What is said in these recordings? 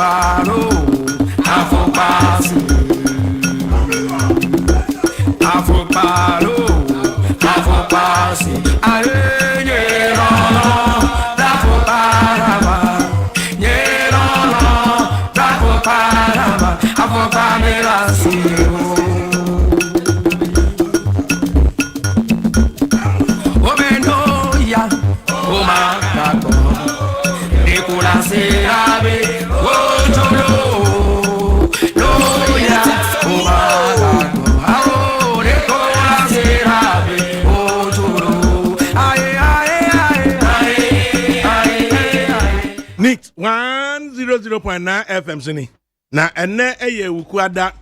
Afoparo, Afopasi, Afoparo, Afopasi, Aye, Yerono, Dafoparama, Yerono, Dafoparama, Afopamelasi. Omenoya, Omakato, Nicola Serabe, Ojolo, Loya, Omakato, Ao, Nicola Serabe, Ojolo, aye, aye, aye, aye, aye, aye. Nit 100.9 FM sini. Na ene eye wukuada.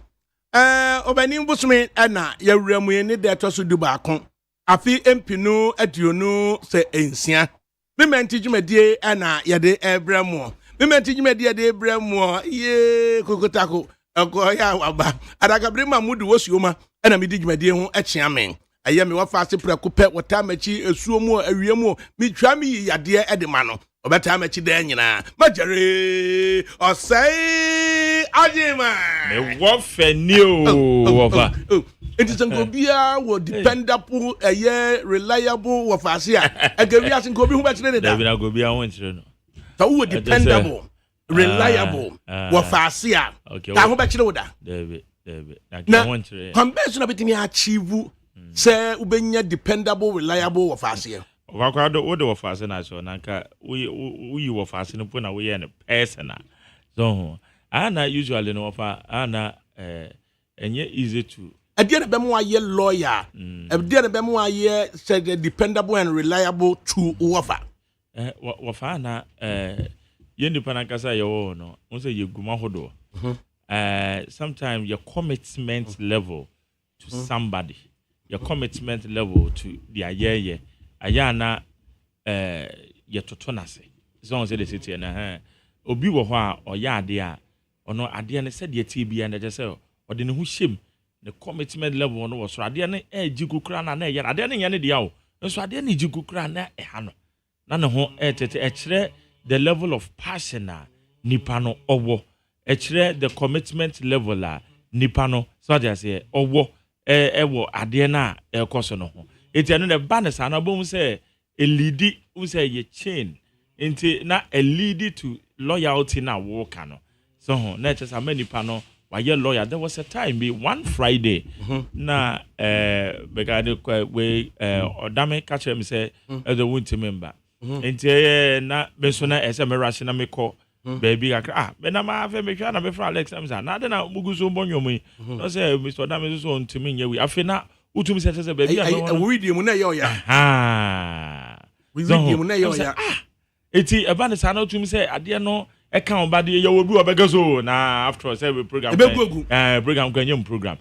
Obani mbusumi na yawuramu ye ne de toso du baako. Afi empinu aduonu se ensia. Mementi dwumadie na yade ebremu. Mementi dwumadie de ebremu ye kokotako ya waba. Adakabri mamudu wosuoma na medi dwumadie ho akia men. Aye me wafa ase prako pe wotamachi esuomu awiemu mi twami yade edema no. Obeta amachi de nyina. Majare osai ajima. Me wofe ni o wofa. It is bia wo dependable reliable wo fasia. Agawi asin ko bi hu betire ne da. David agobi a won kire no. So wo dependable, reliable wo fasia. Ka hu betire wo da. David. Na won kire. Convention betimi achieve say ubenya dependable, reliable wo fasia. Wakwado wo de wo fasia na so nanka we wo fasia no po na we ye person. So ana usually no fa ana enye easy to Ediana bemu aye lawyer. Ediana bemu aye said dependable and reliable to offer. Wafa na yendi panakasa yo no. Unse ye guma hodo. Sometimes your commitment level to somebody, your commitment level to the aye ayana ye totonase. So say the city na obi wo ho a oya ade a ono ade ne said ye TB and just say o de ne hu hyem. The commitment level no was so ade ne jigu kra na ye ade ne ye ne dia o so ade ne jigu kra na ha no na ne ho tete kire the level of passion na nipa no owo kire the commitment level la nipa no so ade say owo wo ade na ekoso no ho eti no the banner na bom say a lead who say ye chain enti na a lead to loyalty na wo ka no so ho na che sa nipa no why lawyer? There was a time be one Friday. Na begade we odame catch him say the won't member. Enti na besona ese me rush na me call baby be na ma fe me hwa na me fra Alex am say na de na muguso bonyomu no say Mr. Odame so ntimi nye we afi na utumi say baby we di mu na ye ya we di mu na ye ya eti eba ne sa na utumi say ade no e kan ba de ye wo bi obegaso na after say we program program kwanyem program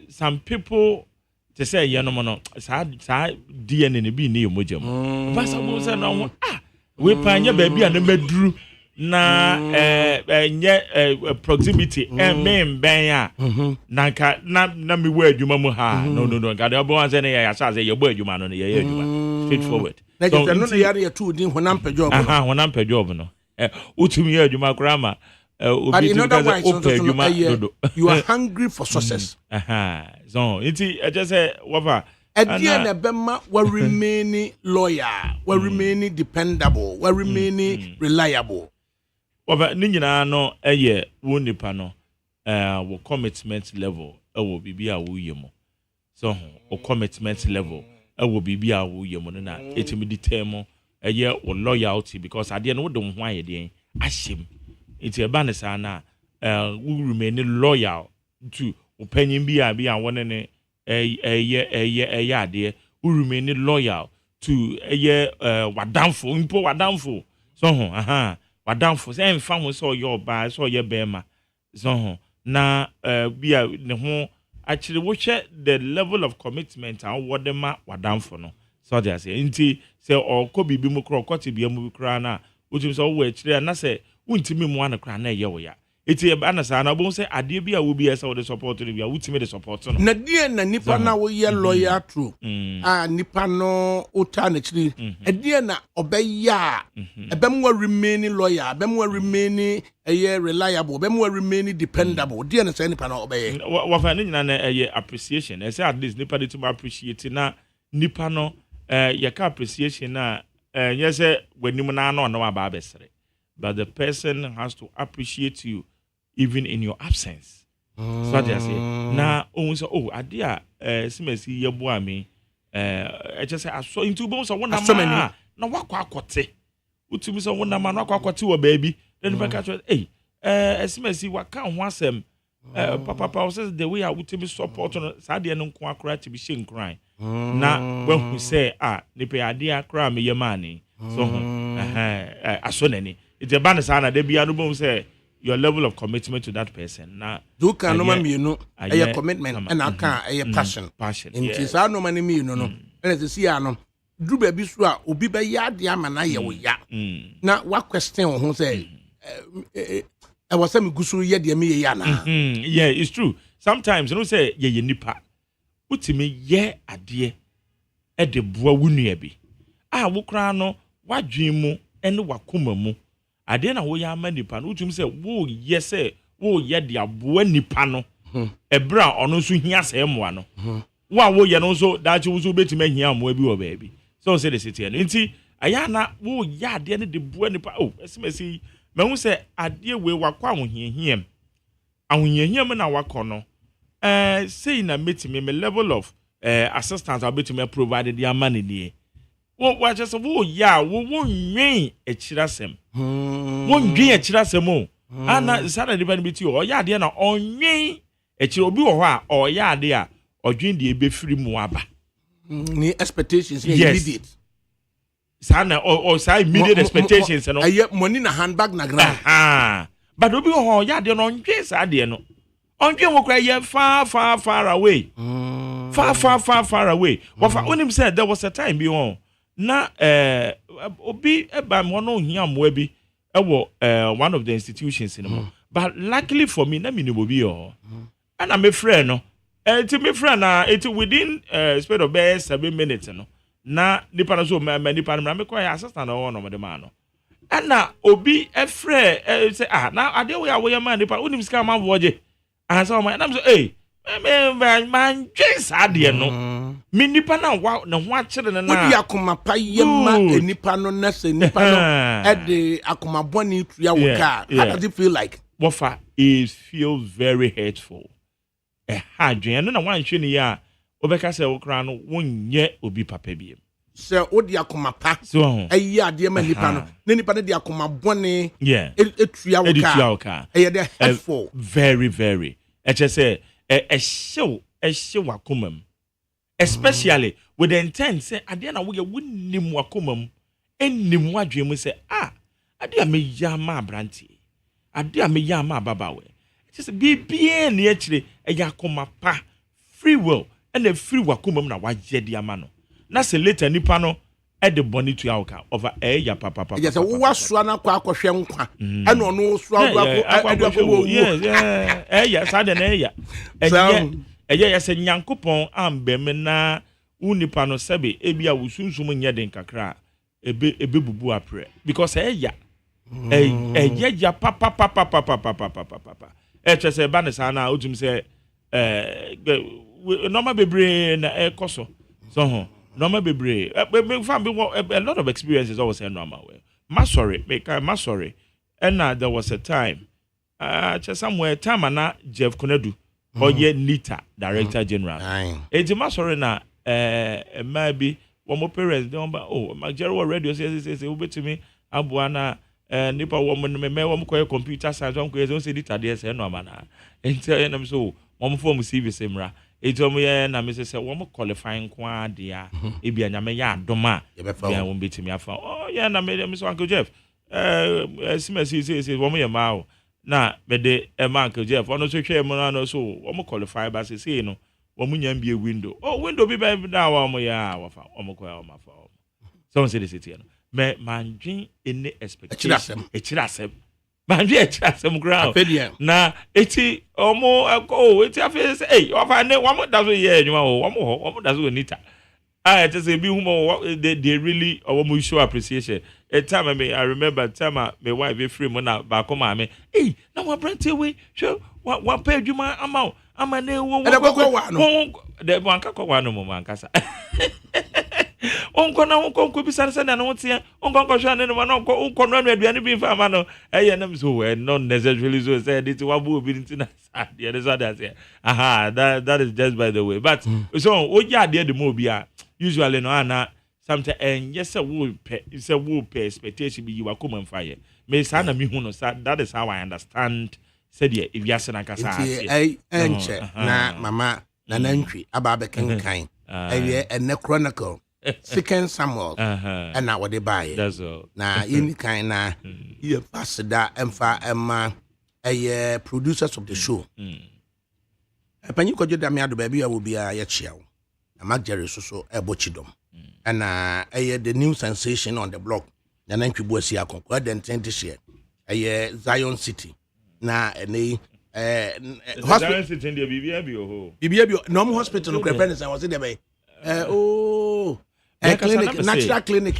some people to say ye no no sa DNA ne bi ne yemojam ba sa bo say no we panya ba bi a na maduru na nye proximity men ben ya na me wo adwuma mu ha no ga de obo wan say ne ya sa say ye bo adwuma no ye adwuma straightforward na je no na yare ya tu din honam pejob honam pejob no utumi adwuma krama obi dodo you are hungry for success so iti just say wafa Edia na bema wa remain lawyer, wa remain dependable, wa remain reliable. Wafa ni nyina no eye wo nipa no wo commitment level wo bibia wo yemo. So wo commitment level wo bibia wo yemo na etimi ditemo eye wo loyalty because ade no wo de ho ayede ahyem. Iti eba ne sa na wo remain loyal to opinion bia won ne ade who remain loyal to wadamfo so wadamfo say mfa ho so your ba so your bema so na bia ne ho actually wo share the level of commitment and what them wadamfo no so they say nti say o ko bibi mu kro ko te bia mu kra na wotim so wo akire na say wontimi mu an kra na ye wo ya It's a banner, and I won't say, I did be a will be as the support to the ultimate the support. Na dear na nipa na wo ye lawyer true. Nipa no alternately. A dear na obeya. Ebemwa remaining lawyer, ebemwa remaining a year reliable, ebemwa remaining dependable. Dear na say nipa na obey. What I need a appreciation. I say at least nipa to appreciate na nipa no yaka appreciation na yes when you know about besere. But the person has to appreciate you even in your absence. So what I say. Now, adia simesi yeboa me. I just say I saw into bones one man. Na wakwa kote. Utumi so one man wakwa kote wo baby. Then you catch hey simesi waka ho asem. Papa says the way I would be support on Sadia no kwa kra to be shin crying. Na when we say nipe adia kra me yemani. So asoneni. It's a banner sana de bia no say your level of commitment to that person. Na do can no man no a commitment and I can a passion. In this no man me no. And as see ano do baby so a obi be ya de ama na ye wo ya. Na what question who say I was saying gusu ye de me ya na. Yeah, it's true. Sometimes you know say ye nipa. Utimi ye ade e de boa wunua bi. Wo kra no wadwen mu ene wakoma mu. Ade na wo ya ma nipa no utum se wo ye se wo ye de aboa nipa no ebra ono so hia se moa no wo ye no so dachi wo so betime hia moa bi wo ba bi so say the city no nti aya na wo ya ade ne de boa nipa esimesi mehu se ade we wakwa ahohiahiem na wakọ no say na metime me level of assistance abetime provided the money nie wo just wo ya wo nwen echirasem wo nwen echirasem o ana sada de ban biti o ya de na onwen echira obi wo ho a o ya de a odwen de ebe firi mu aba ni expectations here immediate sana o say immediate expectations no aye money na handbag na ground but obi wo ho ya de no onwen sa de no onwen wo kra ye far away far away when him said there was a time be on na obi eba mo no hia mo bi ewo one of the institutions in mo but luckily for me na me no obi o and I'm a friend no me friend na it within space of 7 minutes no na nipa no so nipa no me kwa assistant no no de man no and na obi e friend say na ade we awo man nipa unim sika man voje and so man am so man just ade no me nipa na wa na ho akere na odi akoma pa yema nipa no na se nipa no e de akoma boni tuya wo ka how does it feel like wofa it feels very hurtful dwen no na wan hwe ni ya obeka se wo kra no wonye obi papa biem se odi akoma pa so ayi ade ma nipa no ne nipa ne de akoma boni etuya wo ka de hurtful very very say ehyew akomam especially with the intent say ade na wo ye wonnim akomam ennim wadwe mu say ade a me ya ma abranti ade a me ya ma babawe just bibie na ekire akoma pa free will and the free wakomam na waje de ama no na se later nipa no e de boni to awka over ya papa yes wo wasua na kwa akohwe nkwa e no no sua akwa ya sade na ya ya se nyankopon ambem na unipa no sebe ebia wusunsum nya den kakra ebe bubu apre because ya papa chese ba ne sana otum se normal bebre na ekoso so ho normal bebre fam a lot of experiences always say normal way masori and there was a time somewhere time na Jeff Konadu oye Nita director general enti masori na maybe one more parents don ba Magero radio say obetumi abuana nipa woman me wom koy computer science wom koy say Nita dey say no amana enti enam so wom form CV semra enti wom ye na me say wom qualifying kwa dia e bia nyame ya adoma bia wom betimi afa na me so Uncle Jeff simasi say wom ye ma na me de Uncle Jeff ono so hwe mu na so wom qualify ba say no wom nyam bia window window bi ba da wom ya wafa wom koy wom afa so say the city no me manjin any expectation echirasem Bandu e cha some ground. Afedia. Na eti omo eti afi say hey, ofa ne wamo da so ye adwuma o, wamo da so nita. I just say be humo they really omo show appreciation. A time I remember time my wife be free mo na ba ko ma me. Hey, na wa brand away. Show one pay adwuma amount. Amane wo. E da kokko wa no. De wanka ko wa no mo mankasa. Onko na onko ko bi sare na no tia onko ko hwa ne no na onko no aduane bi fa ma no nam so we not necessarily so say it wabu obi ntina there is what I say aha that is just by the way but so oji ade de mo bia usually no ana sometimes yes wo expectation bi you akoma mfaye me sa na me hu no that is how I understand said if you ask na kasa na mama na nantwi aba be kenkan ene chronicle Second Samuel and now what they buy. That's all. Now any kind of you pass that emma a producers of the show. A penny could you damn the baby I will be a yachio. A Mac Jerry so a botchidom. And the new sensation on the block. The name you boys here conquered and 10 this year. A Zion City. Now hospital in the BBB normal hospital of Crepens. I was in the bay. Clinic, natural clinic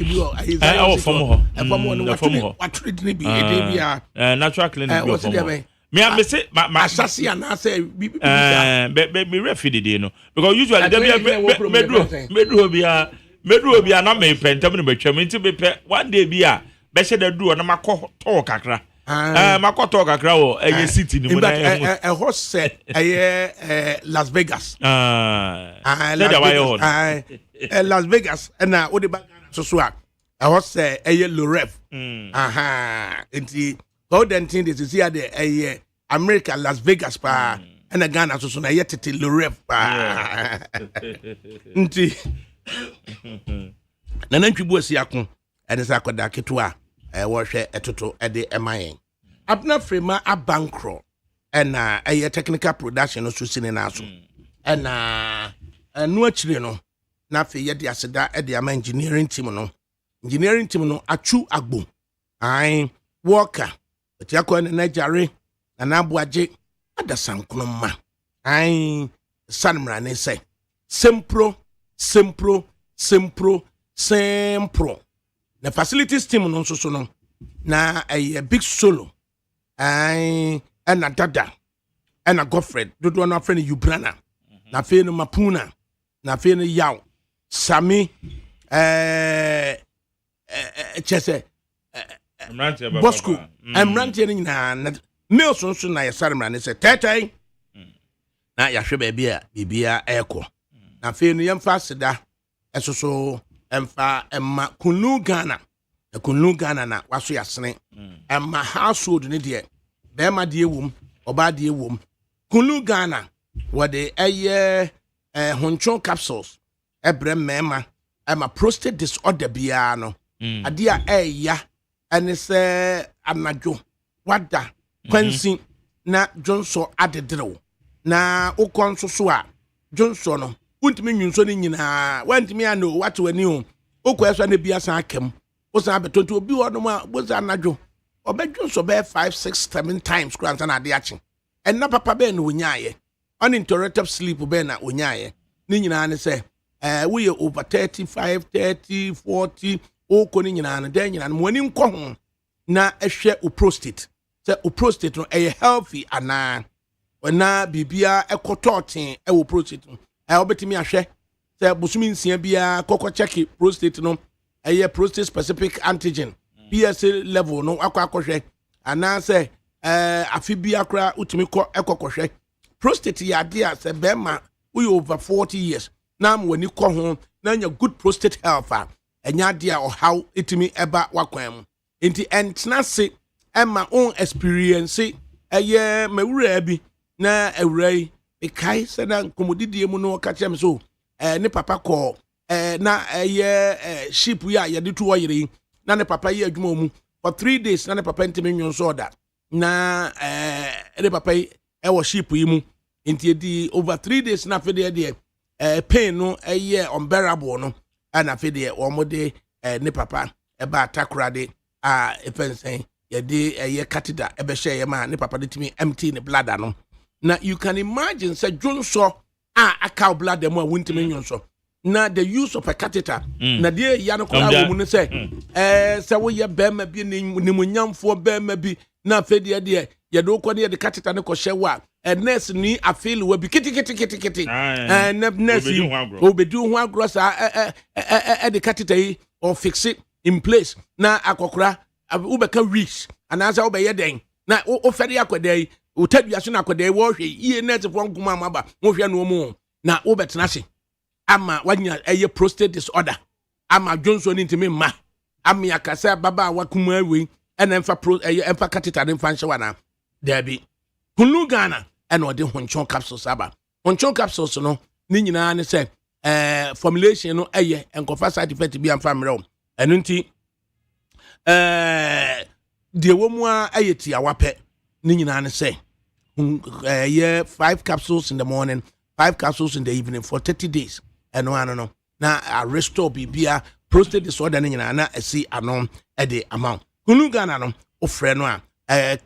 natural clinic me I say my assassin and I say me refit dey no because usually medru bia na me pentam no betwa me nti be one day bia be she da du na makọ talk kakra makọ talk kakra wo city ni mo na a horse set Las Vegas Las Vegas and now the back so a horse Loref nti all the thing is here the America Las Vegas pa and Ghana so na yet till Loref pa nti na nantwi bo asiakon ene sa akoda ketua wo hwe etoto de emayen abna frema abankro na technical production so sine na so na anu akire no na fe ye de aseda de ama engineering team no achu agbo ai worker etiakọ na jare na abuaje adasankono ma ai sanmra ne say sempro na facilities team no so no na a big solo ai na dada na Godfred dodo na friend Ubrana na fe no Mapuna na fe no Yaw Sami chese Bosco Emrantie ni na mail so na yesare mra ne se tetai na ya hwe bibia eko na fe no yemfa seda esoso emfa emma kunu Ghana na waso yasene emma household ne de be ma de ewom oba de ewom kunu Ghana wode honchon capsules ebre mema emma prostate disorder bia no ade a ene se anajo wada kwansi na jonso adedrew na ukonso so a jonso no untimi nwunso ni nyina wantimi ano wate wani o okwaso na bia san akam osan abetonto obi ho no ma boza anajo obedwonso be 5 6 7 times kwansa na ade achi enna papa be na onyaye uninterrupted sleep be na onyaye ni nyina ne se we over 35 30 40 oko ni nyina na de nyina mo ani nko ho na ehwe o prostate se o prostate no healthy ana na bibia ekototen wo prostate no obetimi ahwe se busumi nsia bia kokko check prostate no prostate specific antigen PSA level no akwa ana se afi bia kra utimi ekokohwe prostate ya dia se bema we over 40 years na mwani ko ho na nya good prostate health enya dia o how itimi eba wakwan enti entna se ema on experience mewura bi na awurai ekai se na komodidie mu no ka chem so ne papa ko na ship ya de to oyire na ne papa ye adwuma mu for 3 days na ne papa ntimi nwon so da na ne papa wo ship yi mu enti di over 3 days na fe de pain no unbearable no na fe de omode ne papa eba atakrade a epensen yɛde ɛyɛ catheter ɛbɛhyɛ yɛ ma ne papa de timi empty ne bladder no na you can imagine say dwonso a cow bladder mu a wontimi nwonso na the use of a catheter na de ya no kola wo mu ne say sɛ wo yɛ bɛma bi ne munyamfo bɛma bi na afedie de yɛde wokɔ ne yɛde catheter ne kɔhyɛ wo a nurse ni afeel wo bi kiti na nurse obedi ho agro sa the catheter yi or fix it in place na akokora ubeka weeks anasa obeye den na ofere akwada yi otadua so na akwada yi wo hwe ye nurse fo nkuma amaba wo hwe no mu na obetena se ama wanya eye prostate disorder ama Johnson ntimi ma ama yakasa baba wakuma awi ena emfa emfa catheter ne mfa nhye na dabi kunu Ghana ena ode honchon capsules aba honchon capsules no ni nyina ne se formulation no eye enkofa side effect bi amfa mrew enu nti de wo mu a ayeti awape ni nyina ne se 5 capsules in the morning 5 capsules in the evening for 30 days eno ano no na restore bibia prostate disorder ni nyina na asi ano e de amount kunu Ghana no ofre no a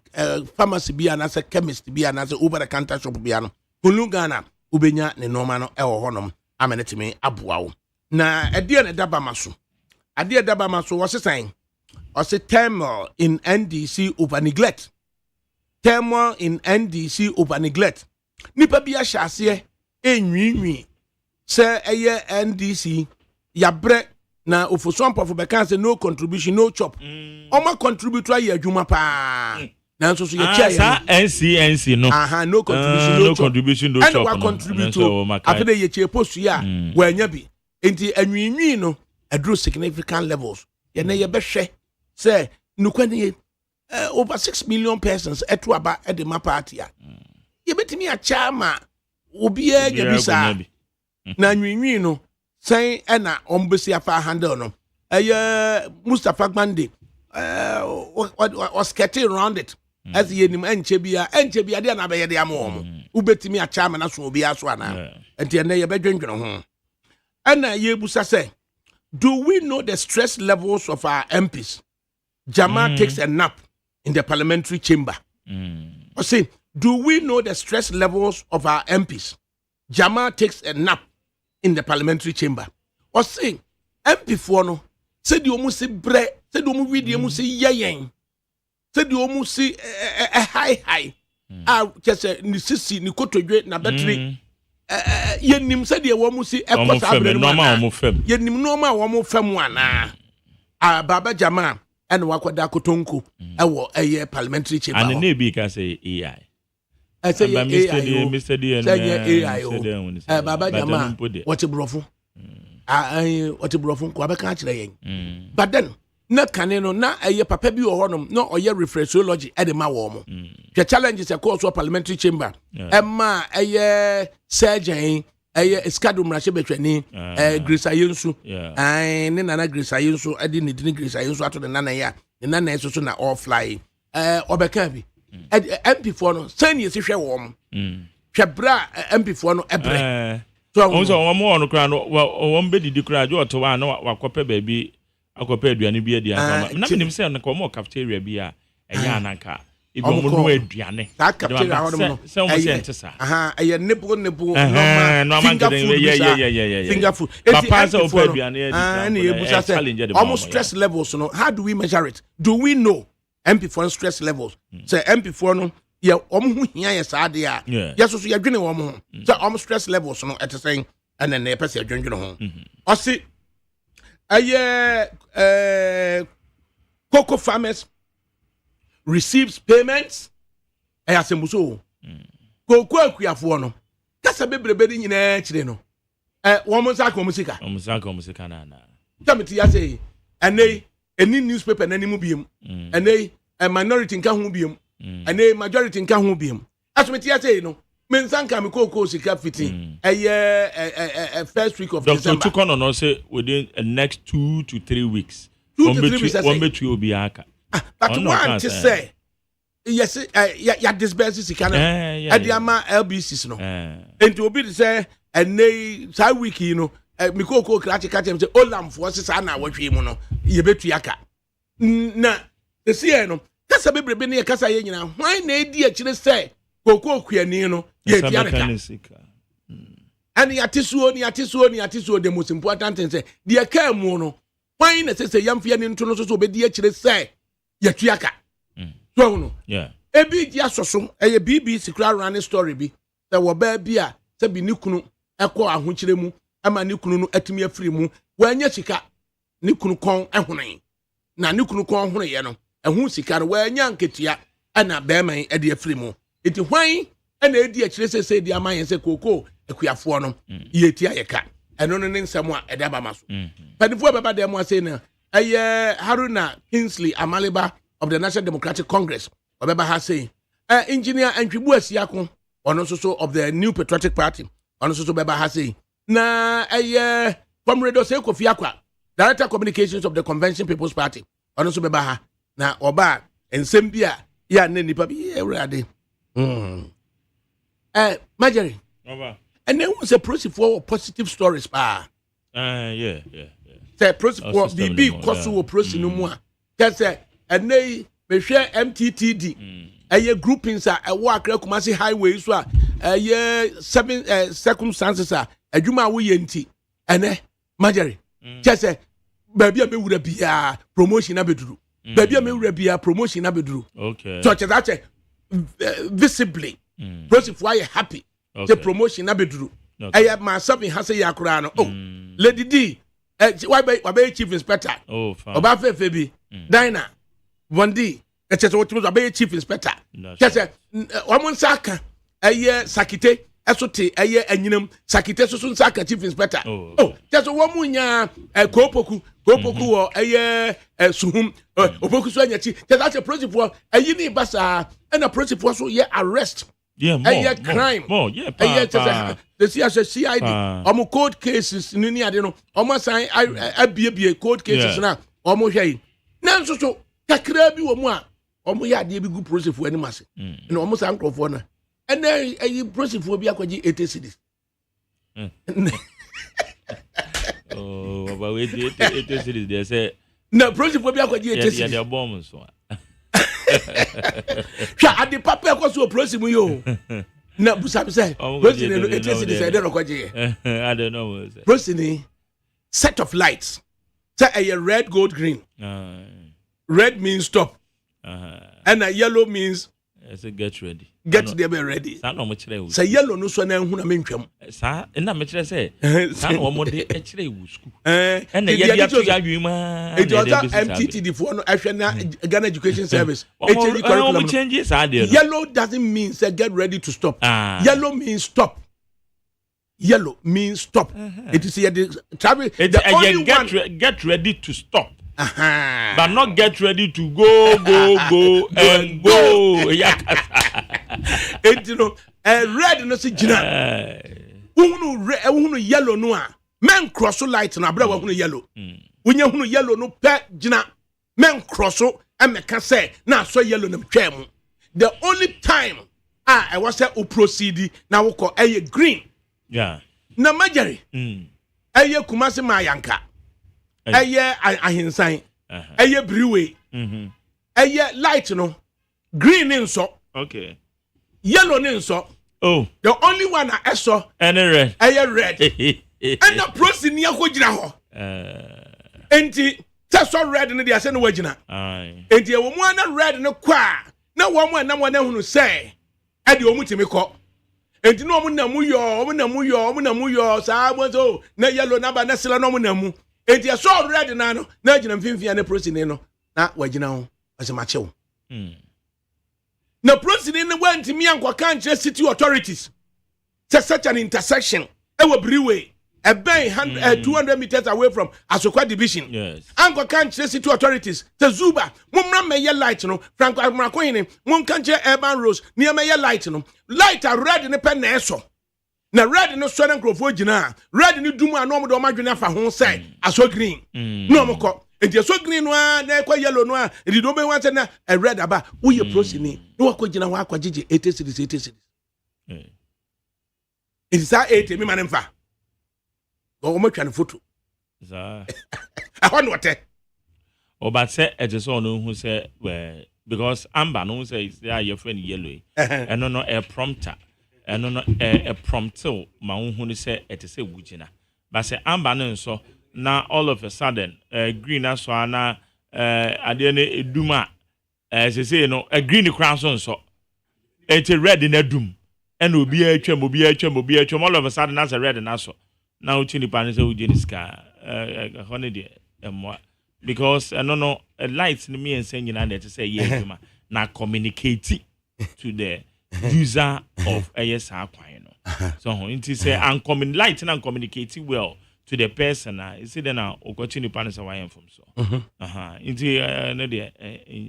pharmacy bia na se chemist bia na se over the counter shop bia no kunu Ghana ubenya ne normal no e wo honom amenetimi aboa wo na ade ne daba maso ade daba maso wo sesan o se turmoil in NDC over neglect turmoil in NDC over neglect nipa bia hyase enwinwi se eye NDC yabre na ofosompo for bekan say no contribution no chop oma contribute ya adwuma pa na nso so ye chia ya NCNC no no contribution no contribution no chop and wa contribute after ye chia post ya wa anya bi enti anwinwi no adro significant levels ye na ye behwe say nukwani over 6 million persons eto aba e de ma party a ye betimi a chama obi e bisa na anwinwi no say ena ombesi afa handle no Mustafa Gbande was sketching around it as yenim enchebia de na be de amom ubetimi a chama na so obi aso ana enti ene ye bedwendwene ho ena ye busa say do we know the stress levels of our MPs? Jama takes a nap in the parliamentary chamber. I say, do we know the stress levels of our MPs? Jama takes a nap in the parliamentary chamber. Or say, MP for no, say the almost say bre, say the almost read the almost say yayen, say the almost say a high. Just a nisisi ni koto great na battery. Yenim say the almost say a normal fem. Yenim normal almost fem one. Baba Jama and wakwada kotonko ewo eye parliamentary chamber. And the name can say AI. I say Mr. D and AI. Baba Jama, what a brofo. What a brofo, Quabeca yen. But then, na caneno, na a ye papa bi or honum, no or ye reflexology at the mawomo. The challenge is a course of parliamentary chamber. Emma, a ye surgeon, a ye escadum rashabetrini, Grisa Yunsu, and then Nana Grisa Yunsu, I didn't Grisa Yunsu out of the Nana ya, the Nana is also all fly. Obekabi. MP for no, send you to warm. Chabra MP for no, ebre. So, one more on the crown, one bedi the crowd, you are to one, or copper baby, a copper, and be a dear. Nothing himself, and more cafeteria beer, a yanaka. If you want to Diane, that cafeteria, so a nipple, finger food. Almost stress levels, you know. How do we measure it? Do we know MP4 stress levels? Say MP4 no. Yeah, here is idea. Yes, so you're drinking one. So almost stress levels, you know, at the saying, and then they pass your drinking home. I see cocoa farmers receives payments. I ask them so. Cocoa Quiafono. That's a baby bedding in a chino. Woman's musica. Tell me to say, and they any newspaper and any mubium, and they a minority in Cahubium. And a majority in Cahubium. As me say, no, men sanka me cocoa sika fitting a first week of December. Dr. Tukono no say within the next 2 to 3 weeks. 2 to 3 weeks. One between will be aka. But one to say, yes, ya disperse sika na. At the ama LBCs no. And to be to say, and they say week, you know, me cocoa catch him say, oh, lamb for us, ana, what we mono, ye bet yaka. Na, the see, no. kasa bebrebe ne kasa ye nyina hwan na edi a kire say koko kuani no ye dia nka and yatisuo the most important thing say the aka mu no hwan na say yamfia ne nto no so obedi a kire say yatuaka so no yeah ebi dia soso eye BBC kra run story bi say wo ba bi a say bi nikunu ekọ ahokire mu ama nikunu no atimi afiri mu wanya sika nikunu kon ehonan na nikunu kon hono ye no ehu sika no wanya nketua ana beeman e de afiri mu enti hwan ana edi a kire say di aman say koko akuafo no ye tia ye ka eno no ne nsam a e de ba maso panifo baba dem say na eye Haruna Kingsley Amaliba of the National Democratic Congress baba ha say engineer Antwibu Asiako ono so of the New Patriotic Party ono so baba ha say na Comrade Kofi Akwa Director Communications of the Convention People's Party ono so baba ha na oba ensem bia ya na nipa bi ewrade Marjorie over and then was a process for positive stories pa yeah say process for BB koso process no mu a say and nay me hwe MTTD groupings a wo akra Kumasi highway so a 7 circumstances a adwuma wo ye nti ene Marjorie say baby a bewura bia promotion abeduru baby a mewura bia promotion abeduru okay so that visibly process why happy the promotion abeduru my something has a yakura no Lady D why by chief inspector oba fefe bi Dina Bondi what was a chief inspector just one saka sakite esote anyinam sakite so saka chief inspector just one munya kopoku wo suhum opoku so anyachi just that a process for ayini basa and a process for so arrest crime more yeah the CID cold cases ni ade no sign abie cold cases na hwai nanso so kakra bi wo mu a ya ade bi gu process for animase na san crofo na and then process for bi akwaji 80 cities but we 80 cities they say na process for bi akwaji 80 cities they bomb so Sha ade papa ekoso process mu yo na busa say process no 80 cities e dey rekwaji I don't know process set of lights say a red gold green red means stop and a yellow means say get ready there be ready say yellow no so na hu na mentwam sa na me kire say sa no mo de e kire wu school and ye dia to ya dwima it was MTTD for no ahwe na Ghana Education Service change curriculum change sa de yellow doesn't mean say get ready to stop yellow means stop it is here the travel the only one get ready to stop but not get ready to go and go. And you know, red no se gina. Unu yellow no a. Men cross light na bra wa hunu yellow. Unya hunu yellow no pe gina. Men cross e me ka say na so yellow na twam. The only time I was say o proceed na wo ko green. Yeah. Na Marjorie. Kumasi mayanka. Ahinsan brewe light no green nso okay yellow nso the only one I saw and red red and the process ni akogina ho enti so red no dey say no wagina enti e wo mu na red no kwa na wo mu na hunu say e dey omutimi ko enti no mu na mu yo sa mo so na yellow na ba na sila no mu na mu enti so red na no na agina mfimfia na prosine no na wagina ho asemache na prosine no wantimi ankwaka nche city authorities say such an intersection e wo brewe a bay 200 meters away from Asokwa division yes ankwaka nche city authorities say Zuba mumra meye light no Franco Amrakohine munkanche urban roads ni meye light no light a red ne pen na eso na red no so na nkrofo gina red ni dumu anom de o madwene afa ho say aso green no mko enti aso green no na kwa yellow no a edi do be wan say na a red aba wo ye prosini no akwa gina ho akwa gigi 80 cities enti sa 80 mi manemfa o mo twa photo za ahon wote o ba say e je so no hu say because amber no say your friend yellow and no a prompter and no a prompter ma hu say it say wugina but say amber no so now all of a sudden green as na ade na eduma say no a green crown so it's red in a doom and obi atwam all of a sudden as a red na so now chini pan say uginiska holiday because I don't know a light in me and saying that to say yeah na communicate to the user of ASR so it is say and light and communicate well to the person is it now or continue panels away from so into no dear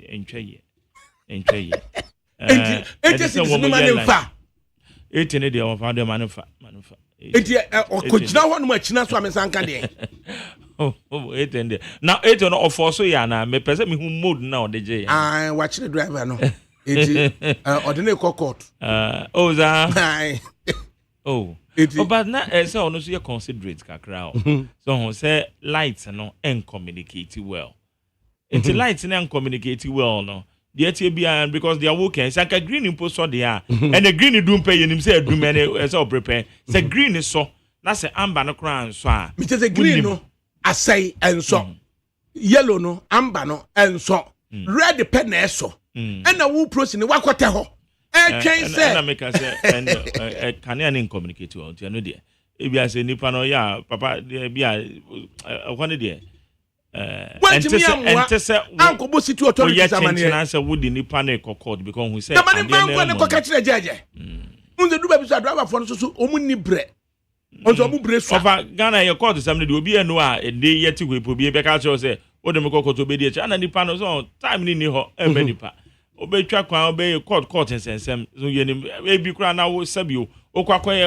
enjoy it is it in the of other manufa it okojina ho no machina so amensanka de it and now it on of also ya na me pese me hu mode na o de je watch the driver no it ordinary court oh za but na say ono so you considerate kakra so ho say light no and communicate well it light and communicate well no the TBI because they are working say ka green impo so there and the green do pay him say do me say prepare say green is so na say amber no kran so a me say green no asai enso yellow no amber no enso red pen na eso and na wo prosi ni wakote ho twen say na make say and can you communicate well you know there e bi say nipa no ya papa bi a one there and say uncle bo situ authority examine na say would nipa na court because who say the money bank na ko ka kire jeje unze du ba bi so driver for no so omu ni bre onso omu bre so over Ghana your court examine dey obi enu a dey yeti we obi be ka say o de me court obi dey ana nipa no so time ni ho e be nipa obetwa kwan obe court nsensem so ye ni e bi kura na wo sabio okwakoye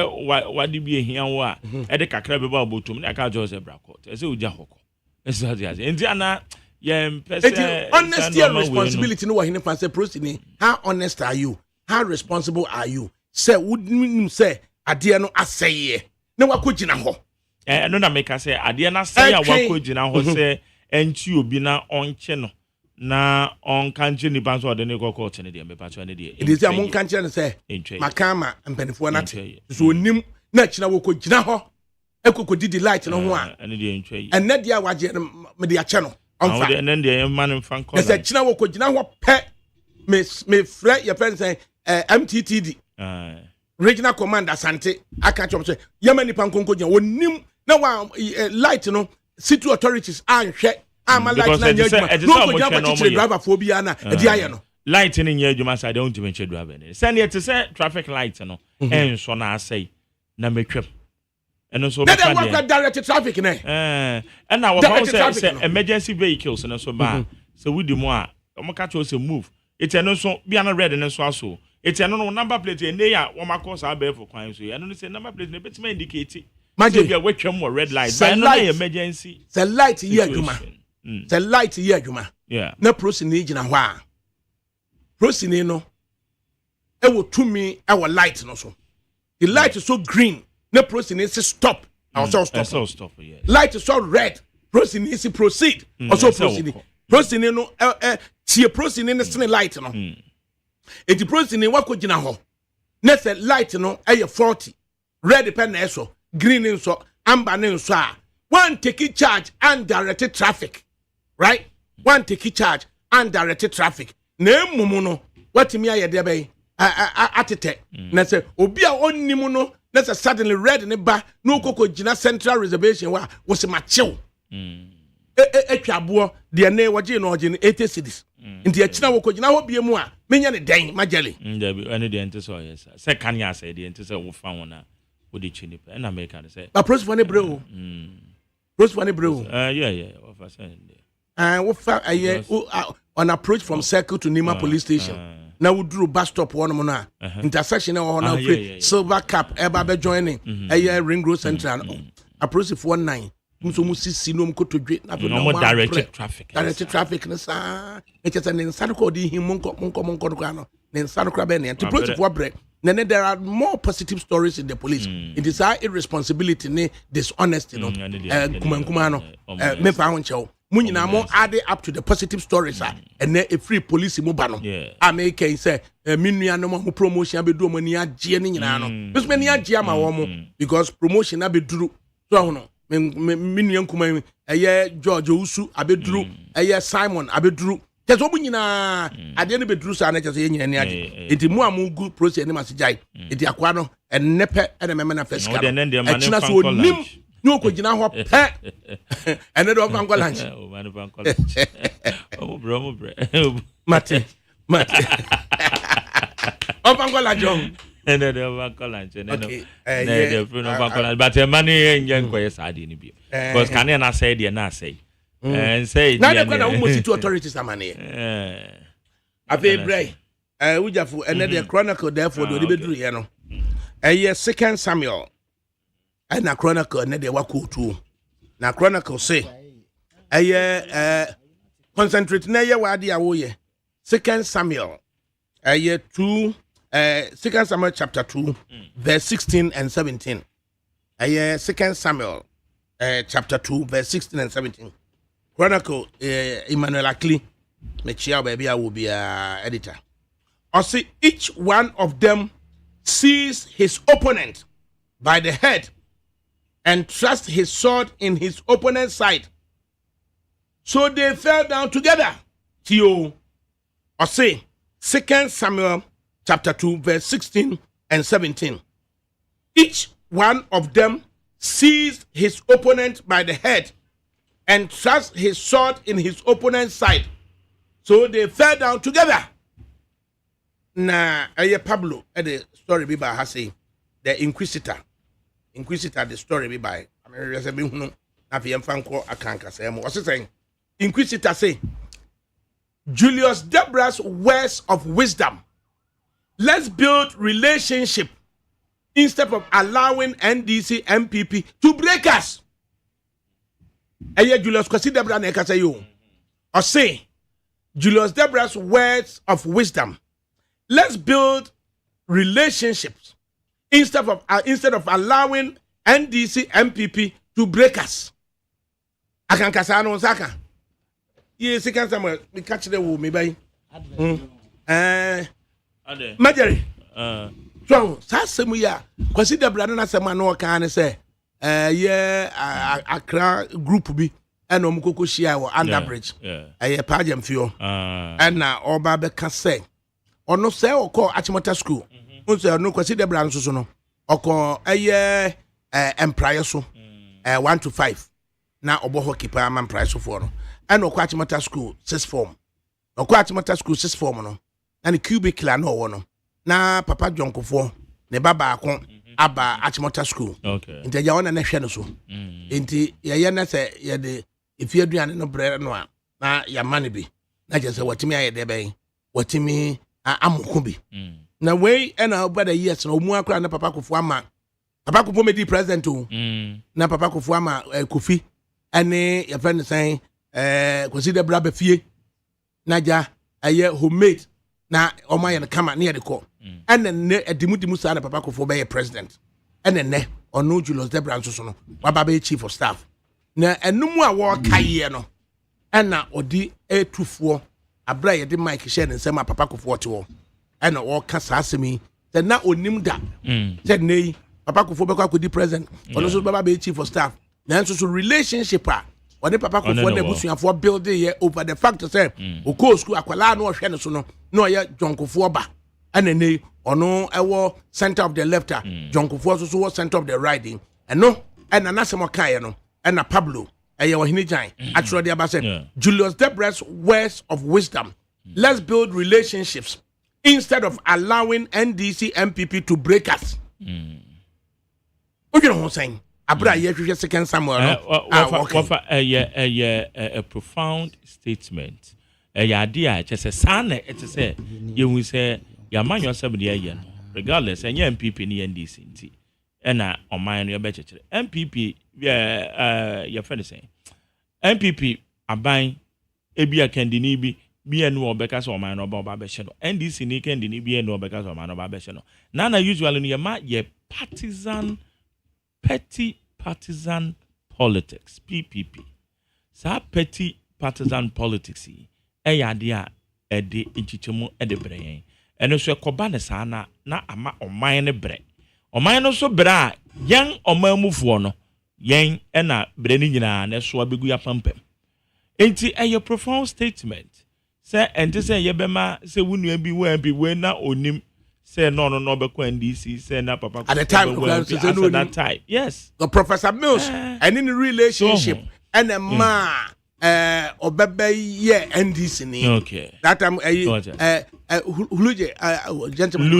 wade bi ehia wo a e de kakra be ba obotum na ka jo say bra court e say oja hoko it's not yes and ana honesty and responsibility no wahine fan say prosini how honest are you how responsible are you say wouldn't say ade no aseye na wakogina ho no na make say ade na say wakogina ho say enti obi na onche no na on kanche ni banso ade ne court ne de me patcho ne de it is amon kanche ne say makama mpanifo na so onim na kina wakogina ho ekokodi di light no ho a ene de ntwa yi ene de awaje me de ache no onfa ene de man fan call se kina wakogina ho pe me frɛ your friend say MTTD regional commander Asante aka chom say yamani pankonko gina wonim na wa light no city authorities anhwɛ ama light na nyaduma no ko gina ba driver for bia na e di aye no light ni nyaduma side don't even check driver ne say ne te say traffic light no enso na asai na metwem and so that direct traffic ne and now what say emergency vehicles and so ba so we do more we catch us move it no so bia na red and so aso it no number plate and they are one cause our for kwan so and no say number plate na betima indicate imagine we watcham more red light but no emergency the light here adwuma the light here adwuma yeah na prosini gina ho a prosini no e wo tumi e wo light no so the light is so green na prosini say stop also stop yeah light is so red prosini say proceed also prosini prosini no tie prosini ne sene light no eti prosini wakogina ho na say light no e 40 red pen na eso green nso amber nso a one take charge and direct traffic right one take charge and direct traffic na emumu no watimi ayede be atete na say obi a onnimu no na say suddenly red ne ba no kokogina central reservation wa was machew etwabo de ne waje no oje 80 cities nti akina wokogina ho bie mu a menya ne dan majele ndabi ene de ente so yes say kan ya say de ente say wo fa wona wo de chini pe na make say but pros for ne breo pros for ne breo yeah wo fa say wo fa on approach from Circle to Nima police station na we drew bus stop one mo na intersection na ho na silver cap eba be joining ring road central approach for 19 so mu sisi no mkotodwe na no direct traffic na sa eche ne nsade ko di him monko kwa no ne nsade kra be ne approach for break then there are more positive stories in the police it is our irresponsibility ne dishonesty no kuma no me fa ho nchew Munyina mo add up to the positive stories and then a free police mo ba no. I make say minua no mo promotion abedu mo ni agye ni nyina no. Bis me ni agye ama wo mo because promotion abeduru so no minua nkuma George Usu abeduru Simon abeduru Teso bu nyina ade ne beduru sa na kyese nyina ni ade enti mu amugu process ne masijai enti akwa no ennepe ene meme na first ka echina so nim no ko gina ho pe ene do fan ko lunch o man fan ko lunch o bro mate o fan ko lunch ene do fan ko lunch ene no ene do no fan ko lunch but money nyen ko yes ade ni bi because can na say dey na say and say now they gonna almost to authorities amane afi bray ujafu and the chronicle therefore do bedru here no second Samuel and na chronicle and the wako too na chronicle say concentrate na ye wade awo ye second Samuel 2 second Samuel chapter 2 verse 16 and 17 second Samuel chapter 2 verse 16 and 17 Chronicle Emmanuel Akli mechia baby I will be editor. I see each one of them seized his opponent by the head and thrust his sword in his opponent's side. So they fell down together. Tio. I say 2 Samuel chapter 2 verse 16 and 17. Each one of them seized his opponent by the head and thrust his sword in his opponent's side. So they fell down together. Na Pablo the story be by Hase, the Inquisitor. The story be by what's it saying? Inquisitor say Julius Deborah's words of wisdom. Let's build relationship instead of allowing NDC MPP to break us. Julius Kwasi Deborah na ekasa yo. Or say Julius Deborah's words of wisdom. Let's build relationships instead of allowing NDC MPP to break us. Akan kasa no saka. Ye second Samuel me catch the wo me bai. Majari. So sasemu ya Kwasi Deborah na sema no kan say Accra group bi and omukoko shia wo underbridge pajem fio and na oba be ka say ono say okọ Achimota school unse no Kwasi Deborah nso so no okọ empire so 1 to 5 na obo hockey pa man price for no and okọ Achimota school 6 form okọ Achimota school 6 form no na cubicle na owo no na papa jonkofo ne baba akon aba Achimota school okay nti ya wona na hwe no so nti ye na se ye de ifie aduane no bre no a na ya mane bi na je se watimi aye de ben watimi amoko bi na we na over the years na omu akra na papa Kofo ama papa Kofo medi president o na papa Kofo ama Kofi ene ya friend say Kwasi Deborah be fie na ja aye homemade na oma ye na kama na ye de ko ene edimudimu sa na papa Kofo be president ene ono Julius Deborah nso so no waba be chief of staff na enumu a wo kaye no ena odi etufo abra ye de mic share nsem a papa Kofo te wo ena wo ka sa asemi te na onim da te nei papa Kofo be kwa kodi president ono so baba be chief of staff na nso so relationship a wode papa Kofo na busuafo build here over the fact say o go school akwala na o hwe ne so no na o ye jonkofo ba ena nei ono ewo center of the left jonkofo so so center of the right eno ena na semo kai no ena Pablo wahini jan actually they say Julius Deborah's words of wisdom. Let's build relationships instead of allowing NDC MPP to break us. What you know saying? Abra ye second Samuel. A profound statement. Idea just a son it say you will say your man yourself the regardless and MPP ni NDC and on mine your better MPP your friend is saying MPP aban ebi akandini bi enu obeka so man no ba be hye no NDC ni kandini bi enu obeka so man no ba be hye no na usually no ye petty partisan politics PPP sa petty partisan politics eya ede inchichemu ede breye eno so ekoba ne saa na ama oman ne bre oman no so bra yen oman mufuo no yen na bre ni nyina na so abegu ya pampam enti eye profound statement say enti say yebema say wunu bi we na onim say no be kwa NDC say na papa at the time at that time yes the Professor Mills and in the relationship and a ma obebe ye NDC ni okay that time Huluje gentleman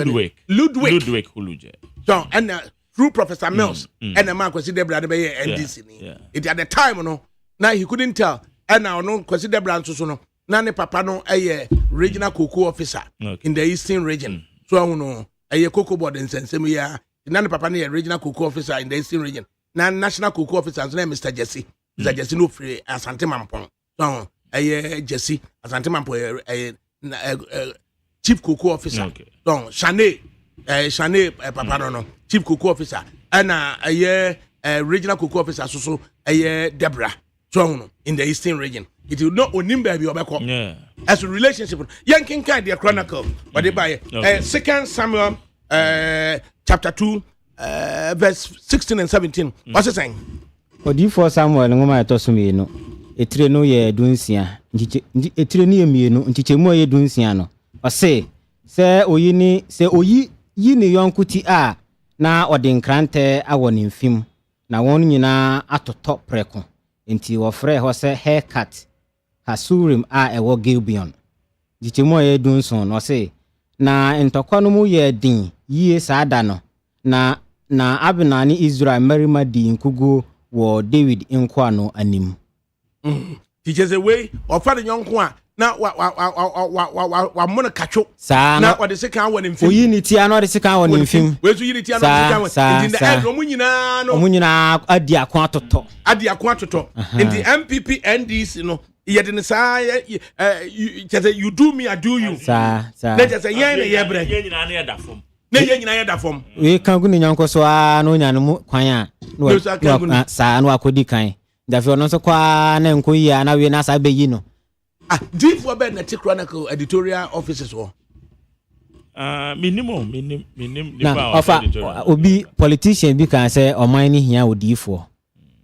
Ludwig Huluje so and through Professor Mills and a man consider brother be NDC ni it at the time no now he couldn't tell and now no consider brand so no na ne papa no regional cocoa officer in the eastern region so no cocoa board in Sensemu ya na ne papa no regional cocoa officer in the eastern region na national cocoa officer so Mr. Jesse Mr. Jesse no free Asante Mampong so Jesse Asante Mampong chief cocoa officer so Shane papa no chief cocoa officer and regional cocoa officer so Deborah so in the eastern region it will not onim baby obeko as a relationship yankin kind the chronicle but they buy 2 Samuel chapter 2 verse 16 and 17 what's it saying Odifo Samuel ngoma etosumi no etire no ye dunsia etire ni emienu nchichemu ye dunsia no ose se oyi ni yonkuti a na odinkrante awo ni mfim na won nyina atoto preko enti wofre ho se haircut Hasurim a ewo Gilbion nchichemu ye dunson no se na ntokwa no mu ye din yie saada no na Abna ni Israel marima di nkugo wo David inkwano anim teachers away or father young kwa na wa mona kacho na what the second one in film unity ano the second one in film we so unity ano second in the end omunyina adi akwa toto in the MPP NDC no you didn't say you do me I do you let just say yeah bre na nyina ya da fom we kan gu ni nyanko so a no nya no kwan a no sa no akodi kan da fi ono so kwa na nko yi na we na sa beyi no deep for bed na chronicle editorial offices wo minimum na ofa obi politician bi kan say oman ni hia odifo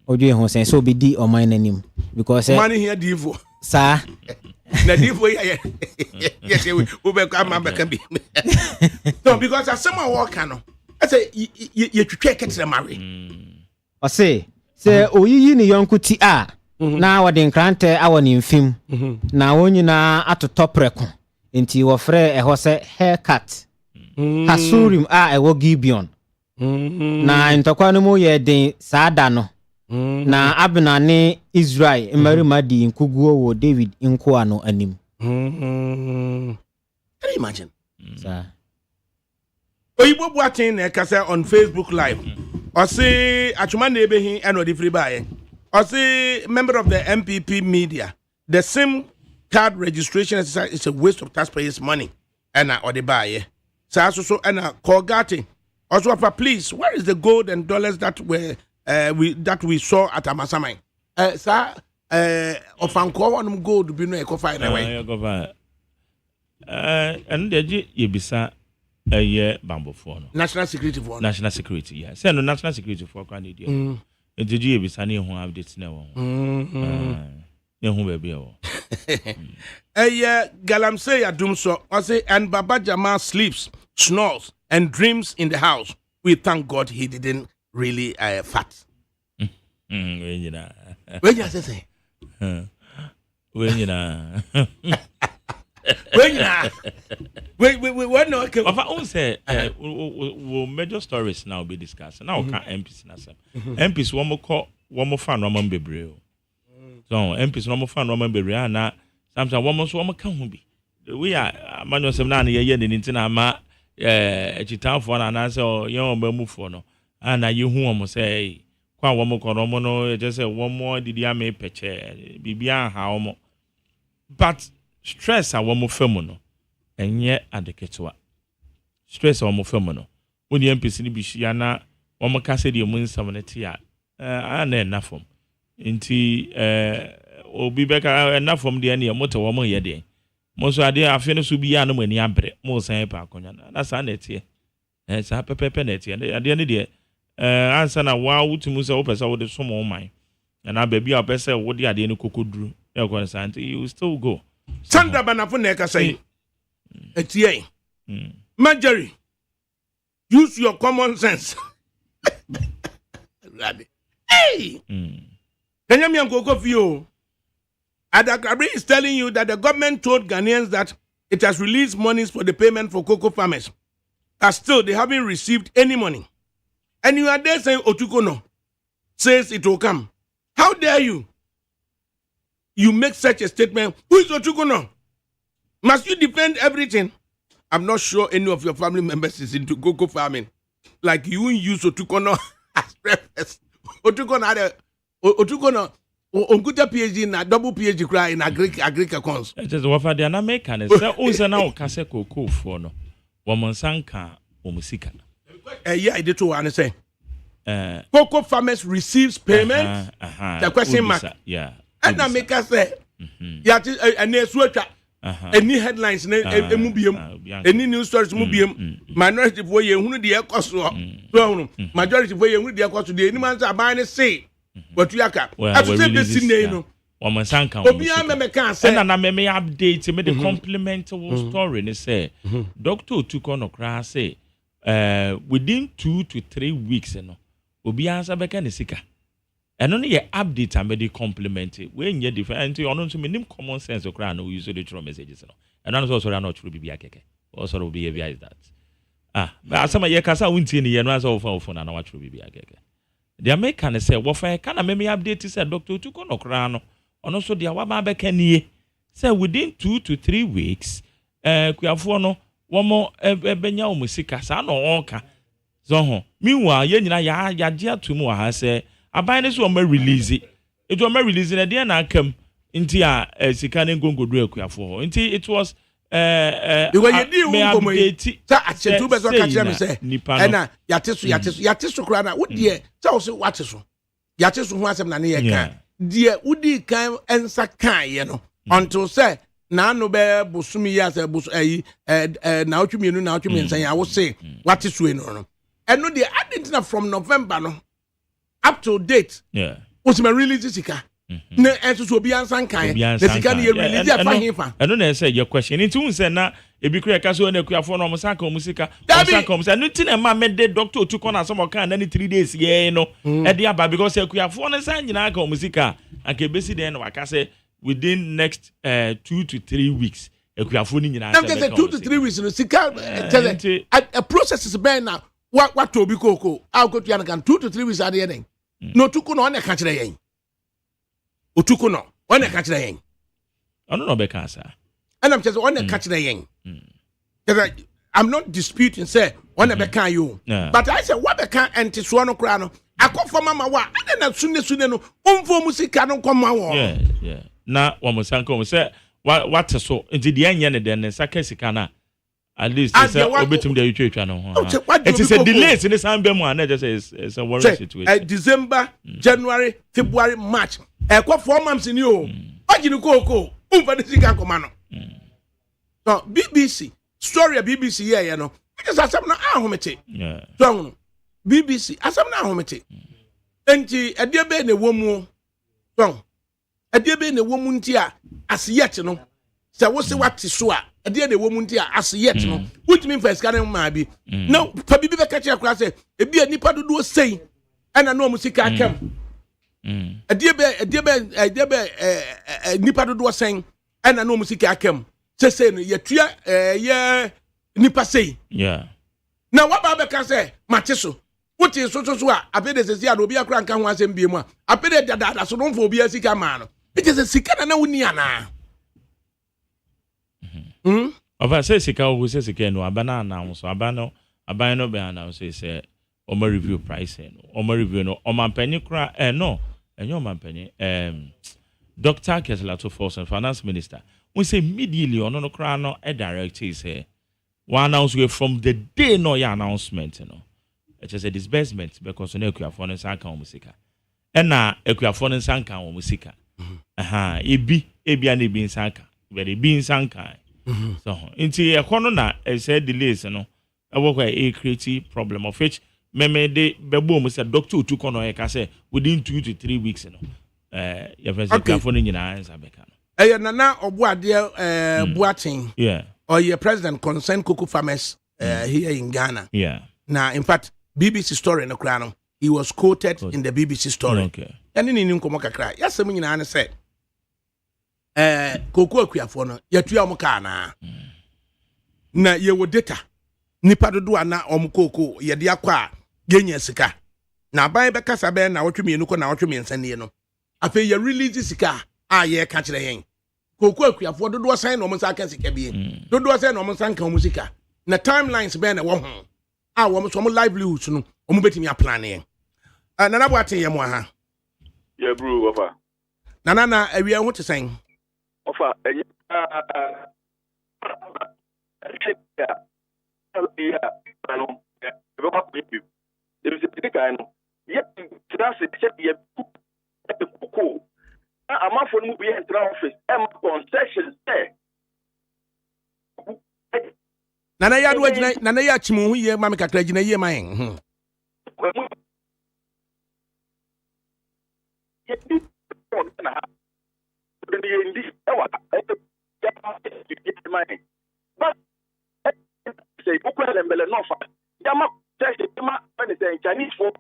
odwe ho sen so be di oman nanim because oman ni hia difo sa na difo ya yes we be come back be no because as someone walk no I say you twetwe ketre mare o say oyiyi ni yonkuti a na wodinkrante awo ni mfim na wonyina atoto preko enti wo frɛ ɛhɔ sɛ haircut Hasurim a ɛwɔ Gibeon na ntokwa no mu yɛ den saada no na Abna ne Israel marima di nkuguo wo David inkoa no anim can you imagine oyibo buatin na kasa on Facebook live o say atuma na ebehin and odi free buy o say member of the MPP media the SIM card registration is a waste of taxpayers money and odi buy so and Colgate also for please where is the gold and dollars that we saw at Amasamai sir ofanko wonum gold bi no e ko fine away and the yebisa bambofo no national security yeah say no national security for kwa need you ejeju yebisa na ehun update na won ehun ba bia wo galamsey adumso I say and Baba Jamal sleeps snores and dreams in the house we thank God he didn't really fat when you say when you what no okay of our say major stories now be discussed now can MPs na say MPs one more fan one bebre so MPs one more fan one bebre na sometimes one more kan ho bi we are manual sem na ye ni ntina ma chitanfo na say ye on ba mufo no na ye hu omo say kwa one more kono mo no just say one more did ya me peche bibia ha omo but stress a womo fam no enye adeketwa stress a womo fam no woni MPC ni bihia na womo ka se de mu nsam ne tia na na fam nti obi beka na from the any moto wo mo ye de mo so ade afi no so bi ya no mani abre mo san pa akonya na sa na tie sa pepepe na tie ade ne de ansa na wa wutumu se wo pesa wo de so mo man na baby a pesa wo de ade ne kokoduru e ko san you still go Sandra Banafo na ka say etie Marjorie, use your common sense. Hey! Kenyami Nkoko Fio. ADAKABRI is telling you that the government told Ghanaians that it has released monies for the payment for cocoa farmers. But still, they haven't received any money. And you are there saying Otukono says it will come. How dare you? You make such a statement. Who is Otukono? Must you defend everything? I'm not sure any of your family members is into cocoa farming. Like you won't use Otukono as reference. Otukono onkuta PhD na double PhD cry in agric accounts. It is what for the American say o se na o kase cocoa for no. Wo monsanka o musika. Yeah, I did to one say. Cocoa farmers receives payment. The question mark. Yeah. And I make us say yeah and swatcha any headlines any news stories minority for you who the cost majority for you who the cost the any man say say what you aka after this no woman sanka obi am me kan say na me update me the complementary story ne say doctor Otuko no kra say within 2 to 3 weeks no obi answer beka ne sika eno ne ye update am dey complement we nye different ono nso me nim common sense okra na we use the through messages no eno no so sorry na true bibia keke o sorry behavior is that but asama ye kasa wuntie ne ye no asa ofo na wa true bibia keke the American say wo fa kana me update say Dr. Otuko no kra no ono so dia wa ba beka nie say within 2 to 3 weeks kuafo no wo mo ebenya o musika sa no onka so ho meanwhile ye nyina ya je atumu wa ha say aban ne so o ma release it o ma release na dey na akam nti a sika ne ngongodu akuafo nti it was because you di wo komo ta achetu be so ka kire me say na yateso kra na wo de ta wo se wateso yateso ho asem na ne ye kan de udi kan ensa kan ye no until say na no be bosumi ya say bos na otwemienu na otwemi nsan ya wo se wateso no eno de adentina from November no up to date was my release sika na enso so obi ansan kan na sika ne release afa hefa eno na say your question nti un say na ebi kura ka so na kuafo no mo saka o musika o saka o musika no ti na ma me de Dr. Otuko na some kan na ni 3 days ye no e dey aba because kuafo no san nyina ka o musika anke besi den na waka say within next 2 to 3 weeks kuafo ni nyina say 2 to 3 weeks no sika a process is been now what to be koko how go to yan kan 2 to 3 weeks ade yen no Otuko no na ka kire yen Otuko no on na ka kire yen ono no be kan sa and I'm just on na ka kire yen I'm not disputing say on na be kan you but I say what be kan enti so no kra no akofo mama wa ade na sune no umfo musika no kwama wo yeah na wo musanka wo say what so enti de yen ne den saka sika na at least say obetum de yutwa no it is a delay in the same mu and just is a worry situation December January February March kwa 4 months ni o agini koko umfa de sika koma no so BBC story BBC here no just asem na ahomete so BBC asem na ahomete enti ade be na womu so ade be na womu nti a asiyet no se wo se wate so a ade na womu nti a asiyet no which mean first can ma bi no fa bibi be ka che akra se ebi anipa dodo sei ana no musika akam ade be nipa dodo sei ana no musika akam se no yetua ye nipa sei na wa ba be ka se mate so wuti so a apede se sia do obi akra nka ho asem bie mu a apede dada so no fo obi asika ma no it is a sika na wuni ana Ova say sika wo say sika no abana announce abano no be announce say omo review pricing omo review no omo mpanyi kra no enyo omo mpanyi Dr. Keselato Force and Finance Minister we say immediately ono no kra no e direct say one announce from the day no your announcement no it is a disbursement because no ekuafo no san kan o musika e na ekuafo no san kan o musika ebi an ebi nsanka very be nsanka so into a corner na said delays no I work a creative problem of which meme de bebo say doctor to kono e ka say within 2 to 3 weeks no your first phone nyina answer beka no nana obuade Boatin or your president concerned cocoa farmers here in Ghana. Now in fact BBC story no krano he was quoted in the BBC story. Okay. And in nkomo kakra yes me nyina say cocoa akuafo no yatua mo ka na ye wo data nipa dodo ana omkoko ye de akwa genya sika na ban be kasa be na wotwemienu ko na wotwemiensane no afa ye release sika ye ka kire yen koko akuafo dodo san na omsa ka sika bie dodo san na omsa kan musika na timelines be na wo ho wo so mo livelihoods no omo betimi plan yen nana Boatin ye mo ha ye bro ofa nana awia ho tesen ofa nana ya do agina nana ya chimu hu ye ma me kakra agina ye man Chinese for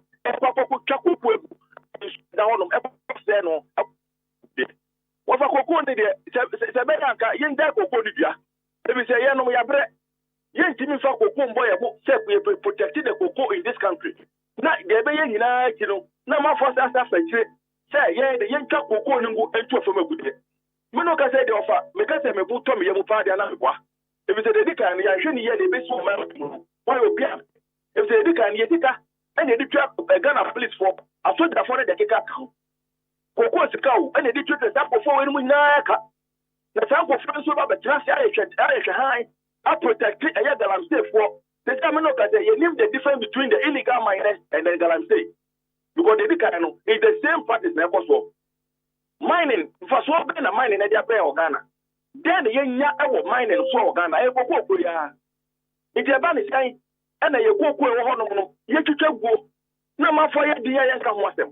protected the cocoa in this country. Now, now my first say, the young cocoa and two from a good day. Minoka said the offer, because I'm a boot to me, if it's a dedica and I shouldn't hear the best woman, why will be? If it's a dedica and Yetica, and the trap a gun of police for, I thought I found the Kika cow. Cocoa is a cow, and the trip is up for when we naka. The sample friends will have a trust high. I protect it, I am safe for. The time you name the difference between the illegal miners and the Galam State. Because the Dicano is the same practice never so. Mining, for so being a mining at your Ghana. Then the young mining so Ghana, I will go for ya. If you're banning sky, and you go for one, you to go. No more for your dear and come with them.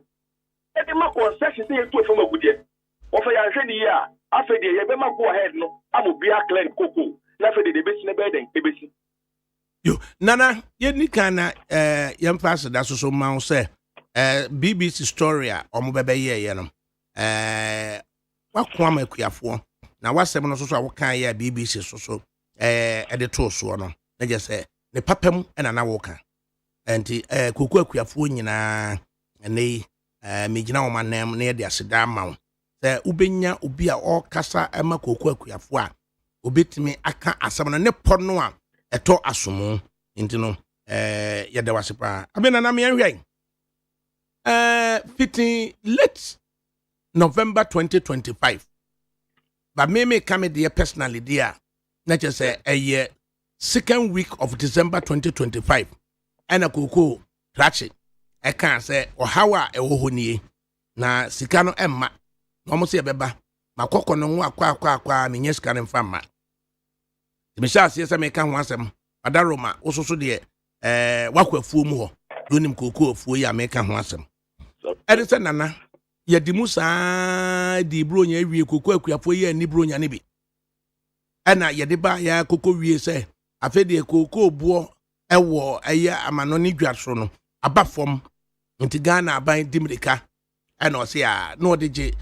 And the mark was such a thing from a good year. Or for your shady year, after the year, go ahead, no, I will be a clan cocoa. Nothing the business bedding, ABC. Yo, nana, ye ni kana yam fast da so ma say BBC story a omo bebe ye no wakwa ma akuafo na wasem no so a wokan ye BBC so de to so no na je say ne papam na woka enti koku akuafo nyina ene megina wo manem na ye de aseda ma wo say ubenya obi a okasa ma koku akuafo a obetimi aka asem no ne pono a eto asomo intino yede wasepa abena na me ahwe fitting late November 2025 but me come there personally there na just say a year second week of December 2025 and a koko ratchet I can say or how a wohoni na sikano emma no mo se beba makoko no akwa me nyesika ne mfama Misha siasa me kan ho asem adaroma ososo de wakwafuo mu ho donim koko afuo ya me kan ho asem edise nana ya dimusa di bronya wie koko akuafo ya ni bronya ne bi ana ye de ba ya koko wie se afede koko buo ewo aya amano ni dwaso no abafom nti Ghana aban dimrika ana o se ya no de je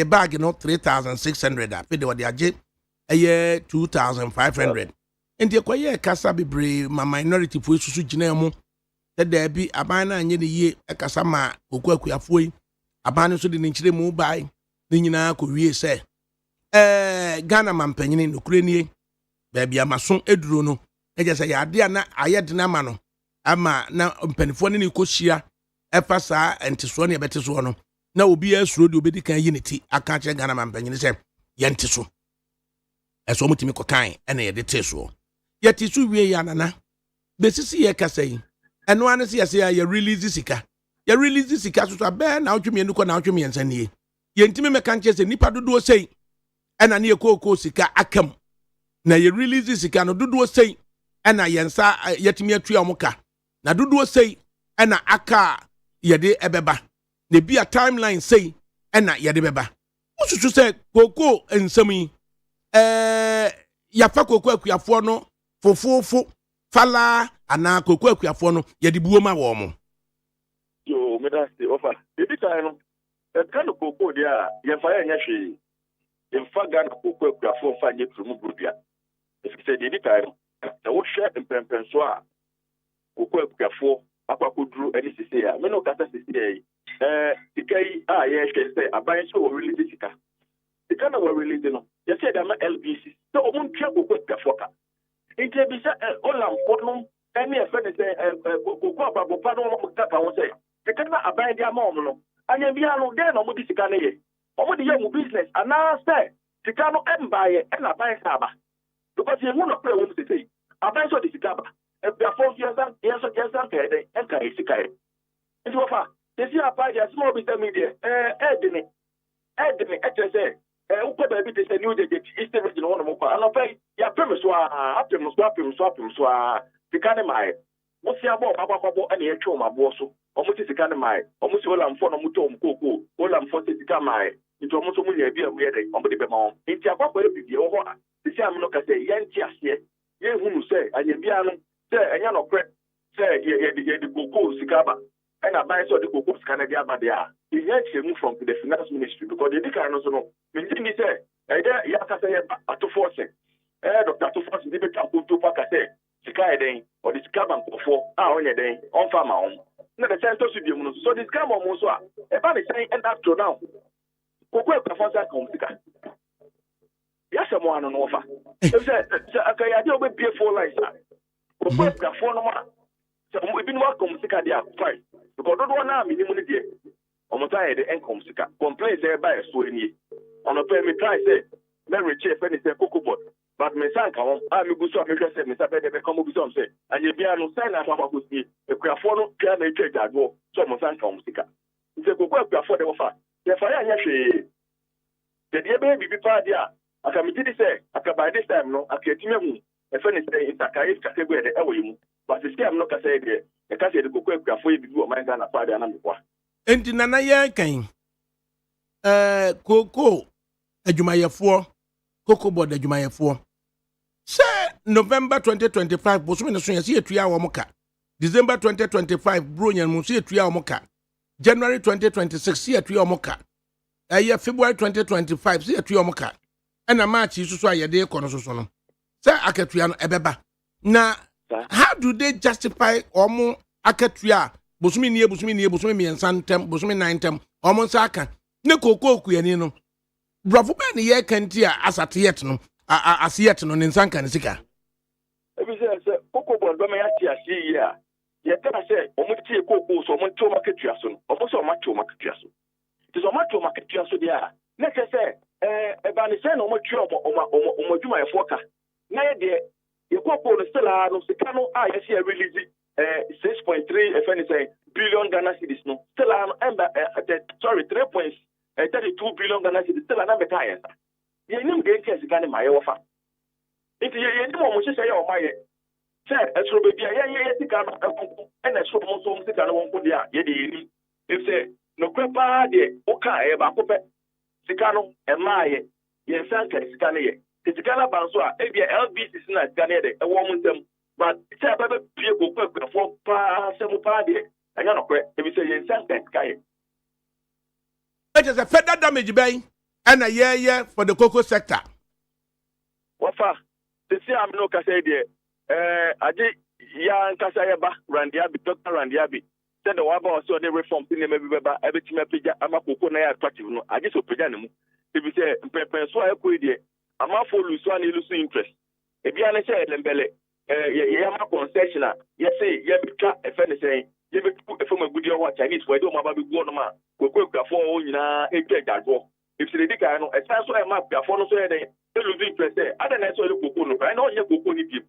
bag no 3600 afede o de age 2500 enti ekoye kasa bebre ma minority fo susu gina mu da bi aban na anye ne ye kasa ma oku akuafo yi aban so de nchire mu bai ne nyina ko wie se Ghana mampanyini no kurenie ba bia maso eduro no eje se ya ade na ayede na ma no ama na mpanifo ne ko hia efa saa entiso ne ebeteso no na obi asuro de obedi kan yiniti aka kire Ghana mampanyini se yentiso eso mutimi kokan ena ye de teso yeti su wie ya nana besisi ye kasai eno ane se ye release sika so be na otwemi enuko na otwemi ensanie yɛntimi mɛka nkyɛ sɛ nipa dodoɔ sei ɛna ne yɛkɔɔkɔɔ sika akam na yɛ release sika no dodoɔ sei ɛna yɛnsa yɛtumi atua ɔmo ka na dodoɔ sei ɛna aka yɛde ɛbɛba na bi a timeline sei ɛna yɛde bɛba wosusu sɛ kookoo nsɛm yi yɛfa kookoo akuafoɔ no fofofo fala anaa kookoo akuafoɔ no yɛde buo ma wɔ mo yo medase ofa ebi kan no ɛka no kookoo deɛ a yɛmfa yɛnyɛ hwee yɛmfa Ghana kookoo akuafoɔ mfa nyɛ turumu burubia ɛfiri sɛ deɛ ebi kan no na wohwɛ mpɛmpɛnso a kookoo akuafoɔ akwakoduru ɛne sisi a me no kasa sisi yi sika yi a yɛhwɛ sɛ aban so wɔ release sika na wɔ release no yɛsɛ da ma LBC sɛ ɔmo ntwa kookoo akuafoɔ ka nti ebi sɛ olamfo no ɛne ɛfɛ ne sɛ kookoo ababopa no ɔmo kaka ho sɛ sika na aban de ama ɔmo no anya bia no dɛn na ɔmo de sika no yɛ ɔmo de yɛ mu business anaasɛ sika no ɛmbaayɛ ɛna aban sa aba because yɛhu no pɛ wɔ mu sisi aban so de sika aba akuafoɔ yɛnsa ka yɛdɛn ɛnka yɛ sika yɛ nti wɔfa sisi apa deɛ small business media ɛɛdene ɛkyerɛ sɛ wokɔ baabi te sɛ new degate eastern region hɔ nom kɔ anɔpɛ yɛapem so a sika ne maayɛ wosi abɔ ɔmabakɔbɔ ɛne yɛtwe ɔmaboɔ so ɔmo te sika ne maayɛ ɔmo si olamfoɔ na ɔmo tɔ ɔmo kookoo olamfoɔ te sika maayɛ nti ɔmo nso mo nya bi a woyɛ dɛ ɔmo de bɛma wɔn nti akɔkɔ yɛ bibie wɔ hɔ a sisi am no ka sɛ yɛnte aseɛ yɛhunu sɛ anyabia no sɛ ɛnyɛ nɔkorɛ sɛ yɛde kookoo sika aba ɛna aban sɛ ɔde kookoo sika no de aba deɛ a yɛnyɛ nkyerɛmu from the finance ministry because the dika no so no menti ni sɛ ɛyɛ yɛakasa yɛ atofoɔ sɛ dr atofoɔ sɛ de bɛtwa nkonto pa ka sɛ sika yɛ dɛn ɔde sika ba nkɔfoɔ a ɔnyɛ dɛn ɔmfa ma wɔn na de sɛn tɔ so bio mu no so de sika ma ɔmo nso a ɛba ne sɛn ɛna to now kookoo akuafoɔ nsa ka wɔn sika yɛasɛ mo ano no wɔfa sɛ akayade a wobɛbie four lines a kookoo akuafoɔ no ma sɛ ebinom aka wɔn sika deɛ a fine because dodoɔ no a menimu no deɛ ɔmo ta yɛ de ɛnka wɔn sika complain sɛ ɛba ɛso nie ɔnɔpɛ mi try sɛ mɛrekye ɛfɛ ne sɛ cocoa board but me nsa nka wɔn a megu so a mehwɛ sɛ me nsa bɛdɛ bɛka mo bi sɛ ɔm sɛ anyabia no sɛn na afa akɔsie akuafoɔ no twa na atwa agyadoɔ sɛ ɔmo nsa nka wɔn sika nti kookoo akuafoɔ de wɔfa yɛfa yɛ anyɛ hwee deɛ ɛbɛyɛ biribi paa deɛ a aka megye di sɛ aka by this time no aka atumi ahu ɛfɛ ne sɛ nsakaeɛ sikasɛ gu yɛ dɛ ɛwɔ yɛ mu but system no kasa yɛ deɛ ɛka sɛ yɛde kookoo akuafoɔ yɛ bibi wɔ ɔman Ghana paa deɛ anameboa enti nana yɛ kan kookoo adwumayɛfoɔ cocoa board adwumayɛfoɔ sɛ November 2025 bosome ne so yɛ sɛ yɛtua wɔ mo ka December 2025 bro nyan mu sɛ yɛtua wɔ mo ka January 2026 sɛ yɛtua wɔ mo ka ɛyɛ February 2025 sɛ yɛtua wɔ mo ka ɛna March yi so a yɛde kɔ no so no sɛ akatua no ɛbɛba na how do they justify ɔmo akatua bosome nie mmiɛnsa ntɛm bosome nan ntɛm ɔmo nsa aka ne kookoo kuyani no brafo bɛ ne yɛ kanti a asateyɛt no aseyɛt no ne nsa nka ne sika ebi sɛ cocoa board bɛma yɛate aseɛ yi a yɛka sɛ ɔmo tie kookoo so ɔmo nte ɔmo akatua so no ɔmo sɛ ɔmo ate ɔmo akatua so nti sɛ ɔmo ate ɔmo akatua so deɛ a na kyerɛ sɛ ɛba ne sɛ na ɔmo tua ɔmo adwumayɛfoɔ ka na yɛ deɛ yɛ kookoo no still a no sika no a yɛsi yɛ release 6.3 billion Ghana cedis no still an 3.32 billion Ghana cedis still an ambeka yɛ sa yɛnim de ntia sika ne ma yɛ wɔfa nti yɛnim ɔmo hyehyɛ yɛ ɔma yɛ sɛ ɛsoro baabi a yɛyɛ sika no ɛkonko ɛna ɛsoro mo nso sika no wɔnko deɛ a yɛde yɛnim ɛfi sɛ nokorɛ paa deɛ woka ɛyɛ baako pɛ sika no ɛmaa yɛ yɛnsa nka sika no yɛ sika no aba nso a ebia LBC na sika no yɛ dɛ ɛwɔ mo nsɛm but sɛ ɛbɛbɛ pie kookoo akuafoɔ paa sɛ mo paa deɛ ɛnyɛ nokorɛ ebi sɛ yɛnsa nka sika yɛ ɛkyɛ sɛ federal damage bɛn ɛna yɛyɛ for the cocoa sector wɔfa sisi a me no kasa yi deɛ agye yɛankasa yɛba randeabi dr randeabi sɛdeɛ wɔaba wɔ sɛ ɔde reform si nneɛma bi bɛba ɛbɛtumi apagya ama kookoo na yɛ attractive no agye sɛ ɔpagya ne mu ebi sɛ mpɛmpɛn so a ɛkɔ yi deɛ amanfoɔ lusu a ne lusu interest ebia ne hyɛ ɛlɛmbɛlɛ yɛma concession a yɛse yɛbɛtwa ɛfɛ ne sɛn yɛbɛtu ɛfam agudie hɔ Chinese fo ɛde ɔmo aba bɛgu hɔ nom a kookoo akuafoɔ hɔ nyinaa ɛtwa agyadoɔ efisɛ de kan no ɛsan so ɛma akuafoɔ no so yɛ dɛ ɛlusu interest sɛ ada na ɛsɛ ɔde kookoo no kora ɛna ɔnyɛ kookoo ne biem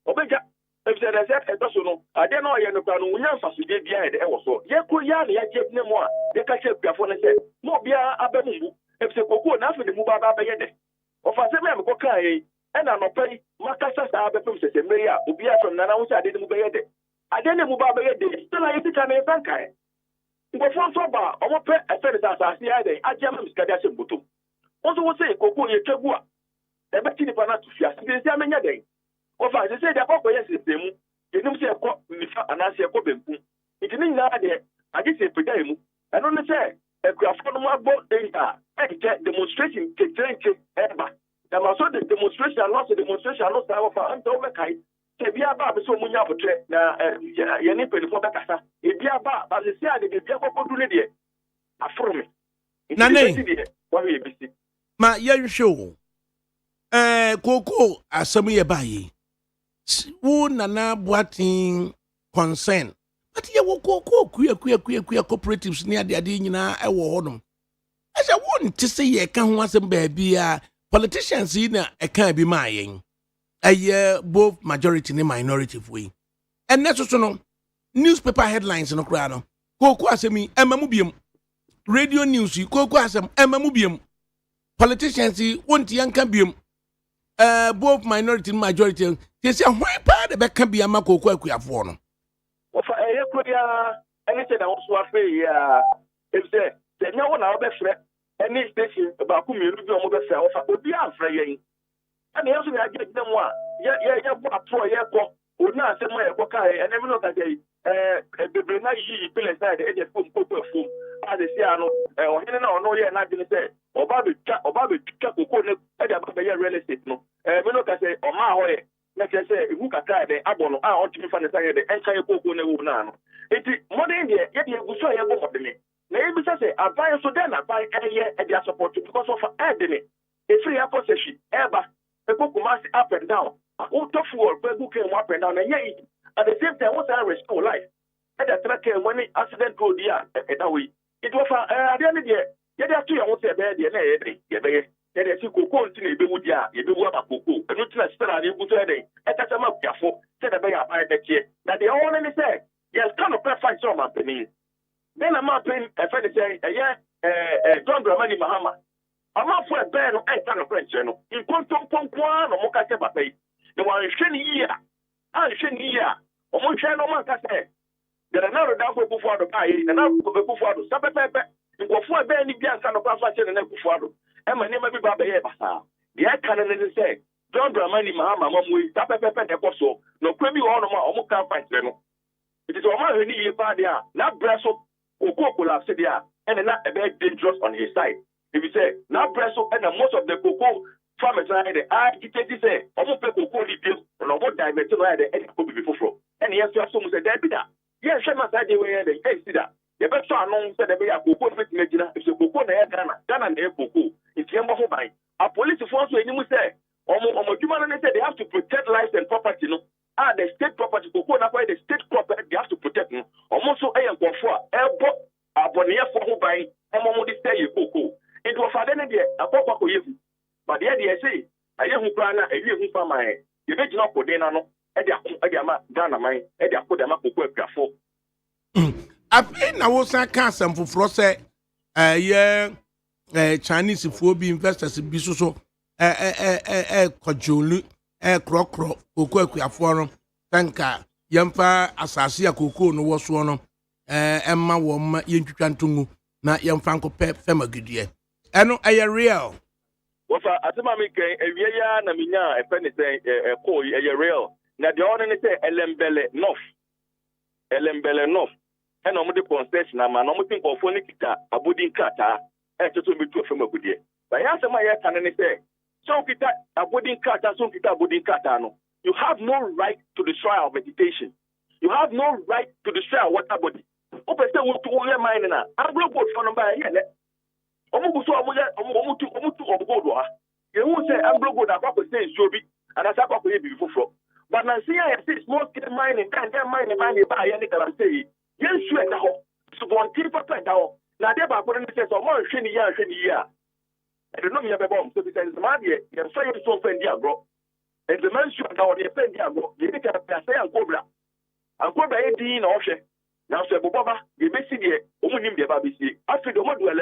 ɔbɛgya if said as a personal, I don't know, you're not going to be behind it. Also, Yakuya, Yakuya, the catcher, Piafone said, Mobia Abamu, if the Coco, nothing to move out of the of a semi Cocae, and I'm not paying Macassa Abacum, says Maria, Ubia from Nanausa, I didn't move it. I didn't move out of it, still I think I'm a bankai. Before Soba, or what pet, I said it as I see I jam Scadash Butu. Also, what say Coco, you Chagua. The Betty Panatus, the Samina day. Of I say the Papa system, you don't say a cop, and I say a cop. It didn't know that I did say per day. I don't say a craft on my boat data, and demonstration, take ever. And also the demonstration, lost the demonstration, lost our Antomakai. Tebia Bab so much of a trip now, Yanipin for the Casa. If Biaba, as I said, the Biaba do it. A from me. Nane, what will you be? ma yen show. Koko asami ye bayi. Wo nana boating concern. But ye wo koko kuya cooperatives ni ade nyina e wo hodom. I say won to say ye kan ho asem baabi a politicians na e kan bi ma yen. Both majority and minority way. And that's also no newspaper headlines no kra no. Koko asemi emamu biem. Radio news koko asem emamu biem. Politicians won't yanka biem. Both minority and majority. They say why pa the back can be a mako akuafo no. Of a Korea, anything I also pay, if there's no one out there, any station about whom you do almost self, would be afraid. And the answer I get them one, would not say my Bokai, and never know that they bring a bill aside, and just put food, as they say, or no, you're not going to say, or Bobby Chaco, and about the real estate. No, we look at say, or my way. Like I say, who can try the Abono, I want to find the entire Coco Nano. It is more than the idea we saw a book of the name. Maybe say, I buy so then I buy a year and their support because of adding it. A free opposition, ever, a book must up and down. A whole tough world, where book came up and down, and yet, at the same time, what's our restore life? And the track when it accident go there, and that way. It was at the end of the year, yet I won't say bad, there is a cocoa to be with ya, you do what a cocoa, and you trust that you put a day, and that's a map careful, said a bear by the kid. That the only say, yes, kind of perfect some happening. Then I'm up in a friend say, John Dramani Mahama. I'm up for a band of kind of French channel. In Quantum Ponquan or Mocata Pay. The one is Shen year. I'm Shen year. Or Monchano Macase. There are another down for the pie, and now for the Buffalo, Sapa Pepe, and go for a band in Bian San of Passion and Buffalo. And my name is Baba Ebasa. The Akan say, John Dramani Mahama, we Sapa Pepe and Eposo, no Quimby or no Moka fight them. It is Oma who need Padia, not Brasso, or Coco Lapsidia, and not a bit dangerous on his side. If you say, now Brasso and most of the cocoa farmers are the architect say, almost a cocoa details, and what dimension are the end could be before. And yes, you have so much a debida. Yes, she must have the way they see that. The best one said that they are cocoa with Medina, if you cocoa Ghana and their cocoa, it's Yamaho by. A police force when you say, human said they have to protect lives and property. No, the state property, cocoa, the state property, they have to protect. No, almost so I am for airport, Abonia for who buy, and Momodi stay cocoa. It was a day, a papa for you. But the idea say, I am who plan a year who for my, you bet not for dinner, no, and Ghana, my, and I put them up for grapho. I think I was a castle for Frost, Chinese phobia investors in Bisoso, Kojulu, Croc, Cocoa Forum, Tanka, Yamfa, Asasia Coco, no was one, Emma Wom, Yantumu, not Yam Franco Pep, Femagudia. I know I am real. What I make a year, Namina, a penny say, a coy, a real. Now the ordinary say, Elembele North. And I'm the concession, I'm not looking for Phonica, a budding cutter, and to be true from a good year. But I answer my can say, so kita a budding cutter, so kita budding cutter. You have no right to destroy our vegetation. You have no right to destroy our water body. Open say what to all your mind now. I'm going to put for number here. Omuguso omutu obogodwa. You who say I'm going to go to say Joby, and that's how we be before. But now see, I say small scale mining, can't get mining by any can say. Yes, you are now. So one tip of that now. Now, they're about to say, so more shiny year. I don't know me about bomb, so because my dear, you're saying so friendly, bro. and the man should now the pen diago, the make a say and cobra. And cobra 18 or she. Now, Sir Bobaba, the basic woman the Babisi, after the one who are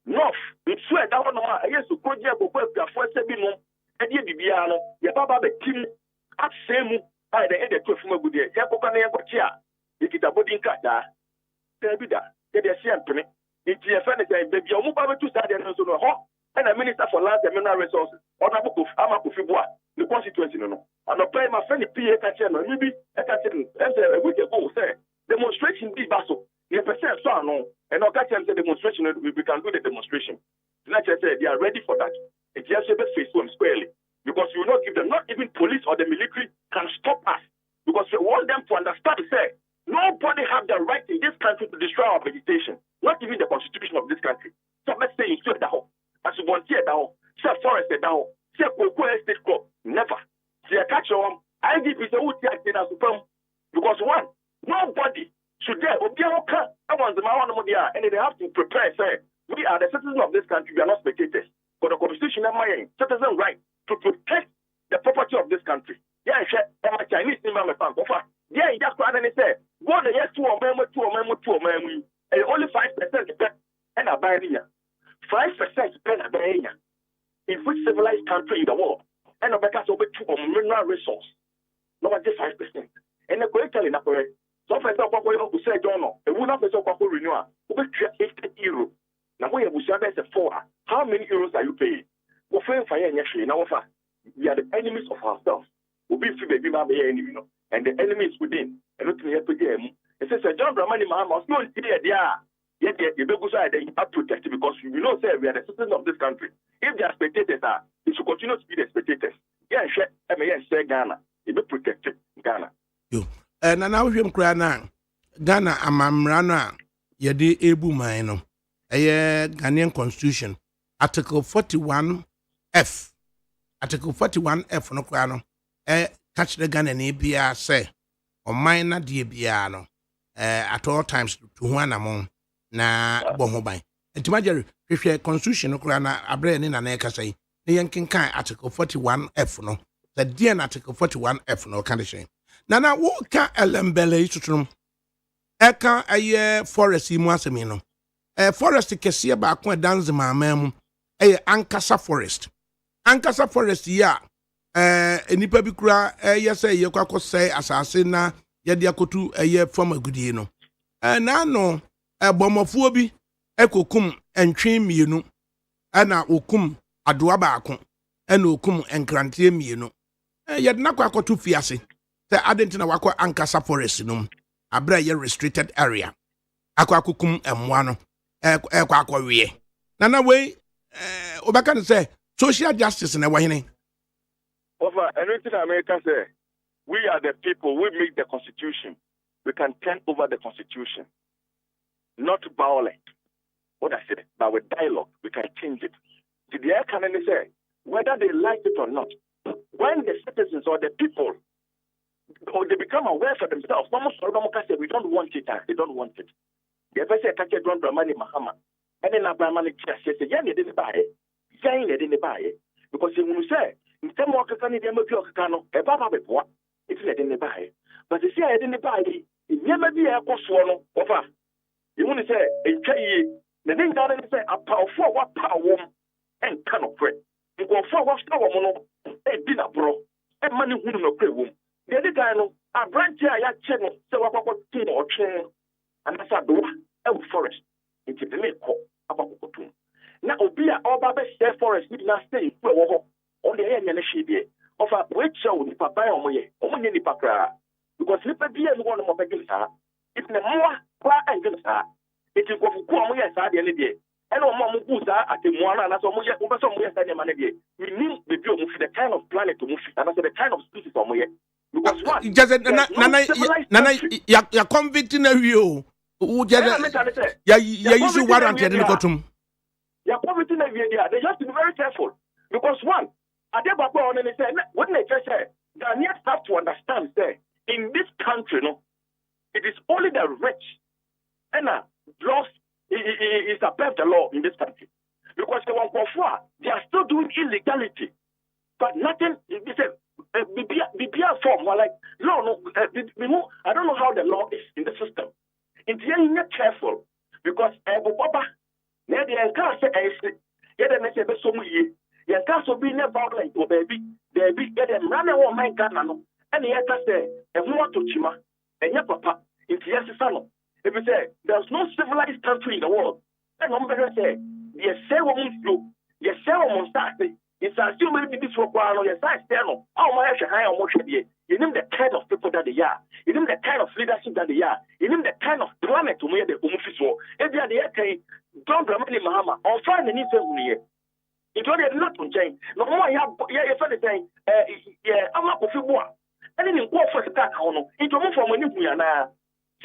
North, it's sweat down on I guess to put your book for 7 months, and you be your Baba the king at same by the end of the good year. Yapokana Yakochia, if it's a body cut, there be that. There is a it's your friend, baby, you're moving to start and a minister for land and mineral resources, or a book of Amakufibua, the constituency. No, and I play my friend P. Kachan, maybe a Kachan, and a week ago, say, demonstration be basso. The percent so no, and I can't say demonstration, we can do the demonstration. Like I said, they are ready for that. It's just a face one squarely. Because you will not give them, not even police or the military can stop us. Because we want them to understand, say, nobody have the right in this country to destroy our vegetation, not even the constitution of this country. So let's say you straight down. As you want here down, say forest down, say cocoa estate crop, never. See a catch on, IDP is a wood in as well. Because one, nobody should there, and they have to prepare, say, we are the citizens of this country, we are not spectators. For the constitution of my citizen right to protect the property of this country. Yeah, I'm a Chinese name, I'm a fan. Yeah, you just rather say, go the yes, 2 or 2 and only 5% and a barrier. 5% spend a barrier. In which civilized country in the world, and a better over 2 or mineral resource. No, just 5%. And the great telling up, so for example, we say, Jono, a woman of the so-called renewal, over 80 euros. Now, we have a 4. How many euros are you paying? We are the enemies of ourselves. We be free baby, and the enemy is within. And not to help them. It says, John Dramani Mahama, no one there. Yet, the people are protected because you know, say, we are the citizens of this country. If they are spectators, they should continue to be the spectators. Yeah, say Ghana. They be protected Ghana. And now we am Ghana Amamrana, Yadi Ebu Maino, a Ghanaian Constitution, Article 41F. Article 41F no Krano, catch the Ghana ABR say, or minor DBR at all times to one among na Bomobai. And to my Constitution no Krana, a brain in an eka say, the Yankin Kai Article 41F no, the dear Article 41F no condition. Nana woka elembele itutrum eka aye forest mu asemino forest kese ba ko danze mamam ankasa forest ya enipa bi kura yese ye kwakose asase na ye de akotu form agudie no na no bomofuo bi ekokum entwe mienu ana okum adoa ba ako ana okum enkrantie mienu ye de nakwa akotu fiase. The Adentina wako ankasa forest num abra ye restricted area akwa kukum emwano akwa wie nana we obaka say social justice na wahene over anything America say we are the people, we make the constitution, we can turn over the constitution, not violent, what I said, but with dialogue we can change it. See, the air can say whether they like it or not, when the citizens or the people or they become aware for themselves. Almost all of them say we don't want it. They don't want it. The ever say catch John Dramani Mahama, and then Abraham say, "Yeah, they didn't buy it. Yeah, they didn't buy it because when say in some work can they make your cano a baba before it's they didn't buy it. But they say I didn't buy it. It never be a cost one over. You want to say in Kay, the thing that they say a power for what power and cannot pray. You go for what power mono a dinner bro and money who no pray womb. The other guy, a branch here, I channel, so I got 2 or 3, and I said, "Oh, forest." It's the lake about Cocoon. Now, Obia, all Baba share forest, did not stay for on the air and she of a which show the papa on me, only the Pakra. Because Slipper be as one of my girls are. It's the more quiet and girls are. It is what we call me as I the other day. And on Mamma Buza at the one, and as a more over some way as I manage. We need the view of the kind of planet to move, and as the kind of species on me. Because what? Just Nana, you're convicting a view. Yeah, you should warrant it in the courtroom. You're convicting a view. They have to be very careful. Because one, I did back on and say, what they just say, Ghanaians have to understand that in this country, no, it is only the rich and laws is above the law in this country. Because they are still doing illegality. but nothing. They say BPR form. Like no. I don't know how the law is in the system. In the end, you're careful because Baba, now the encourage get them say so much. The encourage be never violent or baby. Get them run away my Ghana no. And the encourage say everyone to Chima and your papa. In the end, if you say there's no civilized country in the world, and I'm better say yes, say woman do. Yes, say woman start. It's as you may be this for one on your side, Stano. How much high or much you know the kind of people that they are. You know the kind of leadership that they are. You know the kind of planet to where the Umufis war. If they are the okay, don't Ramani Mahama, or find any family. It only not to change. No more, you have a saying, I'm not for one. And then go for the attack on it. Into move from when you are.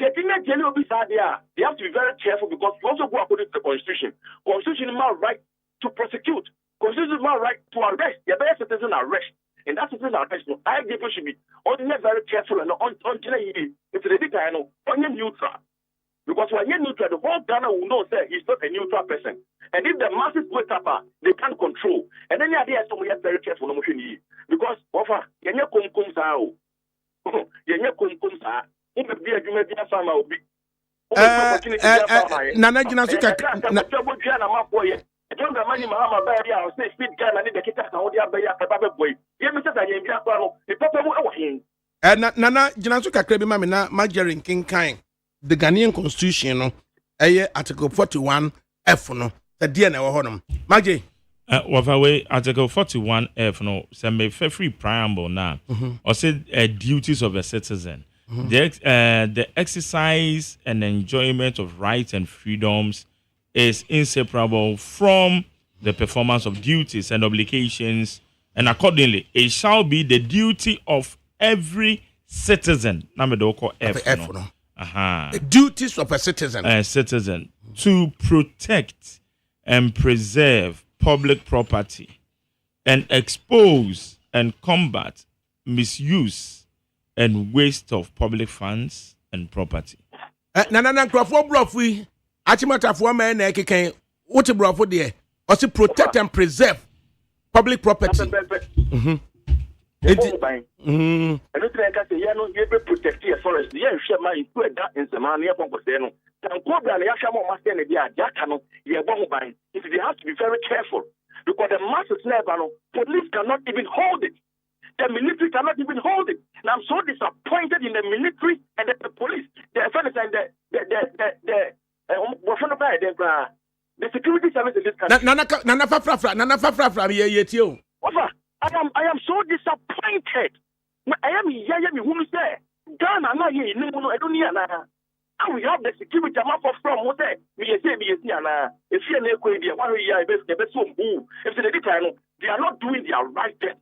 Setting a general beside there, they have to be very careful because you also go according to the Constitution. Constitution is my right to prosecute. Constitution is my right to arrest. The best citizen arrest. And that citizen arrest, I people should be very careful and until it's the big I know, neutral. Because when you're neutral, the whole Ghana will know that he's not a neutral person. And if the masses wake up, they can't control. And then the idea is to be very careful. Because, you're not Nana Jinasuka. Nana Jinasuka Krebi Mamina, Majorin King Kind, the Ghanaian Constitution, no, Article 41 F, no, the DNA or Honum. Maji. Away Article 41 F, no, some free preamble now, or said duties of a citizen. The exercise and enjoyment of rights and freedoms is inseparable from the performance of duties and obligations, and accordingly, it shall be the duty of every citizen. The duties of a citizen. To protect and preserve public property and expose and combat misuse and waste of public funds and property. Nana Crawford Broffy, Achimata for man, what a bravo dear, or to protect and preserve public property. And it's like I say, you protect your forest. Yeah, share my that in the money upon Boseno. And Cobra, the Yashamo Master, the Ajacano, you're buying. If they have to be very careful because the masses never know, police cannot even hold it. The military cannot even hold it. And I'm so disappointed in the military and the police. The security service in this country. Nana Fafra, I am so disappointed. I am here, who say, Ghana, I don't hear now. And we have the security from what say, if you're not going to if they are not doing their right thing.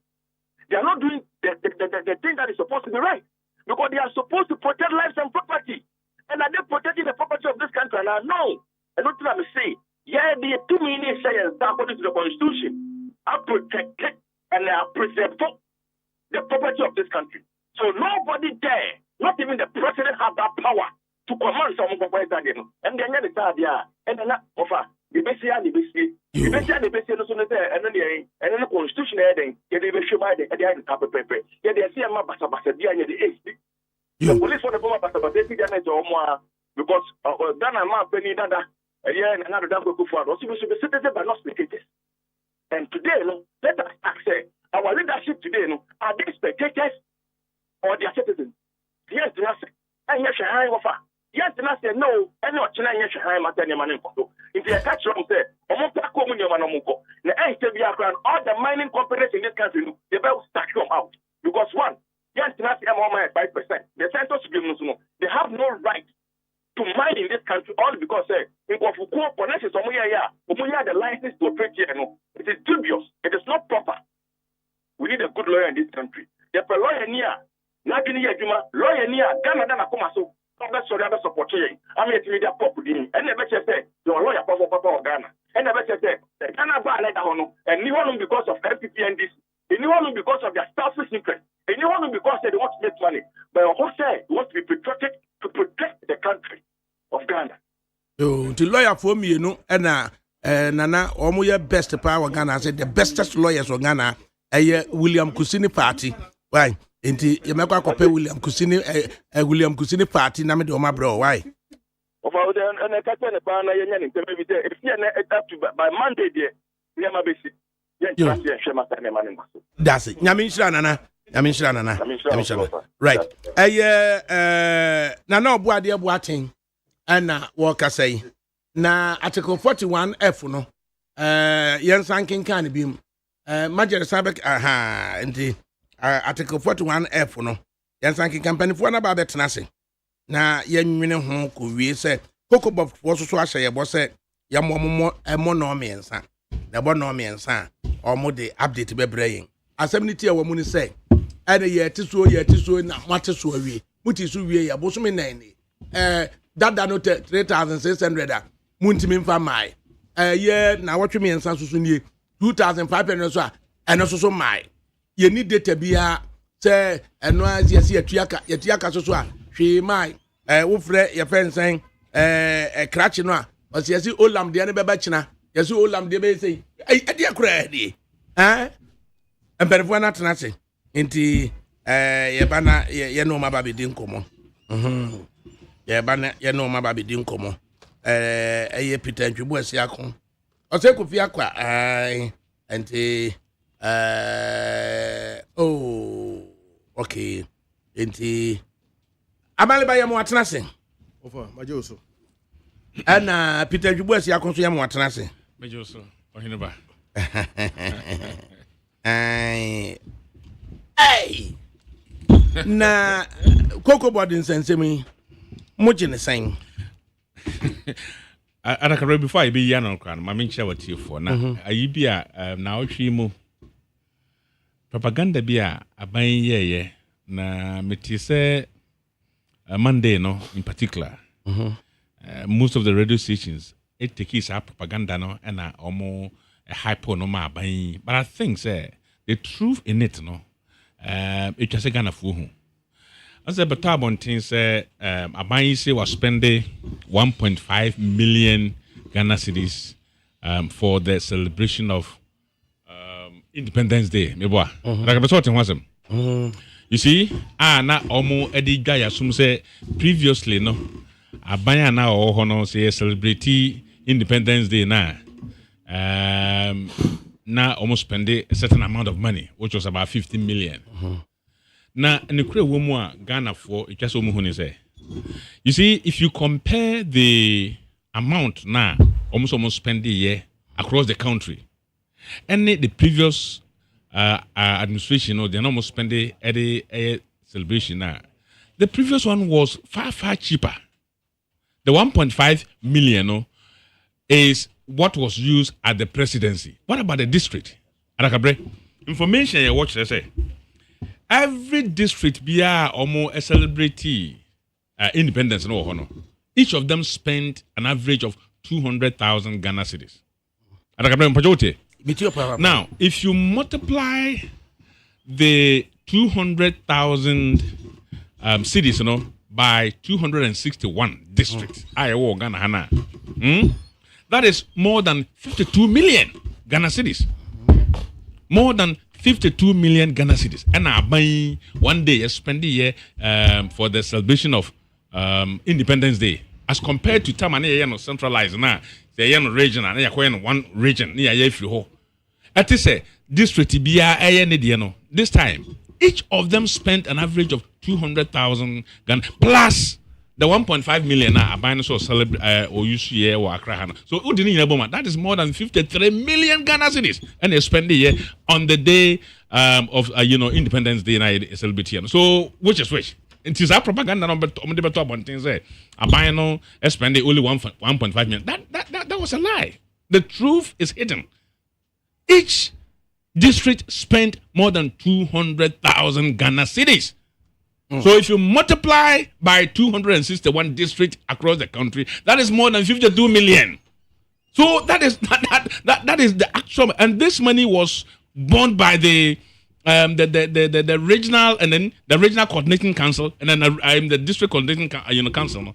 They are not doing the thing that is supposed to be right. Because they are supposed to protect lives and property. And are they protecting the property of this country? Now, no. And what I'm saying, yeah, the 2 million shares according to the Constitution are protected and they are preserved the property of this country. So nobody there, not even the president, have that power to command someone from where they're getting. And then they start there. And then that offer. The best and the best, and then the Constitution heading, they will show by the paper. Yeah, they see a map the police for the bomb because Ghana map penny dada, and another double for us. We should be citizens but not spectators. And today, let us ask our leadership today, are they spectators or they are citizens? Yes, they are. And yes, I offer. Yes, and I said no, and not China, yes, I am at any man. If you catch wrong, say, all the mining companies in this country, they will stack them out. Because one, yes, and I say, I'm 5%. The centers they have no right to mine in this country, all because, the license to operate here. It is dubious. It is not proper. We need a good lawyer in this country. There's a lawyer near, lawyer near, Ghana, Komaso. Sorry, I'm supporting. I'm a media property. And never say, your lawyer, Papa or Ghana. And never say, Ghana violate and you want because of FPP and this. And you want because of their selfish interest. And you want because they want to make money. But also, you want to be protected to protect the country of Ghana. Oh, the lawyer for me, and Nana, almost your best power Ghana. I said the bestest lawyers of Ghana. William Kusini party. Why? Inti yemekwa akope William Kusini party na me de oma bro. Why? Of all the and I catch the pan and maybe if you up to by Monday there, we are my basic. That's it. Nyamisha nana. Right. Na no boade boaten na worker say na article 41F no yen sankin kan bim major sabek nti article 41F no yen sankin company fo na ba betena se na yenwene ho ko wie se kokobof fo so ahye ye bo se ya mo no miensa na bo no miensa omo de update bebrayin asɛmniti a wamu ni sɛ ɛne yɛte so na mate so awie muti so wie ya bo so me nan ni dada no 3600 a muntimi mfa mai ye na wɔtwe miensa so nie 2500 so a ɛno so mai ye ni data bia sɛ ɛno asiasi yatuaka so a hwe mai wo frɛ ye fensen krachi no a ɔsiasi olam de ne bɛba kyina yesi olam de bɛ sei ɛde akora de emperifo na tena se nti ye bana ye no ma ba be din komo ye bana ye no ma ba be din komo eye Peter Ntwibu asiakon o se ko fi akwa nti okay nti amale ba ye mo atena se ofa majoso ana Peter Ntwibu asiakon so ye mo atena se majoso ohine ba Hey. Na Coco Body sensemi mujine saying. Adakabri before I be yan on crown, my main shower tea for now. I be now chimo propaganda bia a buying ye na metise Monday no in particular. Most of the radio stations it takes up propaganda no and almost a hypo no ma buying. But I think say the truth in it no it just a gonna fool. As a betabon thing say a buying say was spending 1.5 million Ghana cedis for the celebration of Independence Day. Meboa. Like a sort of you see, na omo edi gaya sum say previously no a buying na or no say celebrity Independence Day na. Now almost spend a certain amount of money, which was about 50 million. Now, in the Korea woman Ghana for it just say. You see, if you compare the amount now, almost spend a year across the country, and the previous administration, or they almost spend a celebration now. The previous one was far cheaper. The 1.5 million is what was used at the presidency. What about the district? ADAKABRI, information you watch, they say. Every district be almost a celebrity independence. No. Each of them spent an average of 200,000 Ghana cedis. ADAKABRI, now, if you multiply the 200,000 cities, by 261 districts, Ghana, that is more than 52 million Ghana cedis. More than 52 million Ghana cedis. And I buy one day, spend the year for the celebration of Independence Day. As compared to time and centralized now, the region and one region near Yefriho. At this district this time, each of them spent an average of 200,000 Ghana plus the 1.5 million are buying so celebrate or UCA or Accra. So that is more than 53 million Ghana cedis, and they spend the year on the day of Independence Day night celebration. So which is which? It is our propaganda number one thing say a buying no spending only 1.5 million. That was a lie. The truth is hidden. Each district spent more than 200,000 Ghana cedis. So if you multiply by 261 districts across the country, that is more than 52 million. So that is the actual, and this money was borne by the regional and then the regional coordinating council and then the district coordinating council.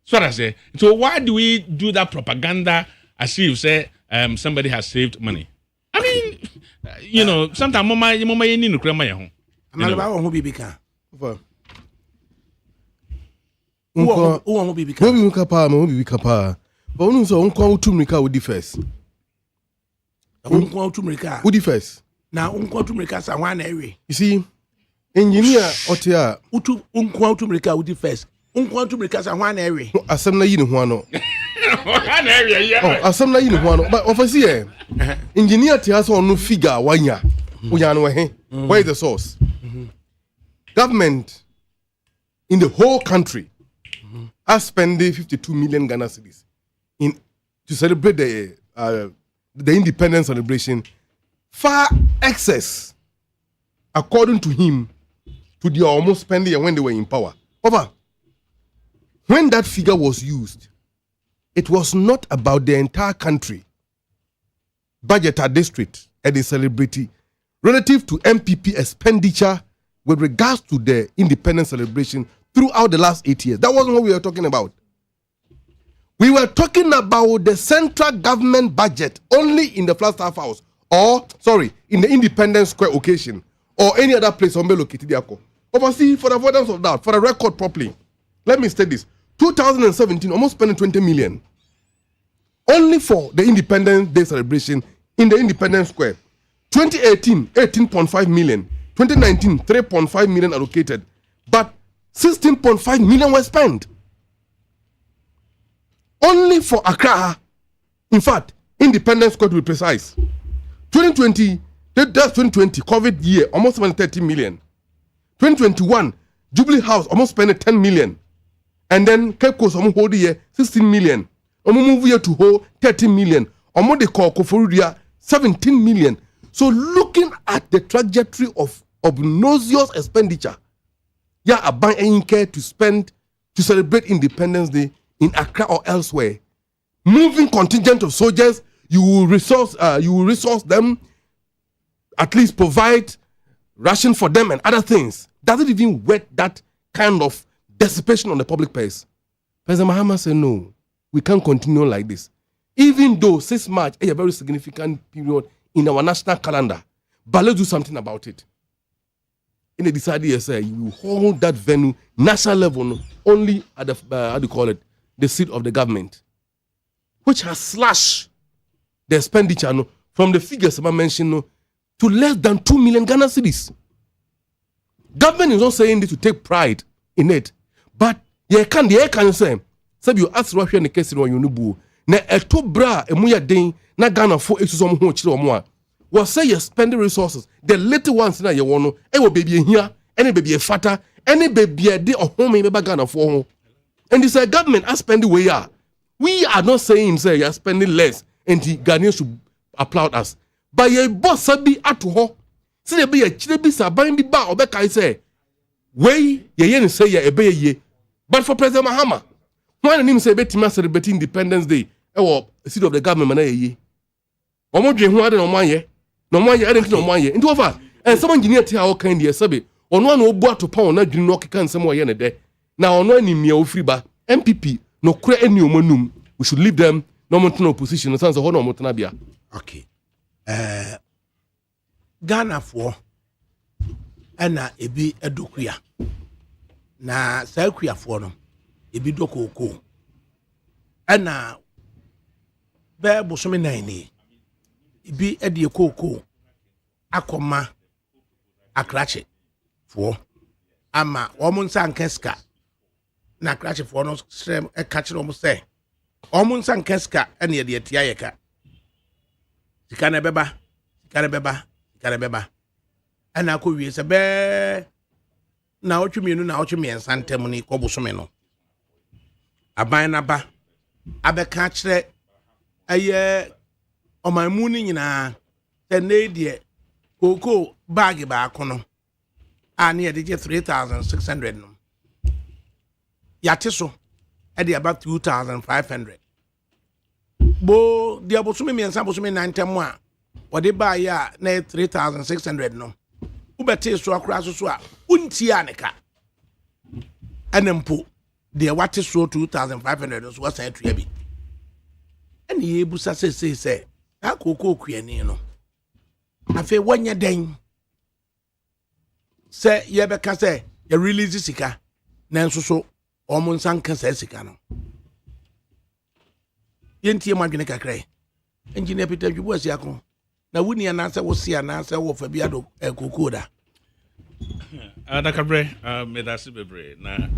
So I say, so why do we do that propaganda as if say somebody has saved money. I mean, sometimes mama you need to grandma your home. Amalaba who be bika. Who be kapa. But onu so unko utumrika udi first. Unko utumrika. Udi first. Na unko utumrika sa wan na ewe. You see, engineer otia unko utumrika udi first. Unko utumrika sa wan na ewe. Asem na yi ne ho ano. Asem na yi ne ho ano. But officer engineer tia so onu figure wanya. Uya no he. Where is the source? Government in the whole country are spending 52 million Ghana cedis to celebrate the independence celebration, far excess, according to him, to the almost spending when they were in power. Over. When that figure was used, it was not about the entire country, budget or district, and the celebrity, relative to MPP expenditure with regards to the independence celebration throughout the last 8 years. That wasn't what we were talking about. We were talking about the central government budget only in the Flagstaff House, in the Independence Square occasion, or any other place on located there. Oversee, for the avoidance of doubt, for the record properly, let me state this. 2017, almost spending 20 million only for the Independence Day celebration in the Independence Square. 2018, 18.5 million. 2019, 3.5 million allocated. But 16.5 million were spent. Only for Accra. In fact, Independence Square to be precise. 2020, that's 2020, COVID year, almost spent 30 million. 2021, Jubilee House almost spent 10 million. And then Cape Coast almost hold year 16 million. Almost move here to hold 30 million. Almost they call Koforudia 17 million. So looking at the trajectory of obnoxious expenditure, a bank ain't care to spend to celebrate Independence Day in Accra or elsewhere. Moving contingent of soldiers, you will resource them, at least provide ration for them and other things. Doesn't even worth that kind of dissipation on the public purse. President Mahama said, no, we can't continue like this. Even though 6 March is a very significant period in our national calendar, but let's do something about it. And they decided, yes, you will hold that venue, national level, only at the, the seat of the government, which has slashed the expenditure from the figures I mentioned to less than 2 million Ghana cedis. Government is not saying this to take pride in it, but you can say, you ask Russia in the case of Yunubu, na eto bra emuya den na Ghana for esusom ho chire omo a was say you spend the resources the little ones na you want e wo baby here any baby fata any baby de ohome be Ghana for ho and this government are spending way are we are not saying say you are spending less and the Ghanaians should applaud us but your boss sabi ato ho say dey be ya chire bi saban bi ba obeka say we ye say ya ebe ye but for President Mahama when him say betima celebrate Independence Day the seat of the government na ye omo dwe ho ade no manye no manye ade no manye into over and some engineer tia all kind here sabe ono na obu atopa ona dwene no keka nsem wo ye ne de na ono animia ofiri ba MPP no kura eni omanum we should leave them no mountain opposition no sense ho no motena bia okay Ghana for ana ebi edokua na sa akua for no ebi dokoko ana be bosome nan ni ebi ede koko akoma akrache for ama omo nsa nkeska na akrache for no strem e kache no mo se omo nsa nkeska ene ye de tia yeka sika na beba ana ko wie se be na otwemienu na otwemiensa ntem ni ko bosome no aban na ba abeka kire aye omanmu ni nyina tene die koko bag ba kono ani e de 3600 no yate so e de about 2500 bo de abosome miensa bosome nantem a wode ba ya na 3600 no ubete so akura so a untia ne ka anempo de wate so 2500 so wasan atua bi ene ye busa se koko kuani no afi wanya den se ye beka se ye release sika nanso so omo nsan ka sa sika no yentie madwene kakrai engineer Peter Djubu asiako na wuni ananse wo sia ananse wo fa bia do koko da ADAKABRI medasi bebre na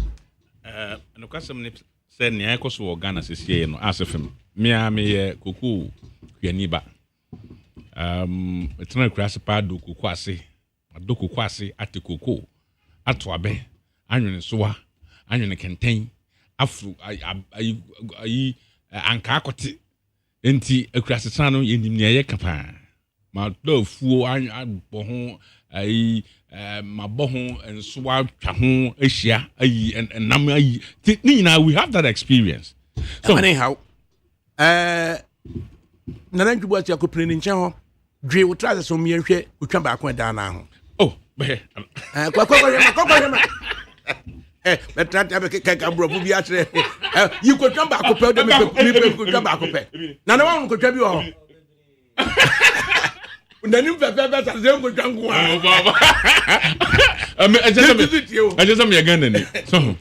no kwasem ne se ne akoso Ghana sesie no asefem me ye koko kuani ba etena krase pa do koko ase do koko ase ate koko ato abe anwene soa anwene kenten afru ayi anka akote enti akrase sana no yenim ne ye kapa ma do fuo abo ho ayi mabo ho ensoa twa ho ahia ayi enam ayi ni na we have that experience so anyhow nana Djubu asiako preni nche ho dwe wo tra so mi nhwe otwa ba ko da na ho oh be kwa betrata be keka brofu bi atre yi ko twa ba ko pe de mi ko twa ba ko pe na na wa ko twa bi ho ndanim fe sa ze ko twa nko oh baba ajesa me Ghana ni so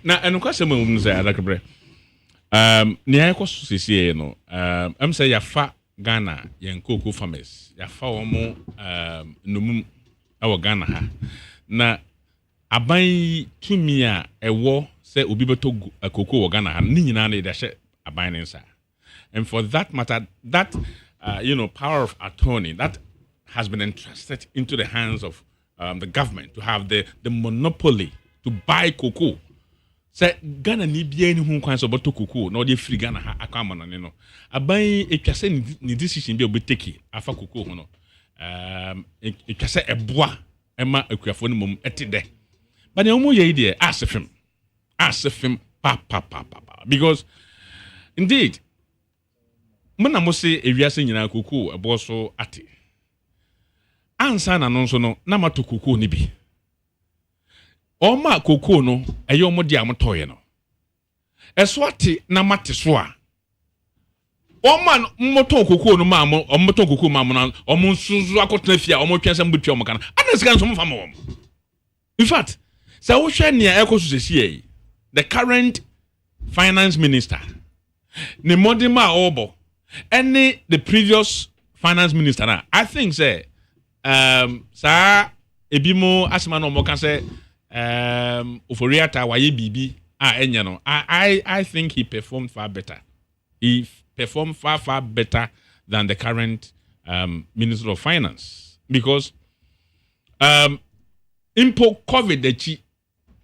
na enu kwase mu say ADAKABRI ni ayeko sisi no say ya fa Ghana yen koko farmers ya fa omo nomum awo Ghana ha na aban tumi a ewo say obi beto koko wo Ghana ha ni nyina na de hye aban nsa and for that matter that power of attorney that has been entrusted into the hands of the government to have the monopoly to buy cocoa. Say Ghana ni bia ni hu kwan so boto cocoa na odi free Ghana ha akwa no no aban etwase ni decision bi obeteki afa cocoa ho no etwase eboa ema akuafo no mom etide but na omo ye ide asefim pa because indeed mona mo se ewiase nyina cocoa ebo so ate ansa na no so no na mato cocoa ni bi Oma koko no eyo mo dia mo toye no eso ate na mate so a oma mo to koko no ma mo mo to koko ma mo na omo nsuzu akotena fia omo twense mbutu omo kana anesika nso mo fa mo in fact say wo hwe ne ekoso sesi the current finance minister ne modima obo any the previous finance minister na I think say sa ebimo asema no mo kan say Oforiata waye bibi enya no I think he performed far better. He performed far better than the current Minister of Finance because impo COVID echi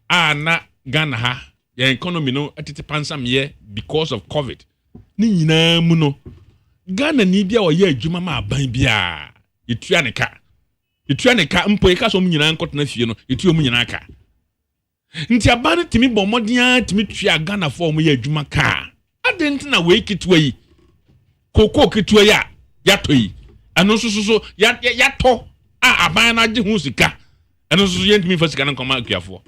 na Ghana ha ya economy no atete pansam ye because of COVID ni nyina mu no Ghana ni bia o ye adwuma ma aban bia etua ne ka mpo e ka so mu nyina nkotena fie no etua mu nyina ka nti abane timi bɔ mɔden timi tua Ghana for mu ye adwuma ka adent na we kitwa yi koko kitwa ya yato yi ano so yato aban na gye hu sika ano so yentimi fa sika na nkoma akuafo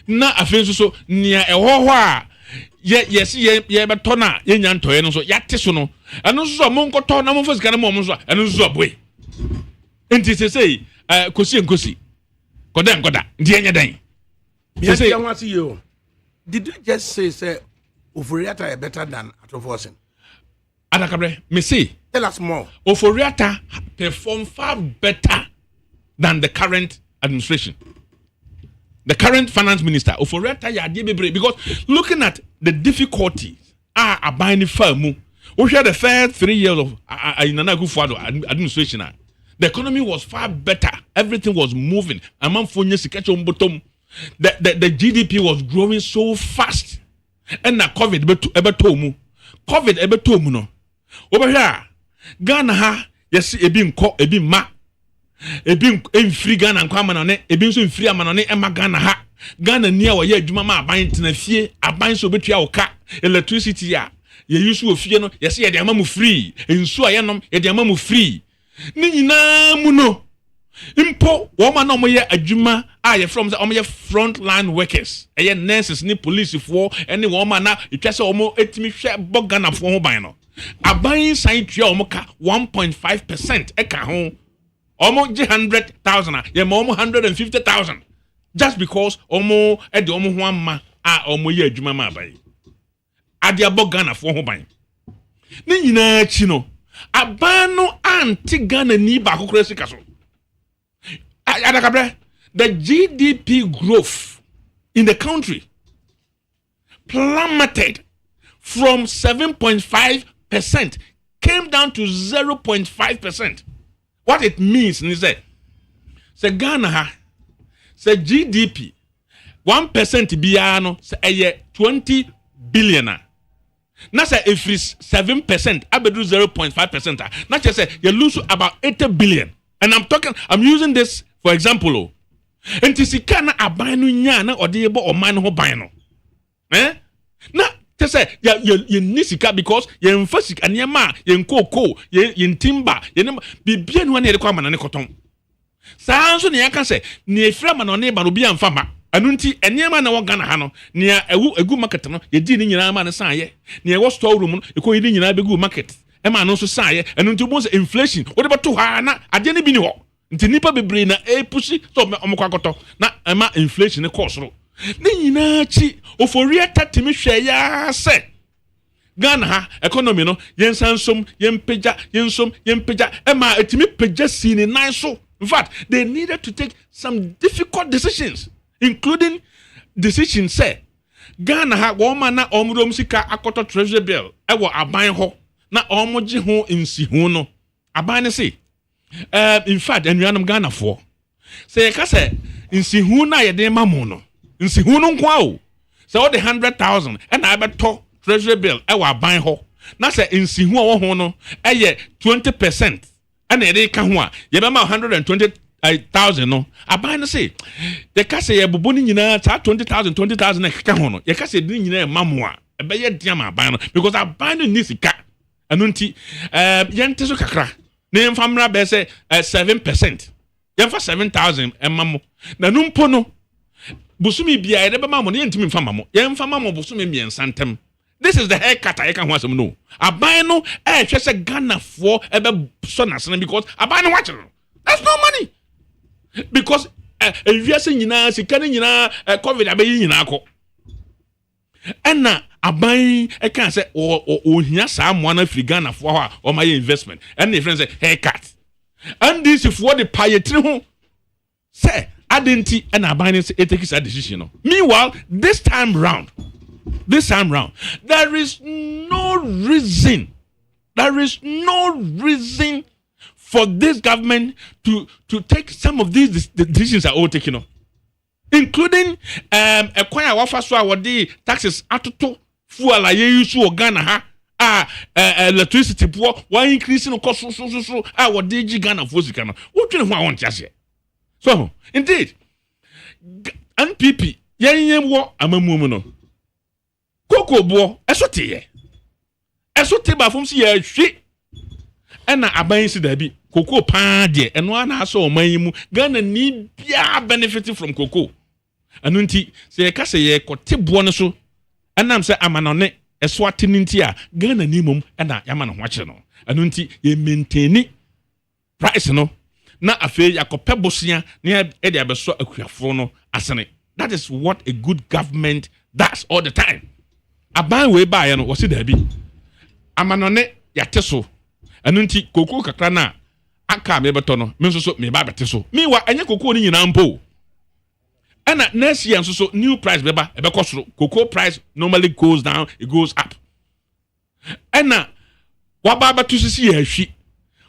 na afen so nia ɛhɔ a yes ye beto na ye nya ntoye no so yate so no ano so mo nkoto na mo fa sika na mo so ano so boy enti sei kosi koda ndi enya dan. Yes, I want to see you. Did you just say Oforiata is better than Atoforsen? ADAKABRI, me say. Tell us more. Oforiata performed far better than the current administration. The current finance minister, Oforiata ya bebre because looking at the difficulties abiding firm. We had the first 3 years of Nana Akufo-Addo administration. The economy was far better. Everything was moving. The GDP was growing so fast. And now COVID ebe no. Over here, Ghana ha yes ebi ma ebi free Ghana nkwa manone ebi so free amanone ema Ghana ha Ghana nia wo ye adwuma ma aban tena fie aban so betua wo ka electricity ya ye use wo fie no yes ye de ama mu free ensu ayenom ye de ama mu free ni nyina mu no impo wo ma no mo ye adwuma ye from say ye front line workers ye nurses ni police for any wo ma na etwa say wo etimi hwe bo Ghana fo ho ban no aban san tua omo ka 1.5% eka ho omo je 100,000 ye ma omo 150,000 just because omo e de omo ho amma a omo ye adwuma ma aban ade abo Ghana fo ho ban ni nyina chi no aban no anti Ghana ni ba kokoro sika so adakabre the GDP growth in the country plummeted from 7.5% came down to 0.5%. What it means is that Ghana ha say GDP 1% biano say 20 billion. Now say if it's 7%, abedu 0.5%. Now just say you lose about 80 billion. And I'm using this for example. And tisika na aban no nya na ode ebo oman ho ban no. Na te say you nisika because you emphasic anyama you koko you timber you bibia no na ye kwa mana ne koton. Saa nso ne yaka say ne efra ma no ne ba no bia mfa ma. Anu nti anyama na wo Ghana ha no ne egu market no ye di ni nyina ma ne san ye. Ne wo store room no e ko yi ni nyina begu market. E ma no so san ye. Anu nti bo say inflation wo de beto ha na ade ne bi ni ho. Nti nipa bebre na pushi so omokwakoto na ema inflation ne cost ro ne nyina chi oforia tatimi hwe ya se Ghana ha economy no yensansom yempega ema etimi pega si ni nan so. In fact they needed to take some difficult decisions including decision say Ghana ha wo ma na omrom sika akoto treasury bill e wo aban ho na omoji ho nsihu no aban ne say in fact enuanam Ghana for say ka say nsihu na ye de mamu no nsihu no nko o say all the 100,000 and I beto treasury bill e wa ban ho na say nsihu wo ho no e ye 20% and e dey ka ho a ye be ma 120,000 no aban no say the ka say ye bobo ni nyina ta 20,000 e ka ho no ye ka say ni nyina e mamu a e be ye dia ma aban no because aban no ni sika anu nti ye nte so kakra ne mfamra be say 7%. Yemfa 7,000 emamo. Na numpo no busumi bia ede be mamo ne yentimi mfa mamo. Yemfa mamo busumi miensa ntem. This is the haircut I can want no. Aban no hwe se Ghana for ebe so nasene because aban no watch no. That's no money. Because ewiase nyina sika ne nyina covid abeyi nyina akọ. Enna aban e kan say o hia saa mo na free Ghana for ha o my investment and the friends say haircut and this if what the payetri ho say adenti and aban say take this decision no. Meanwhile this time round there is no reason for this government to take some of these decisions that are all taken on, including a kwanya wafa so awodi taxes atoto fuel aye use o Ghana ha electricity poor why increase no cost so awodi gi Ghana for sika no wotwene ho awon tiase. So indeed NPP yen wo amamumu no koko bo esote ba fom si ye hwe ena aban si da bi koko pa de eno ana aso o man mu Ghana ni bia benefit from koko anu nti se ka se ye kote bo no so anam se amanone eso atini nti a Ghana ni mum ena yama no ho akye no anu nti ye maintain price no na afi yakope bosia na e de abeso akuafo no asene. That is what a good government does all the time. Aban we ba ye no wo se da bi amanone yateso anu nti koko kakra na aka me beto no me so me ba beteso mewa enye koko ni nyina mpo. And next year, so new price beba cocoa price normally goes down, it goes up. And now, what about to see a sheep?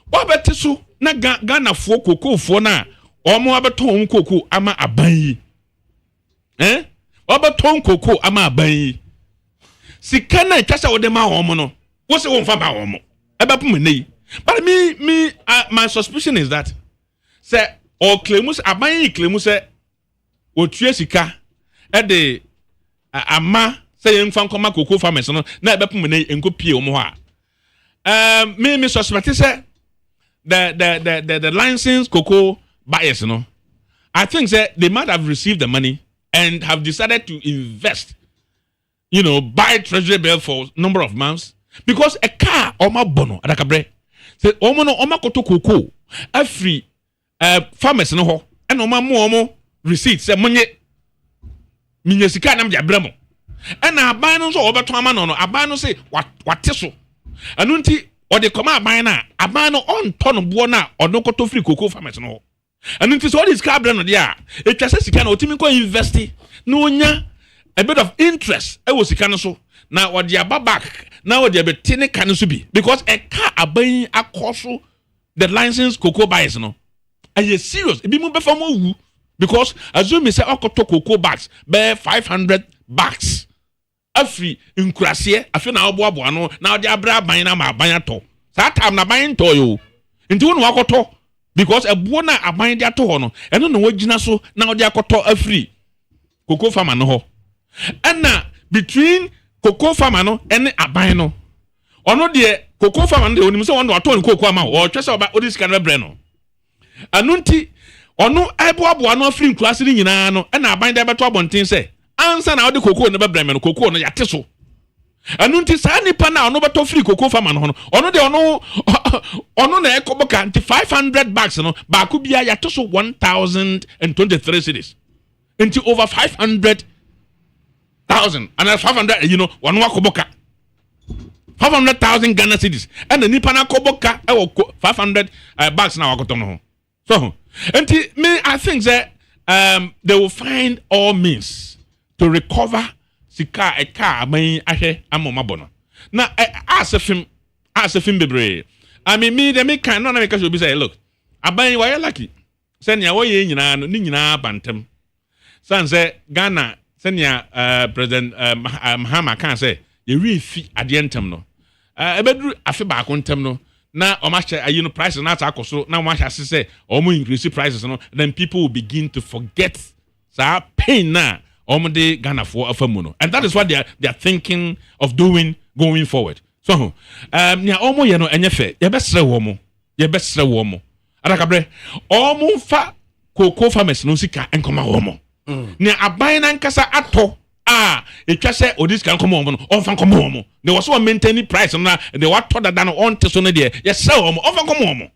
What about so na Ghana for cocoa for now? Or more about tone cocoa ama abayi. What about tone cocoa ama abayi? Si kana kasa o de ma homo. What's the one for homo? About me. But me, my suspicion is that say or claimus abayi claimus otue sika e de ama say yemfa nkoma cocoa farmers no na ebepum ne enkopie omo ha me suspect say the licensed cocoa buyers no, I think that they might have received the money and have decided to invest, buy treasury bill for a number of months because a car oma bono adakabre say omo no oma koto koko afri farmers no ho and oma mo receipt say monye minya sika nam dia bremo and aban no so obeto ama no aban no say wate so anu nti ode koma aban no on ton bo na ono koto free koko farmers no ho anu nti so all this car bremo dia etwa say sika na otimi ko invest no onya a bit of interest e wo sika no so na ode aba back na ode be tini kan so bi because a car aban akoso the license cocoa buyers no are you serious e bi mu be fa mo wu because assume say okoto cocoa bags be 500 bags afri nkurase afi na oboabo no na ode abra ban na ma ban ato sa time na ban to yo nti wonu akoto because ebuo na aban de ato ho no eno na wagina so na ode akoto afri cocoa farmer no ho na between cocoa farmer no ene aban no ono de cocoa farmer no de onim se won ato cocoa ama o twese oba odi sika na bre no anu nti ono eboabo no afri nkurase ni nyina no na aban de beto abonten se ansa na odi cocoa no be bre me no cocoa no yate so anu nti sa nipa na ono beto free cocoa farmer no ono de ono na ekoboka nti 500 bags no ba ku bia yate so 1023 cedis nti over 500,000 and 500 you know one wakoboka 500,000 Ghana cedis and the nipa na koboka 500 bags na wakoto no so nti me I think that they will find all means to recover sika a car main ahwe amomabono na asefim bebre I mean me they can no na make us be say look aban why lucky send ya wo ye nyina no ni nyina bantem san say Ghana senia president Mahama kan say ye refi adentem no ebeduru afi ba kontem no na o ma che ayino prices na ta akoso na o ma hase say o mo increase prices no then people will begin to forget sa pain na o mo de Ghana for afamu no and that is what they are thinking of doing going forward so nya o mo ye no enyefe ye besre wo mo adakabre o mo fa cocoa farmers no sika enkoma wo mo ne aban na nkasa ato etwa se odis kan komo no onfa komo mo ne wo so maintain price na de what to da no on te so no de ye sell mo onfa komo mo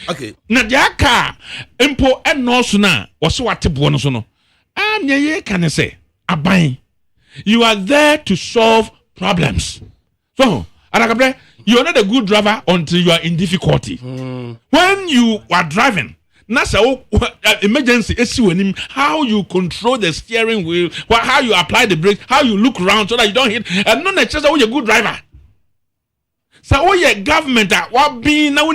okay na de aka empo eno so na wo so watebo no so no nya ye kan say aban you are there to solve problems so adakabre you are not a good driver until you are in difficulty when you are driving na so emergency esi how you control the steering wheel, how you apply the brake, how you look around so that you don't hit and not necessarily you're a good driver. So your government what being now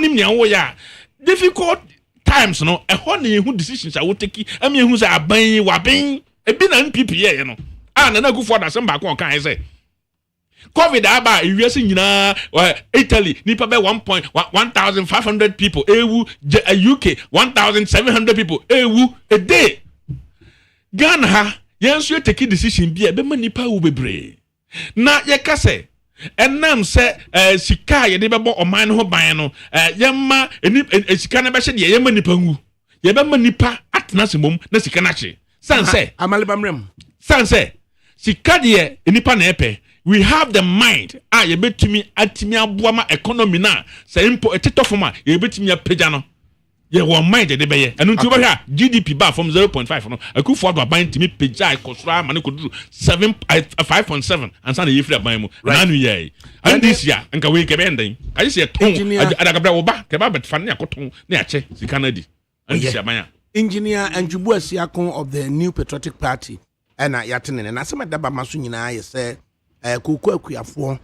difficult times no a honey who decisions I will take I mean who's a buying wapping a bin and people you know and na go for that some back one can I say COVID aba US nyina Italy nipa be 1,500 people ewu UK 1,700 people ewu a day Ghana ha yenso take decision bi e be nipa wu bebre na ye ka se enam se sika ye de bebo oman ho ban no yemma sika na be hye de yemma nipa ngu ye be nipa atena semom na sika na hye sanse amalibamrem sanse sika de nipa na epe we have the mind ye betumi atimi aboama economy na say impo etitofoma ye betumi apagya no ye won mind de beye enu nti obehwa GDP ba from 0.5 no akufo do aban timi pagya ikosura ma ne koduru 5.7 ansa na ye free aban mu na nu ye and this year nka we kebe ndin ayi se ton adakabra wo ba keba bet fa ne akoton na ache sika na di and this aban engineer Anjubu Asiakon of the New Patriotic Party na yatene na asema daba maso nyina ye se kuku akuafo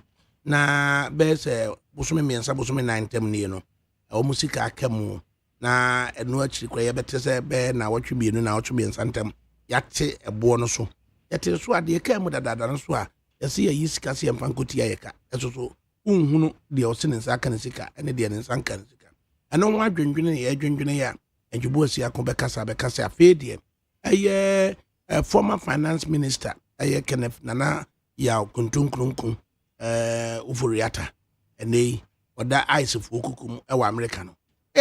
na be se bosome miensa bosome 9 tem ne no o musika akamu na enu akiri kwa yebete se be na wotwe bienu na wotwe miensa ntem yate ebo no so yate so ade ka mu dadada no so a yesi yi sika se mfankoti yeka eso unhunu de o sene saka ne sika ene de ne sanka ne sika eno ho adwendwene ye adwendwene ya Anjubu Asiakon be kasa afedie former finance minister Kenneth Nana ya kuntunkunkun ufuriata ene oda ice fukukum wa America no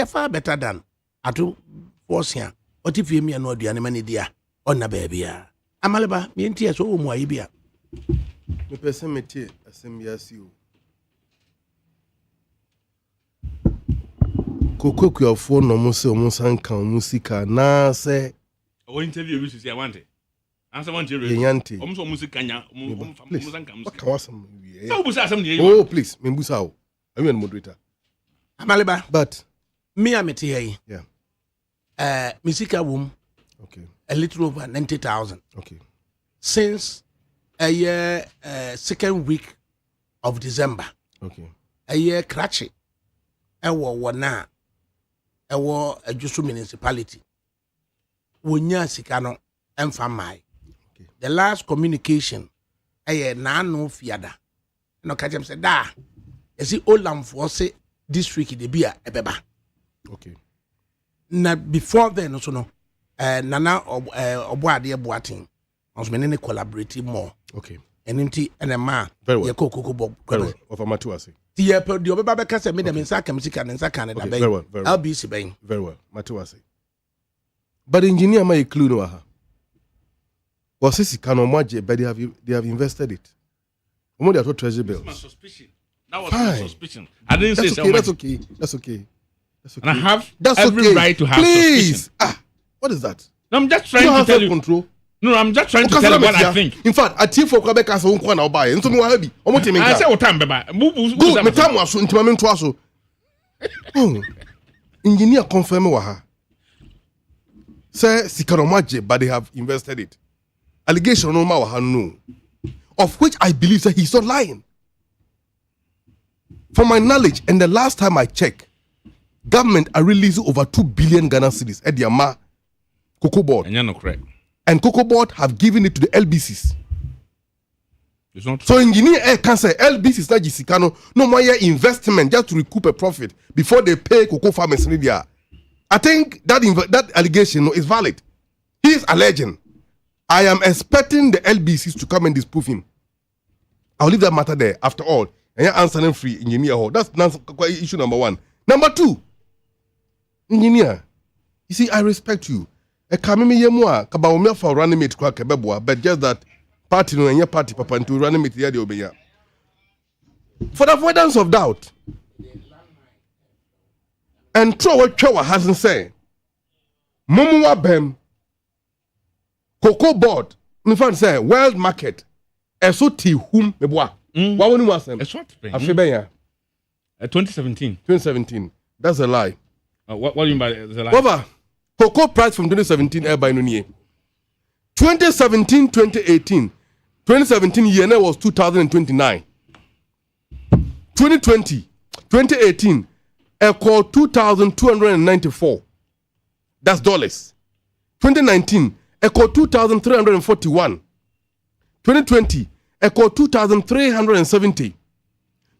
far better than atu forcia otifie mi no aduane mani dia onna baabia amaleba mi ntie so wo mu ayi bia me pese metie asem yasi o Kokokuafo no mo se omo sanka omo sika na se o interview we see I want it answer one to Yanyante. omo music kanya omo sanka music Kawasam. so busa asem dey Oh, please, me busa o. I'm a moderator. Amaliba, But me am here. yeah. Misika womb Okay. a little over 90,000 Okay. since a year, second week of December. Okay. A year cratchy. Wana. A Jusu municipality. Wunya Sikano and Famai. Okay. The last communication, a year nano fiada. No catch him said, da. You see, Olam for say district the beer a beba. Okay. Now, before then, also, no, Nana Obuadi Boating was meaning collaborating more. Okay. And empty and a man. Very well. Cocoa bob. Very well. Of Matuasi. The Obabaka made them in Saka Music and Saka and Very well. Very well. I'll be Sibane. Very well. Matuasi. But engineer my clue no ha. Was this cano maje, but they have invested it. Only at treasury bills. my suspicion that was Fine. my suspicion I didn't say That's so okay. much That's okay. That's okay. That's okay. and I have That's every okay. right to have Please. suspicion What is that? no I'm just You trying don't to have tell you self-control. no I'm just trying to tell you what I think In fact, ati for Quebec as on kwana obaye. Nso mi wa habi. Omo temi I say nka. what time beba Go me time aso ntima me nto aso. Oh. Engineer confirm wa ha. Say Sikaromaje, but they have invested it. Allegation no ma wa ha no. Of which I believe that he's not lying. From my knowledge, and the last time I checked, government are releasing over 2 billion Ghana cedis at the Ama Cocoa Board. and you're not correct And Cocoa Board have given it to the LBCs. it's not So engineer can say LBCs na Jisikano no more investment just to recoup a profit before they pay cocoa farmers in India. I think that allegation is valid. He is alleging. I am expecting the LBCs to come and disprove him. I'll leave that matter there. After all, and you're answering free engineer. That's issue number one. Number two, engineer. You see, I respect you. A kamimi yemwa kabaumia for running mate kwa kebebwa, but just that party no any party papa into running mate the obeya. For the avoidance of doubt, and throw what Chowa hasn't said. Mumuwa bem Cocoa Board, in fact, say world market. Eso ti hum meboa. Wa woni wasem. it's what Afebenya 2017 2017. That's a lie. what do you mean by the lie Over cocoa price from 2017 air by no nie. 2017 2018. 2017 year now was 2029. 2020 2018 equal 2294. That's dollars. 2019 equal 2341. 2020 equal 2370.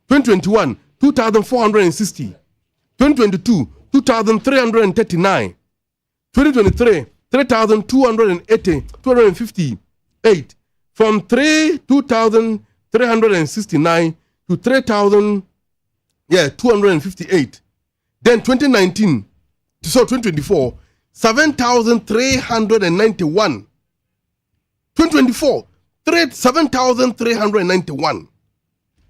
2021 2460. 2022 2339. 2023 258. From 2369 to 258. Then 2019 so 2024 7,391. 2024 7,391.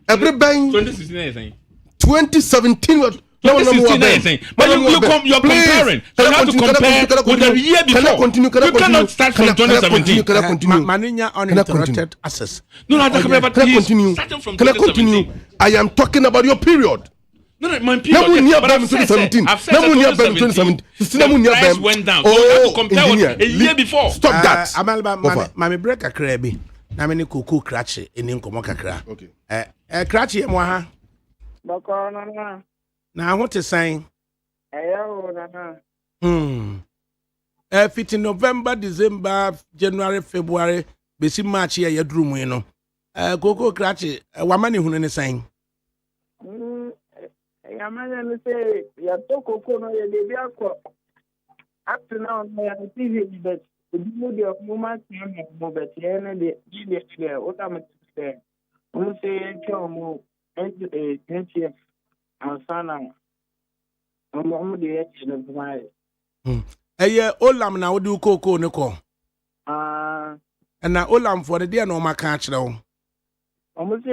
Every bank 2016 is saying 2017 was 2016 is saying but you're comparing so you have to compare with the year before you cannot start from 2017 Maninya uninterrupted access. no ADAKABRI but Can I continue? starting from Can I continue? 2017 I am talking about your period. no my Namu period near but Bam I've said 2017. I've said Namu near Bam 2017 2017. the price went down so you have to compare with a year before Stop that. Amaliba, Over. mami break kakra bi. Na me ni kuku krache eni nkomo kakra. Okay. Krache mo ha. Bako nana, Na ho te san. eyo nana. Fiti November, December, January, February, besi March ya yadru mu no. Kuku krache wa mani hunu ne san. Yamanya ni say ya toko kono ya debi akọ. Up to now, ya TV but the of moment mo but ya na de de what am say. We say chomo 20th ansana. Mo de ya chile bumai. Olam na wodi koko ne ko. Na Olam for the day na o maka akire wo. Almost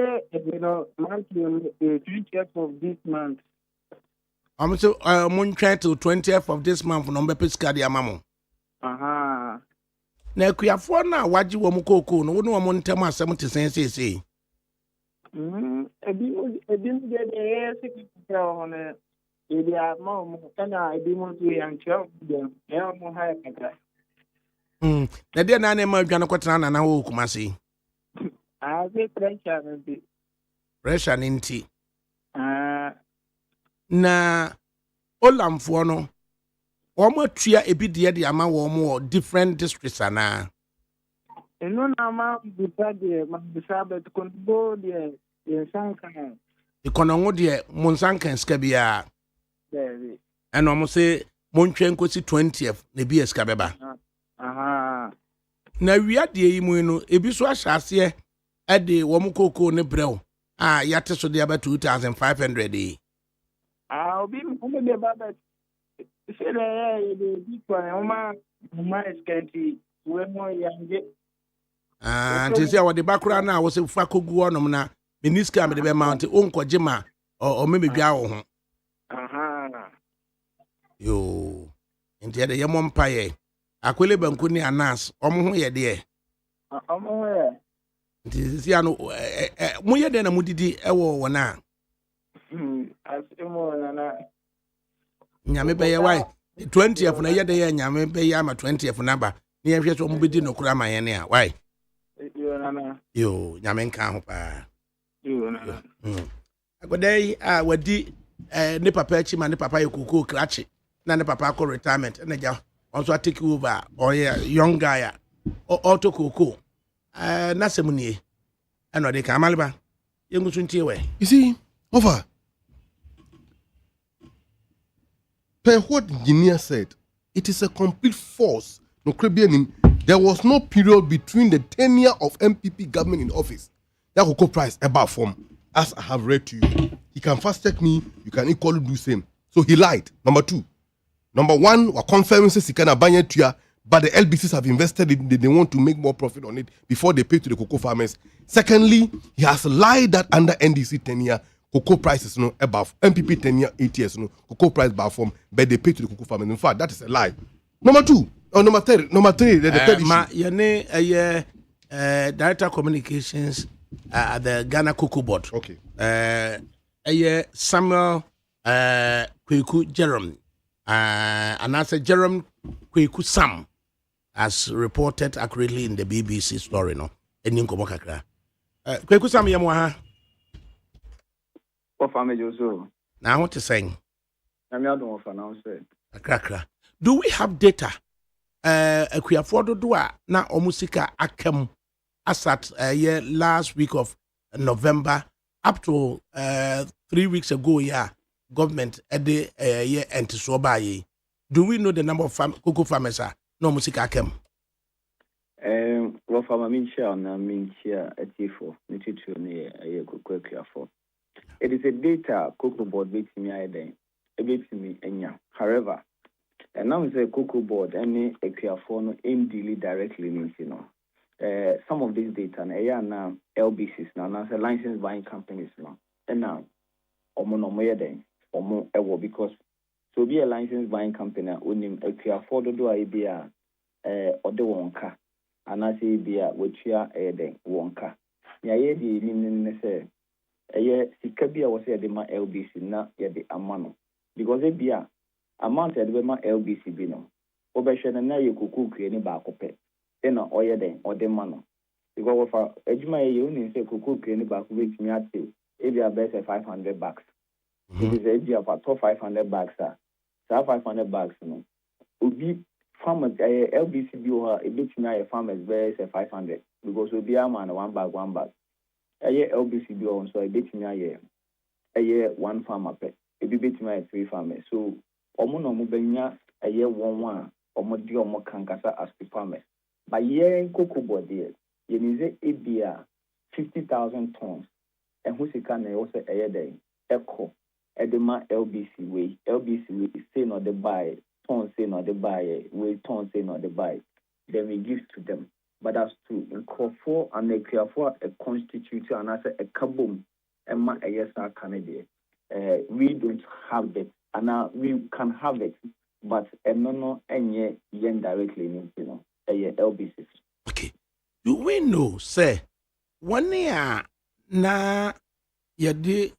month 20th of this month. I'm so moon try to 20th of this month no be pesca dia mamo. Aha. Na kuafo na waji wo mu koko no wo no mo ntem asem te sen. Ebi de secretary on ebi a mo kana ebi mo tu yan cho dem. Mo ha kaka. Na dia na ma adwane kwetena na wo kumase. Ah, se pressure no bi. Pressure ninti. Ah. Na olamfo no omo atua ebi de ama wo mo different districts ana. Eno na ma bisa de ma bisa bet konbo de sankan. Ikono de monsankan ska bia. There. And almost say montwen kosi 20th na bi eska beba. Aha. Na wia de yi mu no ebi so ahyase e de wo mo koko ne brew. Yate so de about 2500 e. Obi mo de baba. Se le de bi kwa ma eskanti we mo yange. Ntisi a wo de bakura na wo se fa kogu onom na meniska me de be mount onkoje ma o me bia wo ho. Aha. Yo. Nti de yemo mpaye. Akwele banku ni anas omo ho ye de. Omo ye. Nti si ano mo ye de na mudidi ewo wona. Asimo na. Nyame be ye wai 20th na ye de ye nyame be ye ama 20th na ba. Ni ehwe so mo bedi no kura ma ye ne a wai. Yo na. Yo, nyame nka ho pa. Yo na. Agodai wadi ne papa achi ma ne papa ye kuku krachi na ne papa ko retirement na ja also take over or young guy auto kuku na semuni e no de ka amaliba yengu suntie we. You see, over. Per what engineer said, it is a complete force. No Caribbean. There was no period between the tenure of MPP government in office that cocoa price above form. As I have read to you, he can fast check me. You can equally do same. So he lied. Number two. Number one, what conferences he can abandon to you, but the LBCs have invested in. They want to make more profit on it before they pay to the cocoa farmers. Secondly, he has lied that under NDC tenure, cocoa prices no above MPP tenure 8 years no cocoa price above form, but they pay to the cocoa farmers. In fact, that is a lie. Number two. Number three, the third ma issue. Yene Director Communications at the Ghana Cocoa Board. Okay. Samuel Kweku Jerome. And I said Jerome Kweku Sam as reported accurately in the BBC story, no? Enin komo kakra. Kweku Sam yamwa ha. What family you so? Now what to saying? I'm not doing for now, sir. Kakra. Do we have data? Akuafo dodo a na omusika akam asat last week of November up to 3 weeks ago government ede ye entiso ba ye. Do we know the number of cocoa farmers no omusika akam? What farmer mean share na mean share etifo nititu ne cocoa akuafo. It is a data cocoa board betimi ayden ebetimi enya. However, and now it's a cocoa board and a Kiafo no deal directly means some of this data now LBCs now licensed buying companies now and now because to be a licensed buying company when a Kiafo do a or the wonka and I say be a which you are a wonka. Ya ye the say a sikabia was a dema LBC na ya the amano because it be a amount at Wema LBC Bino. Obesha na ye kuku create baako pe. Then or the mano. Because of Ejma you say kuku create baako which me at if you are best $500. It is a idea of top $500 sir. 500 bucks no. Ubi farmers LBC bio a bit me farmers best 500 because we be a man one bag. A LBC bio so a bit me a year one farmer pe. A bit me 3 farmers. So omo no mo benya eye won omo di omo kankasa as the farmers but ye cocoa board there ye nize ebia 50,000 tons and who sika na yo say eye den echo edema LBC we say no the buy tons say no the buy we tons say no the buy then we give to them but as to for and a clear for a constitute and as a kabum emma eye sa Canada we don't have it, and now we can have it, but no any yen directly, LBC. Okay. Do we know, say, 1 year na yadi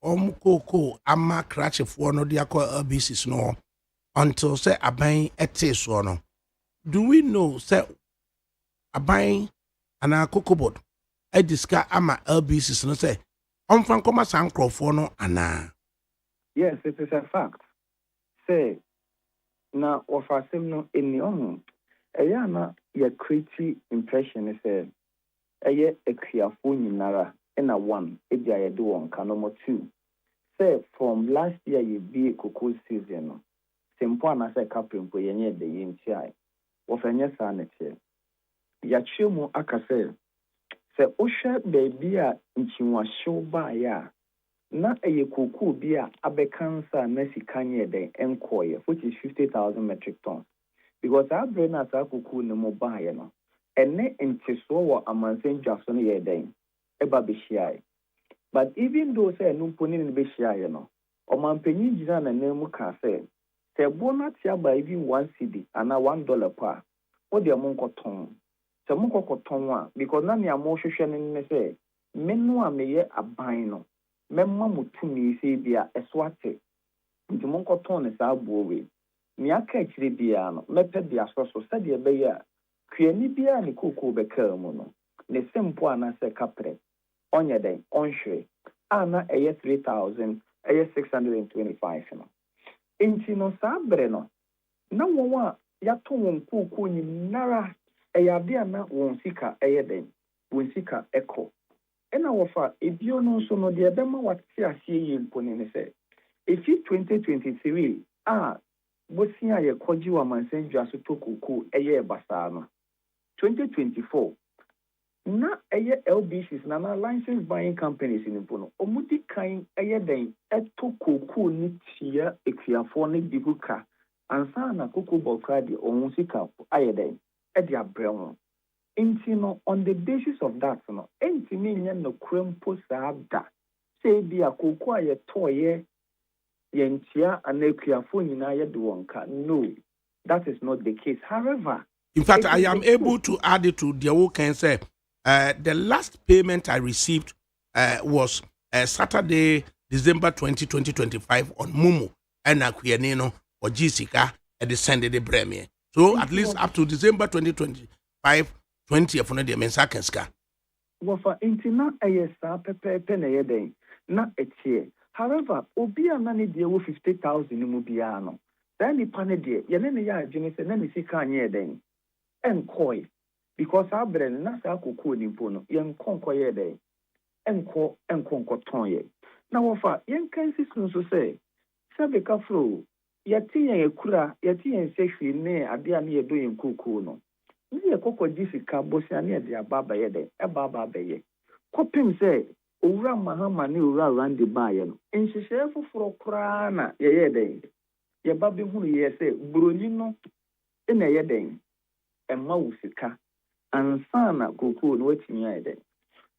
omukoko ama crash for no dia call LBCs no until say aban ete so no. Do we know, say, aban ana kokobot e diska ama LBCs no say on koma sankrofo no ana? Yes, it is a fact. Say, now, of our no in the own, na your creative impression is a creafuni nara, and a one, if you do on number 2. Say, from last year, you be a cocoa season. Simple as a couple for yenye the yin chai. Of any sanity. Yachumo akase. Say, Osha baby in chiwa show by ya. Na eye kuku bia abekansa Mexican den enkoye, which is 50,000 metric tons. Because our brain as a kuku no mo buy no. Ene entiso wa amansen Jackson ye den. Eba beshiai. But even though say no poni ni beshiai no, o manpenyi jina na nemu ka say bona tia ba even 1 cedi and $1 per. O de monko ton. Se monko ton wa because na me amo hwehwe ne say menu a meye aban no. Memma mutumi se bia eswate nti monko ton ne sa buowe ni aka kire bia no mepe bia so sade be ya kuani bia ne kokoo be ka mu no ne sempo ana se kapre onye den onhwe ana eye 3000 eye 625 no nti no sa bre no na won ya to won kokoo ni nara eye bia na won sika eye den won sika eko ena wofa ebio no so no de bema wate asie ye mponi ne se efi 2023 bosia ye koji wa mansenju asoto kuku eye basa no 2024 na eye LBCs na license buying companies in mpono omudi kan eye den eto kuku ni tia ekwiafo ne bibuka ansa na kuku bokadi ohun sika aye den e de abrɛwo Intino, on the basis of that, no, intimi no krempo saabda. Say be a cocoa ye toye yentia and equiafoni na ye duonka. No, that is not the case. However, in fact, I am able to add it to the whole can say the last payment I received was Saturday, December 2025 on Mumu and Akuyanino or Jessica at the Sunday de Premier. So at least up to December 2025. 20 of the mensakenska. Wafa intina ayesa pepe na yeden na etie. However, obi anani de wo 50,000 mu bia no. Then ni pane de ye ne ya adwene se na ni sika anye den. Enkoi because abren na sa kokoo ni mpo no ye nkonko ye den. Enkonko ton ye. Na wafa yen kan sisun so se be ka fro yati yen ekura yati yen sehwi ne ade a ne ye do yen kokoo no. Ni ekoko jisika bosia ne de ababa ye de ebaba beye kopim se owura mahama ne owura rande baye no enhihye foforo kra na ye de ye babe hunu ye se broni no na ye de emma wusika ansana kokoo no watimi ye de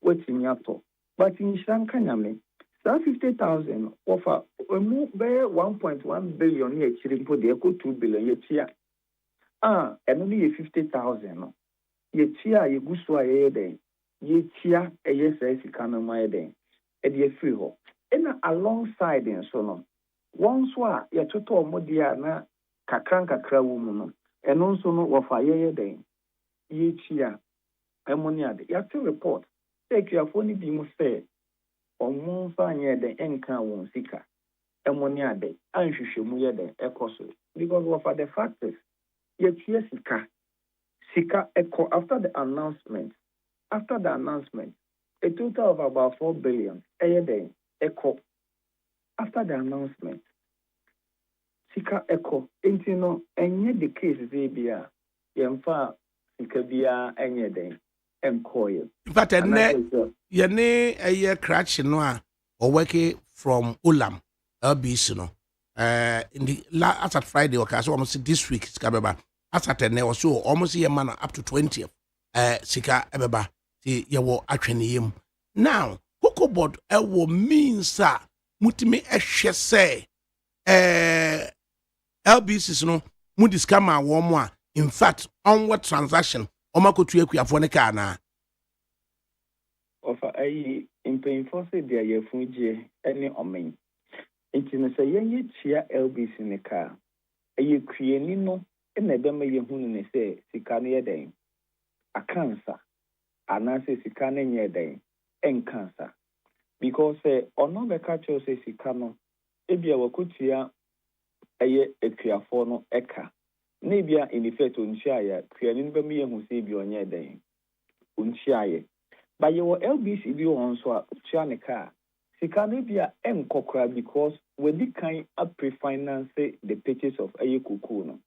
watimi ato but inshan kanyame sa 50,000 offer emu be 1.1 billion ye chirimpo de ko 2 billion ye tia eno ni 50,000 no ye tia ye guso aye den ye tia eye sai sika no ma ye den e de free ho ena alongside en so no won so a ye toto omodia na kakra wo mu no eno so no wo fa ye den ye tia emoni ade ya te report take your phone bi mu say omo fa nye den enka won sika emoni ade anhwehwɛ mu ye den ekoso because wo fa the factors yet Sika echo after the announcement, a total of about 4 billion echo after the announcement. Sika echo intino enye the case zebia yemfa sika bia enye den enkoye. In fact, yene a crash no or working from Ulam LBC no. In the last at Friday, okay, so almost this week, Skabeba. As at an or so, almost a man up to 20th. Sika Ebeba, the Yawo Achenium. Now, Cocoa board, means, mutimi ehwe say LBCs no mu discount ma wo mo a in fact onward transaction omakotu akuafo ne ka na Ofa ayi mpanyinfo se dia yefunje ene omen nti no sɛ yɛnyɛ tia LBC ne ka ɛyɛ kuani no na ɛbɛma yɛhunu ne sɛ sika no yɛ dɛn akansa anaasɛ sika no nyɛ dɛn ɛnkansa because ɔno bɛka kyerɛw sɛ sika no ebia wakotua ɛyɛ akuafo no ɛka na ebia in effect onhyiaeɛ kuani no bɛma yɛhu sɛ ebia ɔnyɛ dɛn onhyiaeɛ but yɛwɔ LBC bi wɔ nso a tua ne ka sika no bia enkokra because we di kan a pre-finance the purchase of aye cocoa no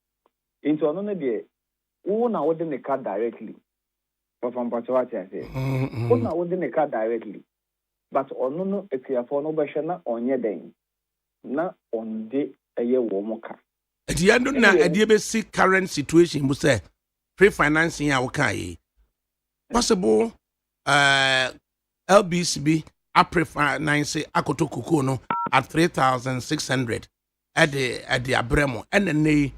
into ono no de wo na wo de ne ka directly from Pachawati I say wo na wo de ne ka directly but ono no ekuafo no be hwe na onye den na onde aye wo mo ka edi ando na edi be see current situation bu say pre-financing a wo kan yi possible LBCB I prefer 9 akoto cocoa no at 3,600 at the abremo and then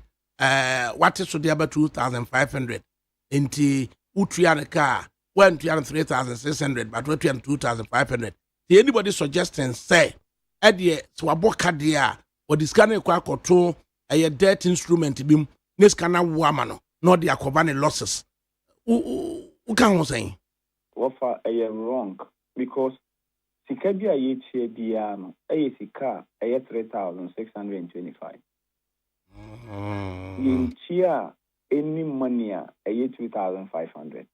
what is the about 2,500 into utrian car went to 3,600 but what 2,500 the anybody suggesting say at the swaboka dia or this kind of quacoto a debt instrument bim this kind of woman not the acovani losses who can say what I am wrong because sika bi a yɛtua biara no ɛyɛ sika a ɛyɛ 3,625 yɛntua any money a ɛyɛ 2,500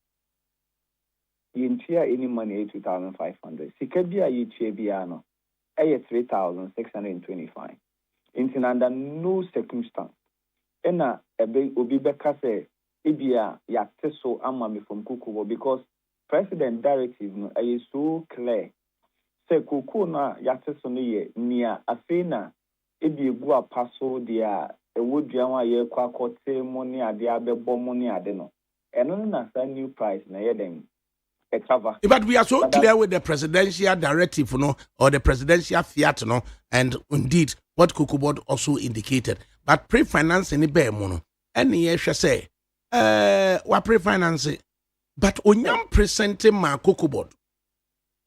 yɛntua any money ɛyɛ 2,500 sika bi a yɛtua biara no ɛyɛ 3,625 nti under no circumstance ɛna obi bɛka sɛ ebia yɛate so ama me from kukubo because president directive no ɛyɛ so clear sɛ koko na yate so no yɛ nia afei na ebi egu apaso dia ewo duan a yɛ kɔ akɔte mo ne ade abɛbɔ mo ne ade no ɛno na sa new price na yɛ den cover. But we are so clear with the presidential directive, no, or the presidential fiat, no, and indeed what Cocoa Board also indicated. But pre-financing the bare mono, and yes, say, what pre-financing, but onyam presenting my Cocoa Board.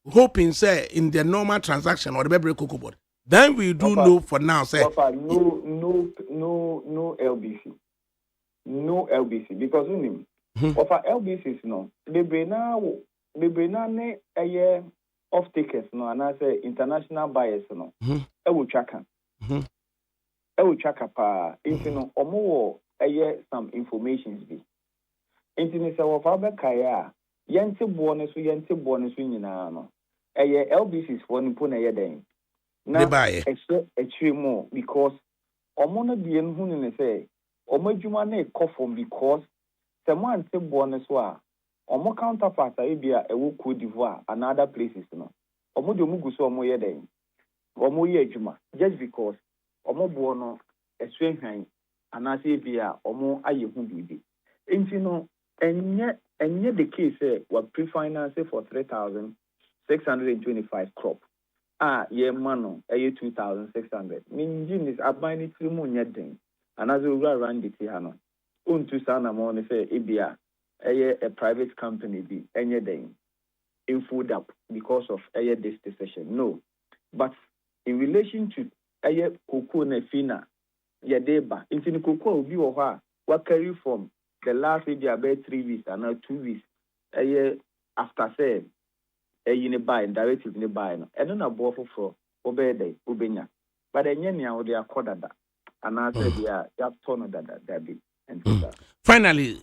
Hoping say in the normal transaction or the baby Cocoa Board, then we do know for now say no LBC, no LBC because offer LBCs no they bring ne a off takers no and I say international buyers no e wo twaka pa if no omo some informations bi intini say wo fa be kaya yente bo ne so nyina no LBCs for nipo na den na e mo because omo no die hu ne say omo adwuma na e kofom because someone te born so a omo counterpart ebia ewo Cote d'Ivoire and other places no omo de omo guso omo ye den omo ye adwuma just because omo bo no esuahwan anase ebia omo aye hu bibi enti no enye the case wa pre-finance for 3,625 crop ye mano 2,600 minjin is abani trimu nya den anase around the tia no unto sana mo ne say ebia a private company be enye den in food up because of this decision no but in relation to cocoa na fina ye deba intini cocoa obi wo ha wa carry from the last maybe about 3 weeks and 2 weeks after say ne buy directive ne buy no eno na bo foforo obede obenya but enye ne a wo de akodada and I said ya turn that bit. Finally,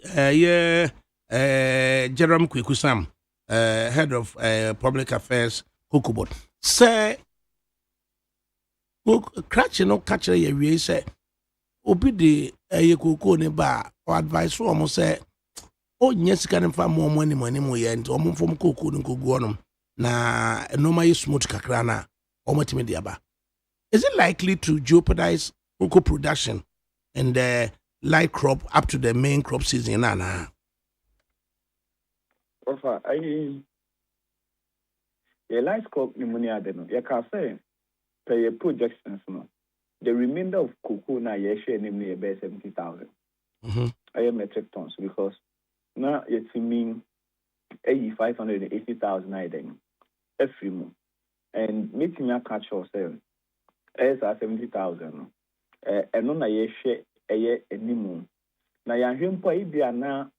Jerome Kwekusam, head of public affairs, Cocoa Board, say, catch a we say, Obi de cocoa ne bar or advice for almost say, oh, yes, can find more money, more yen, or more from cocoa and cocoa na no my smooth kakrana or multimedia. Is it likely to jeopardize cocoa production and the light crop up to the main crop season? Nana. The light crop pneumonia, you can say per your projections, no. The remainder of cocoa now you share namely about 70,000. Metric tons because now it's mean 580,000 item every month. And meeting your catch yourself as 70,000. And no you share a year anymore. Now you hear me now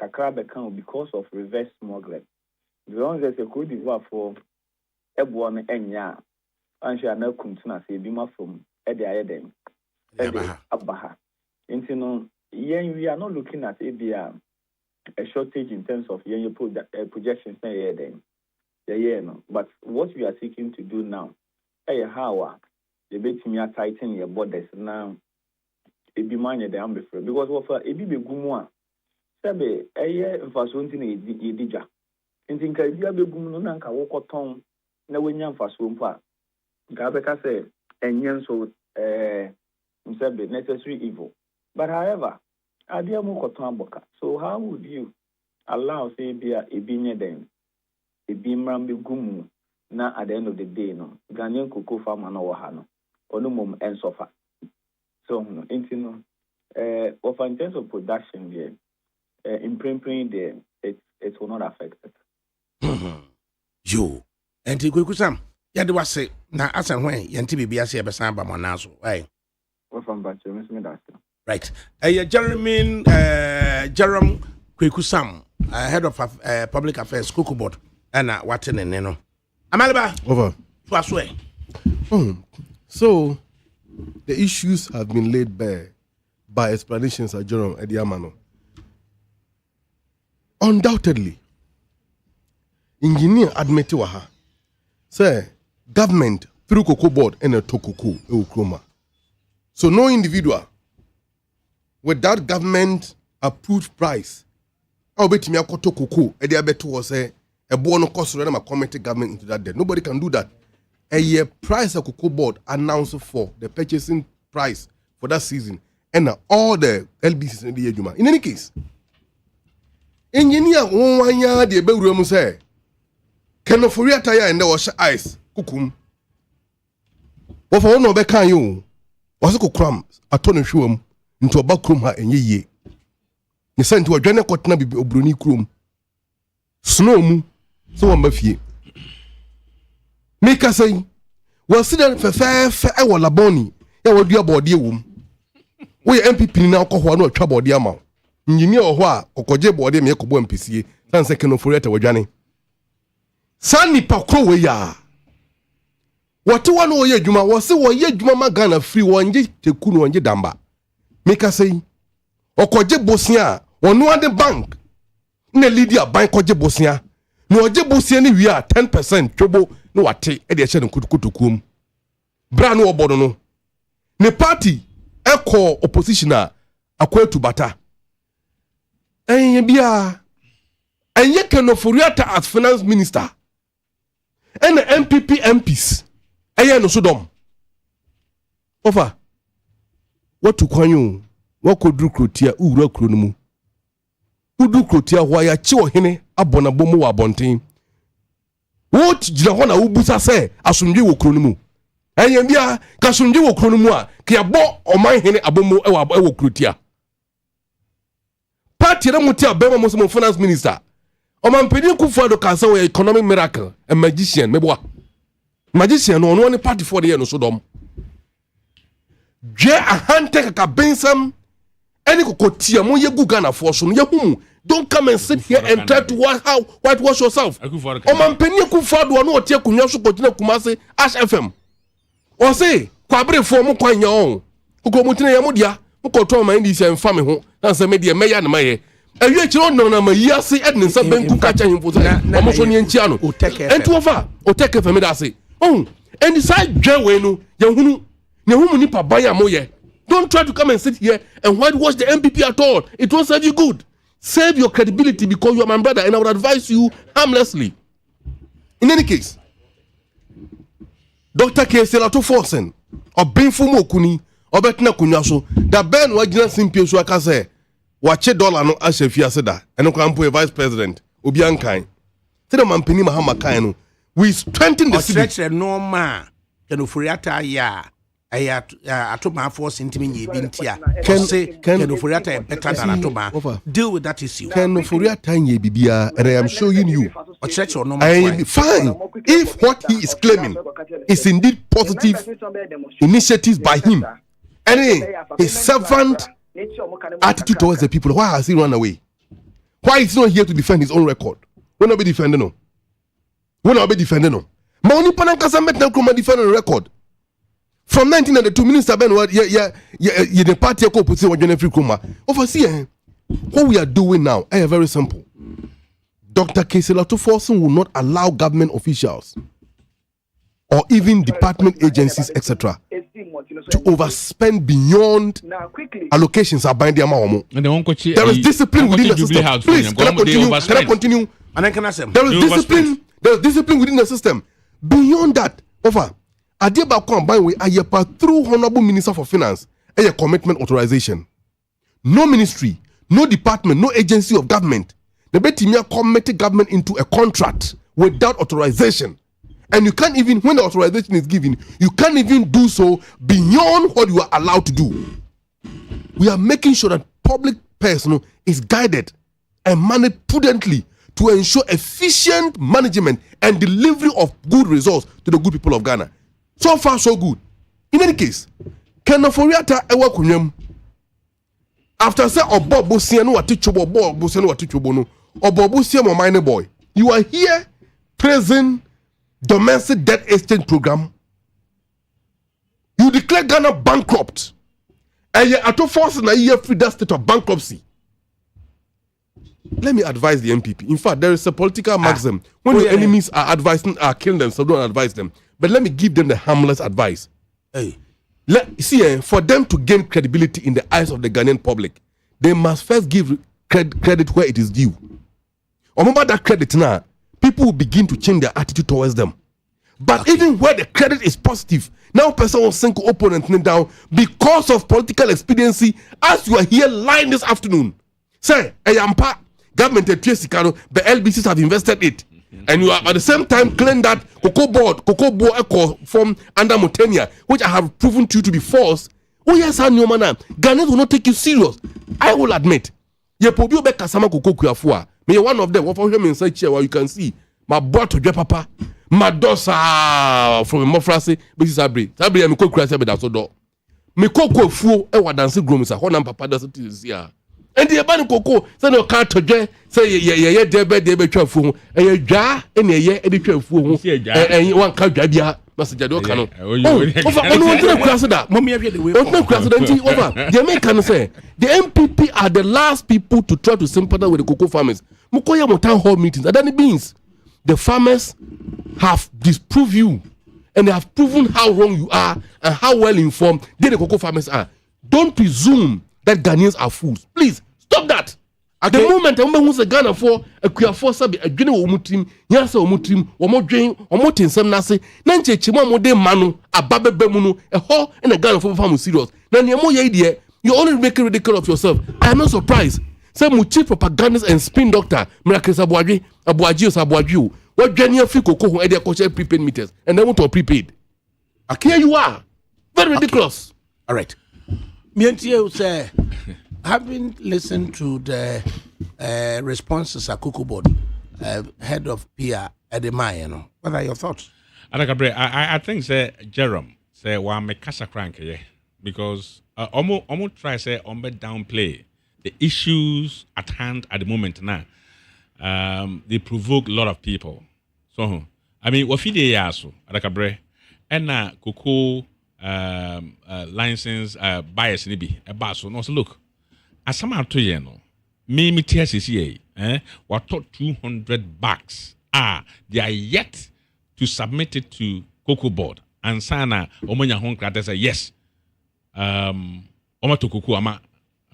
kakra account because of reverse smuggling. The ones that a Cote d'Ivoire for everyone enya and she are now continue say bima from Eddie Ayeden. Abaha. And we are not looking at a shortage in terms of projections. But what we are seeking to do now, how the bit me tighten your borders now. It be mine the ambifre because of a be gumwa. Sabe, a year infatuation edija. And think I be gumnanka walk tongue, no when young for swampa. Gabeka say, and yan so necessary evil. But however, so how would you allow say be a binya then a bimram be gumu now at the end of the day no Ghanaian cocoa farmer no wahano or no mum and sofa. So no of in terms of production there in printing there it will not affect it. You and Sam ya do say na asan when yanti bibia say besan ba monaso why from bacho miss me that. Right. Jeremy Kweku Sam, head of public affairs, Cocoa Board, and what in Neno. Amaliba, over. Twaswe. So, the issues have been laid bare by explanations at Jerome Ediamano. Undoubtedly, engineer admitted waha. Say, government through Cocoa Board and a Tokuku, Eukroma. So, no individual with that government approved price, I'll bet me a koto kuku, and the abetu was a bono cost random a committee government into that debt. Nobody can do that. A year price of Cocoa Board announced for the purchasing price for that season, and all the LBCs in the Juma. In any case, engineer 1 year the bedroom say, can of Fourier tire and there was ice, kukum. What for no back can you? Was a crumbs, a ton of shoe. Into a backroom ha enye ye. Ni sent to a dwana kotna bibi obroni krom. Snow mu so wa mafie. Make say, well sit down fe e wo laboni. Ya wadua body wom. Wo MPP ni na akọ na atwa body ama. Engineer ho a kokoje body me ekobo MPC. San se keno foriata wadwane. San ni pakro we ya. Wate wa no ye adwuma wo se wo ye adwuma ma Ghana free wonje tekunu wonje damba. Make us say, Okoje Bosnia, or no other bank. Ne Lydia bank Koje Bosnia. No Oje Bosnia ni we are 10% trouble no ate edition kutukum. Brand no bodono. Ne party echo oppositioner akwe to bata. Enye bia enye keno foriata as finance minister. And the MPP MPs. Eye no sodom. Over. What to kwanyu what could do krotia ura kronumu udu krotia waya chi ohene abona bomo wa bonten what jina hona ubusa se asumdwe wo kronumu enye bia ka asumdwe wo kronumu a ke abo oman hene abomo ewo krotia party na mutia bema mo finance minister oman pedi Kufuor ka say we economic miracle a magician meboa magician no one party for the year no so dom Jay a hand take a bensam any kokotia mo ye gu Ghana for so ye hum don't come and sit here and try to whitewash yourself. O man penye Kufuor do no tie kunwa so kotina Kumasi Ash FM. O say kwabere fo mo kwanya on. Ko mo tina ye mo dia mo ko to man di se mfa me ho na se me dia meya na maye. Awie kire on na mayiase edne nsa benku ka cha himfo so. O mo so ne ntia no. Enti ofa o take for me da say. Oh, and side dwe no ye hunu don't try to come and sit here and whitewash the MPP at all. It won't serve you good. Save your credibility because you are my brother and I would advise you harmlessly. In any case, Dr. Keselato Forsen or Benfumo Kuni or Betna Kunyaso, that Ben Wagner Simpio Swakase, watch $1 no Ashefia Seda, and Okampo vice president, Obiankai. Tell them Mampini Mahama Kaino. We strengthen the city. No man. Kenoforiata ya atoma force intimi nye bintia Ken- say Ken- Kenoforiata better than atoma Over. deal with that issue Kenoforiata nye bibia, and I am showing you. or church or no Fine. If what he is claiming is indeed positive initiatives by him, and his servant attitude towards the people, why has he run away? Why is he not here to defend his own record? We'll not be defending him. We'll not be defending him. Maoni Panankasa met them come defending the record. From 1992, Minister Ben, the party ko put on Jennifer Kuma. Oversee, what we are doing now, very simple. Dr. Keselato Forson will not allow government officials or even department agencies, etc., to overspend beyond allocations are binding amount. There is discipline within the system. Please, can I continue? And then can I say There is discipline. There is discipline within the system. Beyond that, over. Adiaba combined with Ayepa through Honorable Minister for Finance, a commitment authorization. No ministry, no department, no agency of government. The Betimia committed government into a contract without authorization. And you can't even, when the authorization is given, you can't even do so beyond what you are allowed to do. We are making sure that public personnel is guided and managed prudently to ensure efficient management and delivery of good results to the good people of Ghana. So far, so good. In any case, Kenoforiata ewa kunyem. After say Obo Bosiano Atichobo, Bob Bosiano Atichobono, Obo Bosiamo minor boy, you are here praising domestic debt exchange program. You declare Ghana bankrupt, and you are to force in a year free that state of bankruptcy. Let me advise the MPP. In fact, there is a political maxim when your enemies are advising, are killing them, so don't advise them. But let me give them the harmless advice. Hey, For them to gain credibility in the eyes of the Ghanaian public, they must first give credit where it is due. Remember that credit now, people will begin to change their attitude towards them. But even where the credit is positive, now person will sink opponent down because of political expediency. As you are here lying this afternoon, say, Ayampa, government at Tiesikano, the LBCs have invested it. And you are at the same time claim that Cocoa Board from under Motenia, which I have proven to you to be false. Oh yes, I know, man. Ghanaians will not take you serious. I will admit. Ye pobio be kasama Cocoa Kuafua. Me one of them. What for him inside here? Where you can see my boy to papa, my dosa from Mofrasi. This is Sabri. Sabri, I'm Cocoa Kuafua. That's all. Me Cocoa Fu. I want dancing groom. Sa one papa does it is here. And the abandoned cocoa, say no car to J, say, yeah, debe trafu, and your jar, and a year, and you want Kabia, Master Jado Cano. The American say the MPP are the last people to try to sympathize with the cocoa farmers. Mukoya Motan Hall meetings, and then it means the farmers have disproved you and they have proven how wrong you are and how well informed the cocoa farmers are. Don't presume that Ghanaians are fools. Please stop that. At the moment, I'm going to Ghana for a queer force, a general mutim, Yasa mutim, or more drain, or more tin some nasi, Nanche Chimamo de Manu, a Babe Bemuno, a hole and a Ghana for farm serious. Then you're more idea, you only make a ridiculous of yourself. I am not surprised. Some cheap propagandists and spin doctor, Miracle Abuaji, Abuaju, what Ghanaian Fico Coco and their coach prepaid meters, and they want to prepaid. Here you are. Very ridiculous. All right. Mientio say, having listened to the responses at Cocoa Board, head of PR at the Mayan, what are your thoughts? ADAKABRI, I think say Jerome say wa me kasa crank because almost try say downplay the issues at hand at the moment now. They provoke a lot of people. So I mean, what fide yaso ADAKABRI, and Cocoa. License bias ni bi eba so no so look asama to ye no me TSCA what 200 bags they are yet to submit it to Cocoa Board and sana omonya hon krata say yes omato Cocoa ama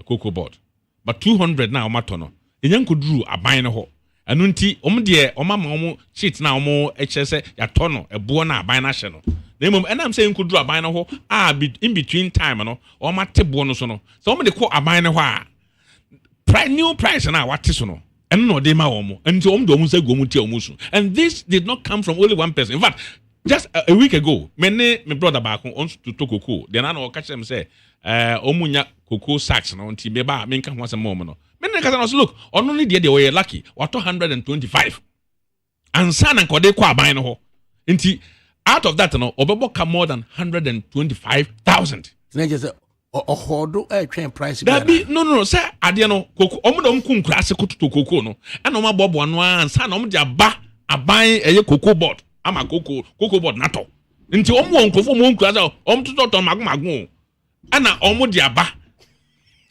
Cocoa Board but 200 na omato no enyan koduru aban no ho anu nti de omama cheat na omo eche say ya to no ebo na aban na hye no. And I'm saying could draw a bino ho in between time no or my table no so no. So many call a bino new price and what is no and no de ma omo and so almost say go muti omusu. And this did not come from only one person. In fact, just a week ago, me brother back on to cocoa. Then I know catch them say, omunya cocoa sacks no nti me ba me nka ho asem mo no. Me nka say look, only dey we lucky. What 125. And san and kode kwa aban no ho. Nti out of that no, obebo ka more than 125,000. Na just ohodo twen price that be no say ade no cocoa omudom kunkura ase kototo cocoa no. And o ma bobo no ansa na omde aba aban eye cocoa board. Ama cocoa board nato nti omo nkofo mo nkura za om toto mago ana omo di aba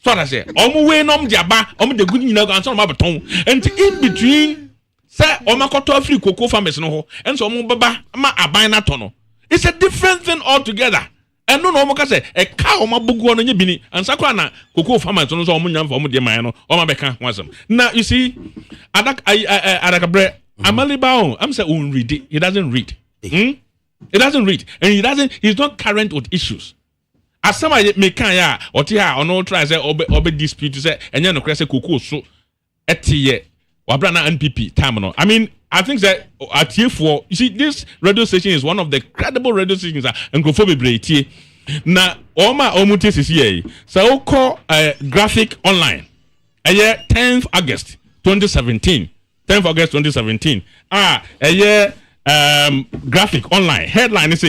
so that say omo we no om di aba omo de good nyina kan so ma beton nti in between say omo koto free cocoa farmers no ho enso omo baba ama aban nato no it's a different thing altogether and no omo ka say e ka omo bugu no nya bini ansa kwa na cocoa farmers no so omo nya mfa omo de man no omo be ka ho asem na you see ADAKABRI Amalibao, I'm saying read it. He doesn't read. He doesn't read, and he's not current with issues. As somebody may can or tia or no try say obe dispute say and you no say cocoa so etiye wabrana NPP time no. I mean, I think that at here for you see this radio station is one of the credible radio stations and bebree na oma omute sisi so call graphic online. 10th August 2017. 10th August 2017. Graphic online. Headline is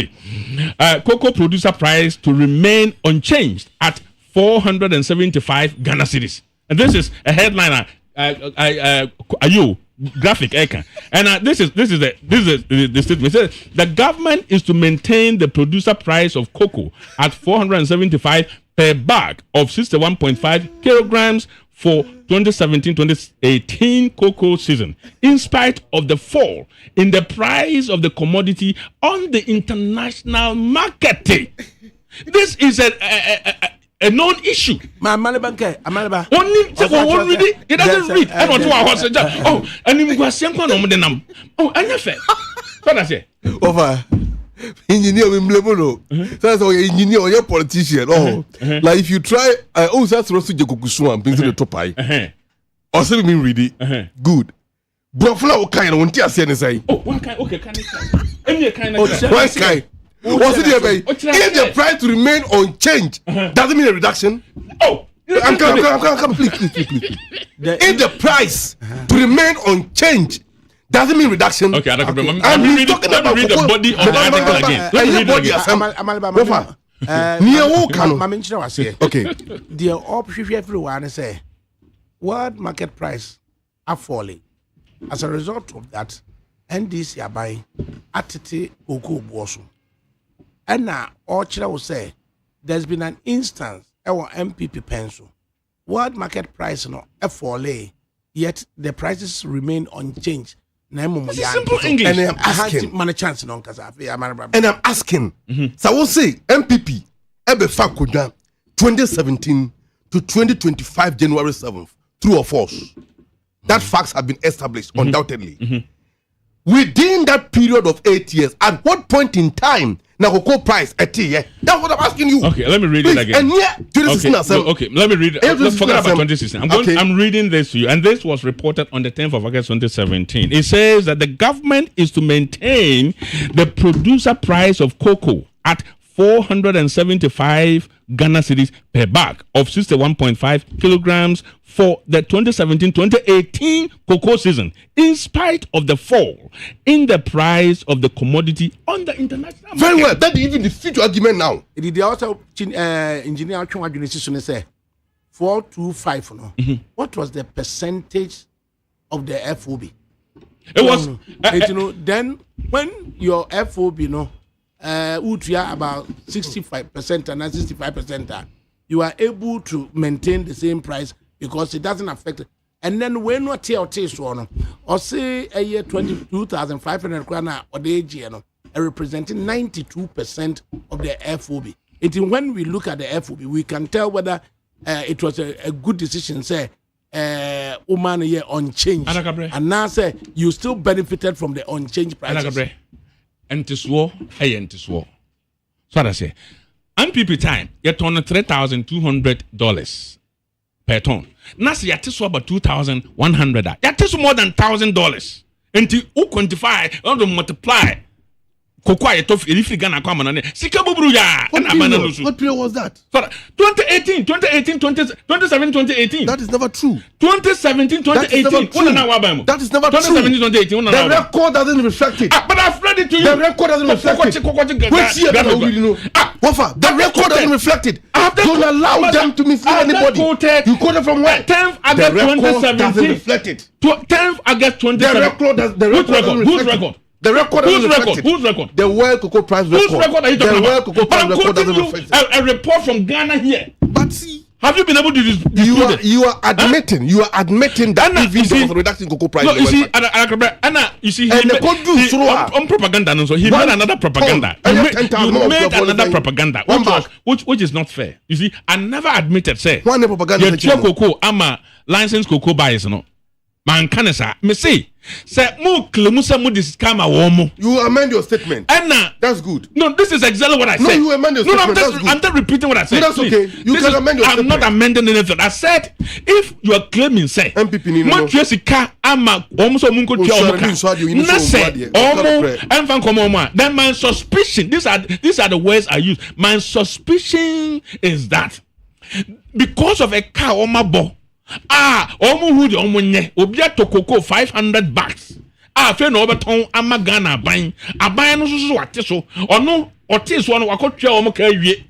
cocoa producer price to remain unchanged at 475 Ghana cedis. And this is a headline. Graphic icon. And this is the statement. It says the government is to maintain the producer price of cocoa at 475 per bag of 61.5 kilograms for 2017-2018 cocoa season, in spite of the fall in the price of the commodity on the international market. This is a known issue. Only read it. He doesn't read. I don't know. And you go see them. And fair. What I say? Over. Engineer we blame that's why engineer or your politician. Like if you try that's Rosu Jakukusu and things in the top eye. Also mean read it. Good. Brofla what kind won't you say anything? One kind okay can it kind of one kind. What's it if the price to remain unchanged doesn't mean a reduction? Come please. If the price to remain unchanged doesn't mean reduction. Okay, let me read the body of the article again. Let me read it again. Okay. The option everyone say world market price are falling. As a result of that, NDC are buying atiti cocoa bosso. And now Orchard will say there's been an instance our MPP pencil. World market price no falling, yet the prices remain unchanged. Simple English. And I'm asking. And I'm asking. So I will say MPP Ebe Fakuda 2017 to 2025 January 7th. True or false? That facts have been established undoubtedly. Within that period of 8 years, at what point in time na cocoa price at that's what I'm asking you. Okay, let me read it again. And yeah, 2016. Okay, let me read it. Let's forget about 2016. I'm reading this to you, and this was reported on the 10th of August 2017. It says that the government is to maintain the producer price of cocoa at 475 Ghana cedis per bag of 61.5 kilograms for the 2017-2018 cocoa season, in spite of the fall in the price of the commodity on the international market. Very well. That is even the future argument now. It is also engineer say 425. No? What was the percentage of the FOB? It was then when your FOB Utria about 65% and 65%, you are able to maintain the same price because it doesn't affect it. And then when what TLT one or say a year 22,500 krona or the AGN representing 92% of the FOB. When we look at the FOB, we can tell whether it was a good decision, say, woman year unchanged. And now say you still benefited from the unchanged prices. And to swore, so what I say, MPP time, you turn $3,200 per ton. Now see, you swore about $2,100. You more than $1,000. And to quantify, or to multiply Cocoa tof if Ghana come on Sika Bubruya and Amana. What period was that? 2018, 2017, 2018. That is never true. 2017, 2018. That is never true. 2017, 2018. The record doesn't reflect it. But I've read it to you. The record doesn't reflect it. Which year do you know? Wafa, the record doesn't reflect it. Don't allow them to mislead anybody. You quoted from where? 10th August 2017. Doesn't reflect it. 10th August 2017. The record Whose record? The record Whose record? Whose record? The World Cocoa Prize record. Whose record are you talking about? The World Cocoa Prize record doesn't reflect it. A report from Ghana here. But see, have you been able to dispute it? You are admitting that even there was a reduction in cocoa price. No, you see, Anna, you see, he made propaganda. So he made another propaganda. He made another propaganda, which is not fair. You see, I never admitted, say, one propaganda. Your cocoa, I'm a licensed cocoa buyers, no. Man, can I say, me say mu klemusa mu discount womo. You amend your statement. Anna, that's good. No, this is exactly what I said. No, you amend your statement. I'm just repeating what I said. No, that's okay. You can amend your statement. I'm not amending anything. I said if you are claiming say MPP ni no. Mo twesika ama omuso munko tia omuka. Na say omo enfan komo omo. Then my suspicion, these are the words I use. My suspicion is that because of a car omabo omu hu de omu nye obi atokoko $500 fe na obeton ama Ghana aban no so wate so ono ote so no wakotwa omu ka awie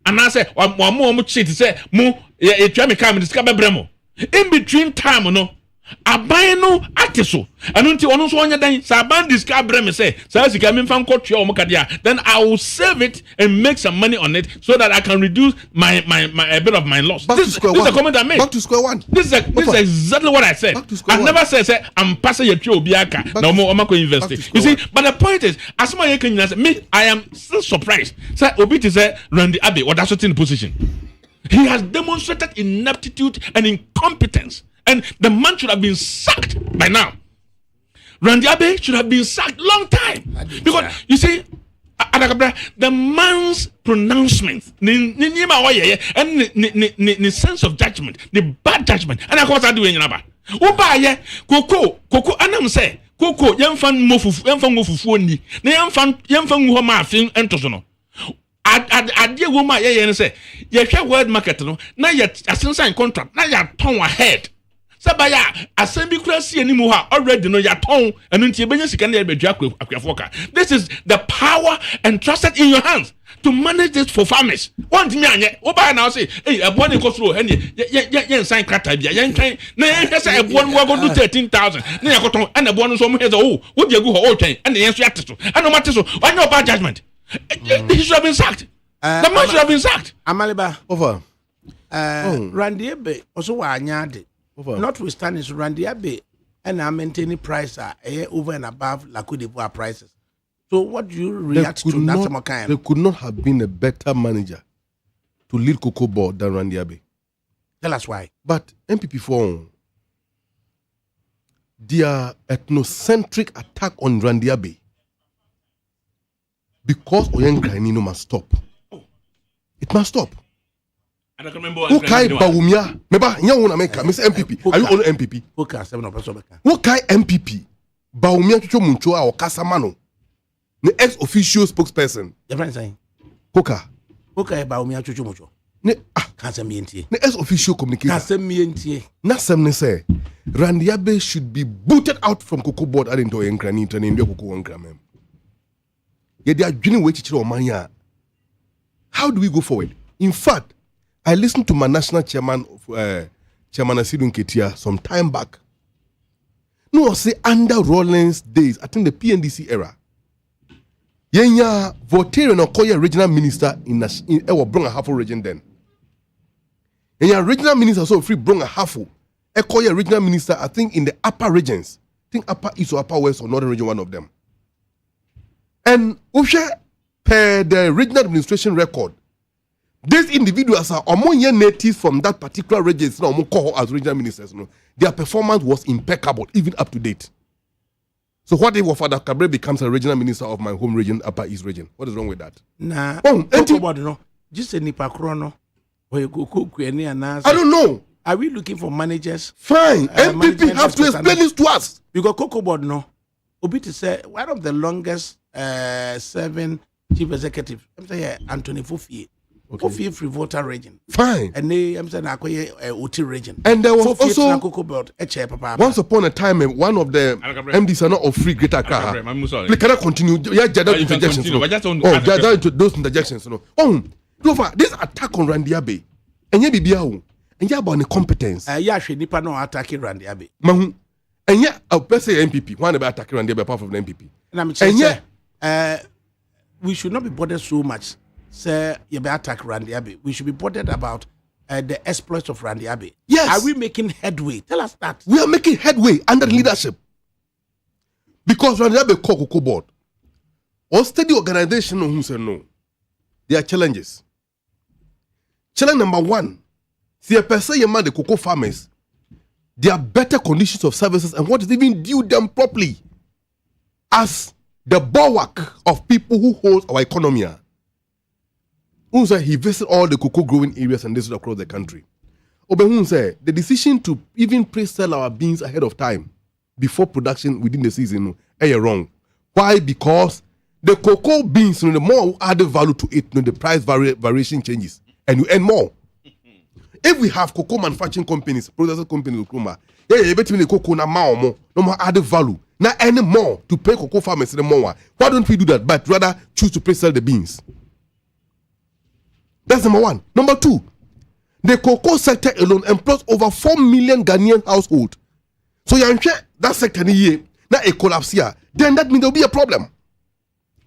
anase omu cheat say mu etwa me ka me disika bebremo in between time no aban no ate so anu nti ono so onya dan sa aban disika breme say sa sika me mfa nkotwa omu ka dia then I will save it and make some money on it so that I can reduce my a bit of my loss. This is a comment I made. Back to square one. This is exactly what I said. I never said I'm passing your obiaka no more omako university. You see, but the point is as my me I am still surprised. Say obi to say Randy Abbey or that's what in the position. He has demonstrated ineptitude and incompetence. And the man should have been sacked by now. Randy Abbey should have been sacked long time. Because you see, ADAKABRI, the man's pronouncement, the sense of judgment, the bad judgment, and of course I do in Yaba. Oba Coco, Anam say, Coco, young fan mofu ni, young fan who ma fin entosono. I dear woman, and say, you share word market, no, now yet a sign contract, now you're tongue ahead. Sabaya, assembly class anymore already know your tongue and until you can be this is the power entrusted in your hands to manage this for farmers. One thing I now say, hey, a boy goes through and you sign crata, young train, say a one will go to 13,000. And a bonus on has would you go all time and the answer to and no matter so, why no bad judgment? He should have been sacked. The man should have been sacked. Amaliba over. Randy Abbey also wanyade. Notwithstanding Randy Abbey and I'm maintaining price over and above La Côte d'Ivoire prices. So what do you react to that kind? There could not have been a better manager to lead Cocoa Board than Randy Abbey. Tell us why. But MPP4, their ethnocentric attack on Randy Abbey, because Oyen Granino must stop. It must stop. Who kai Baumia? Meba nyawuna meka Mr. MPP. Are you on MPP? Who kai MPP? Baumia chucho muncho a okasamano. The ex-official spokesperson. Your friend saying? Who kai Baumia chucho muncho? Ne Kasemientie. The ex-official communicator. Kasemientie. Nasem say Randy Abbey should be booted out from Cocoa Board and into Enkrani to name Cocoa Enkramem. Yet they are doing way to Omania. How do we go forward? In fact, I listened to my national chairman, Chairman Asidun Ketia, some time back. No, say under Rawlings days, I think the PNDC era. Yenya Voltaire no Koya regional minister in Brong a Hafo region then. Yenya regional minister so free Brong a Hafo. Koya regional minister, I think in the upper regions. I think upper east or upper west or northern region, one of them. And Usha per the regional administration record. These individuals are among your natives from that particular region, as regional ministers. Their performance was impeccable, even up to date. So what if ADAKABRI becomes a regional minister of my home region, Upper East region? What is wrong with that? Nah, just a nipa chrono. I don't know. Are we looking for managers? Fine. MPP have to explain this to us. Because Cocoa Board no. Obi to say one of the longest 7 chief executive. I'm saying Anthony Fofie. Okay. Fofie free voter region. Fine. And they I'm saying Oti region. And there was Fofie also Cocoa Belt. once upon a time, one of the MDs are not of free Greater Accra. Please can I continue? Yeah, Jada interjections. Those interjections. This attack on Randy Abbey. And yeah, Bibiao. And yeah, about the competence. Yeah, she nipa no attacking Randy Abbey. Mahu. And yeah, let's say MPP. One about attacking Randy Abbey apart from the MPP. And yeah, we should not be bothered so much. Say you be attack Randy Abbey. We should be bothered about the exploits of Randy Abbey. Yes. Are we making headway? Tell us that. We are making headway under leadership. Because Randy Abbey called Cocoa Board. Or steady organization who say no. There are challenges. Challenge number 1. See a person you man the cocoa farmers. There are better conditions of services and what is even due them properly as the bulwark of people who hold our economy. Who said he visited all the cocoa growing areas and this across the country. Obehun said the decision to even pre-sell our beans ahead of time before production within the season is wrong. Why? Because the cocoa beans, the more added value to it, the price variation changes and you earn more. If we have cocoa manufacturing companies, processing companies, you better the cocoa na more, no more added value. Now any more to pay cocoa farmers the more. Why don't we do that? But rather choose to pre-sell the beans. That's number 1. Number 2, the cocoa sector alone employs over 4 million Ghanaian households. So you that sector in a year, now a collapse here, then that means there'll be a problem.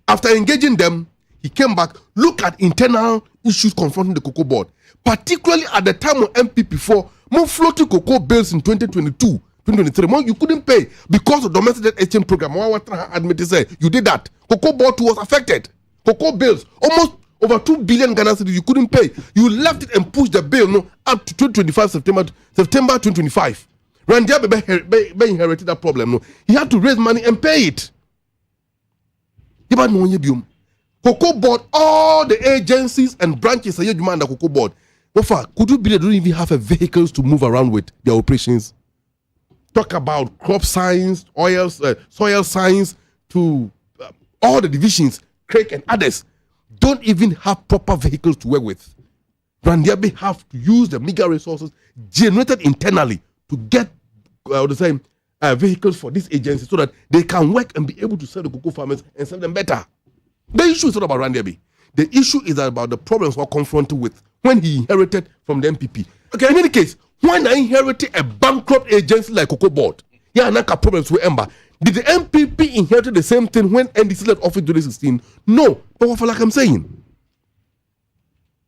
After engaging them, he came back, look at internal issues confronting the cocoa board. Particularly at the time of MPP4, more floating cocoa bills in 2022, 2023, more you couldn't pay because of domestic exchange program. I want to admit to say you did that. Cocoa board was affected. Cocoa bills, almost over 2 billion Ghana cedis you couldn't pay. You left it and pushed the bill up to 2025 September 2025. Randy Abbey inherited that problem. He had to raise money and pay it. Cocoa board, all the agencies and branches are demand the cocoa board. Could you believe they don't even have a vehicles to move around with their operations? Talk about crop science, soil science, to all the divisions, Craig and others, don't even have proper vehicles to work with. Randy Abbey have to use the meager resources generated internally to get vehicles for these agencies so that they can work and be able to sell the cocoa farmers and sell them better. The issue is not about Randy Abbey. The issue is about the problems we're confronted with when he inherited from the MPP. Okay, in any case, when I inherited a bankrupt agency like Cocoa Board, problems with Ember. Did the MPP inherit the same thing when NDC left office in 2016? No. But what like I'm saying,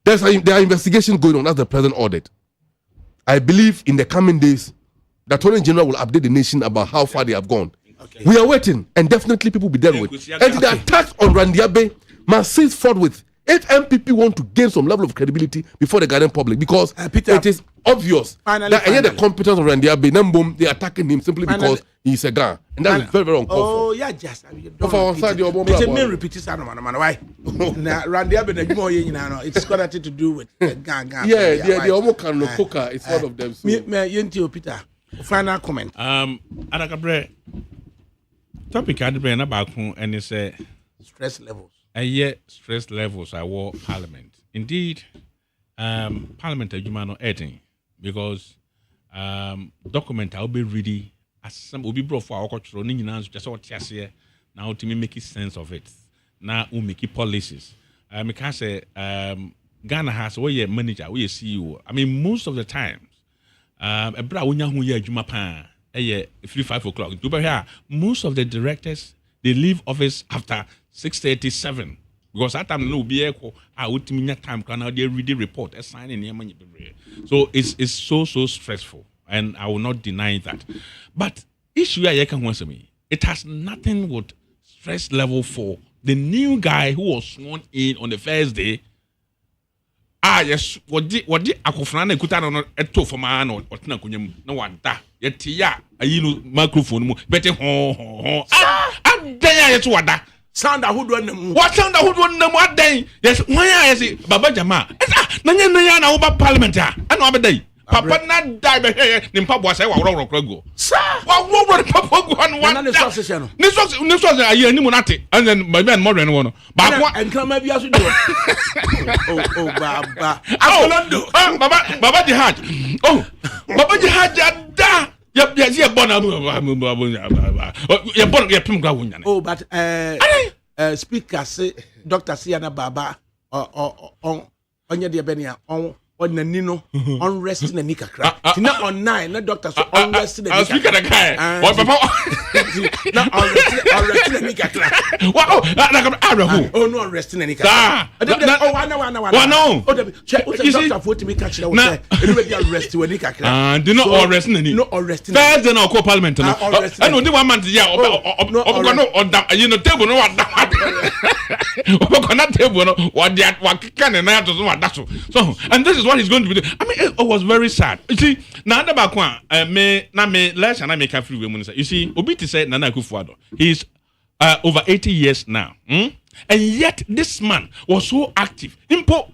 there are investigations going on. That's the present audit. I believe in the coming days, the Attorney General will update the nation about how far they have gone. Okay. We are waiting, and definitely people will be dealt with. And the attack on Randy Abbey must cease forthwith if MPP want to gain some level of credibility before the Ghanaian public, because Peter, it is obvious that the competence of Randy Abbey, they're attacking him simply because he's a guy, and that is very, very uncalled for. Oh yeah, just don't repeat this. Why? Randy Abbey, it's got nothing to do with gang. Yeah, the almost can coca. It's one of them. So. Peter, final comment. ADAKABRI topic ADAKABRI na baako and it's stress levels. Stress levels I war Parliament. Indeed, Parliament adwuma no editing because document I will be ready as some will be brought for our culture ni nyina just what here now to make sense of it. Now we make policies. Me can say Ghana has where your manager, where your CEO. I mean most of the times a bra wonya hu ye adwuma pa 5 o'clock. Most of the directors they leave office after 6:37 because that time no be equal. I would mean time can now they read the report assigning so it's so stressful, and I will not deny that. But issue I can answer me. It has nothing with stress level for the new guy who was sworn in on the first day. Yes, what did akofrana kuta no eto for man or tina kunyam no wanta yetia ayi microphone mu bete ho adan ya to wada sound ahodo nam what sound ahodo nam adan yes wan ya yes baba jama na nya na wo ba parliament a ana obedai papa na die be here ni mpaboa say wa woro go sir wa woro papa go on one na so se no ni so ayi animu nate and then my man modern one ba ko enkrama bia so do oh baba akolondo baba jihad baba jihad da ya bona ya bona ya pim gwa wonya oh but speaker say Dr. Siana Baba onye de benia on nani no on rest na nikakra tina on 9 na doctor so on rest na nikakra speaker the guy o papa na on rest na nikakra wow na oh no on rest na nikakra oh wana oh check doctor for to me catch that say anybody arrest we nikakra do not all rest na ni no all rest na first na call parliament no and only one man ya obo no odam you know table no wadam obo na table no wadika na to so wadaso so and this is what he's going to be doing. I mean, it was very sad. You see, now the back one, last and I make a free women. You see, Obiti said Nana Akufo-Addo. He's over 80 years now, and yet this man was so active. Impo,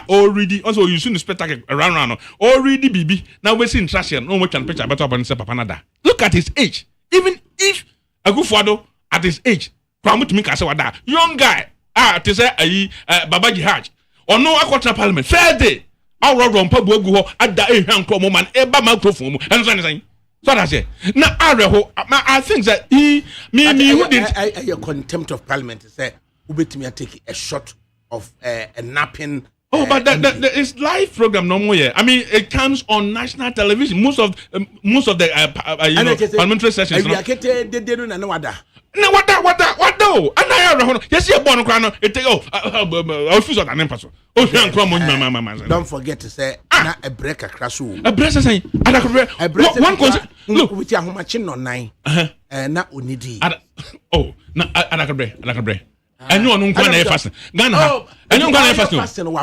already also you see the spectacle around already BB. Now we're seeing trash no we can picture better than Papa Nada. Look at his age. Even if Akufo-Addo at his age, young guy, to say Baba Jihad. Or no aqua parliament fair day our rompa bogu at the ehwan man eba microphone and so that's it now I think that he who did a contempt of parliament say ubetimi take a shot of a napping but that is live program no more. I mean, it comes on national television. Most of the parliamentary sessions. No, what do? And I don't. Yes, you're born crown. It take office of an empress. Don't forget to say a break across. A break say a break. One concern. Look, with your machine on 9. Not unidi. Oh, no, ADAKABRI. And you don't want to fast. Ghana. And you don't want to fast. And you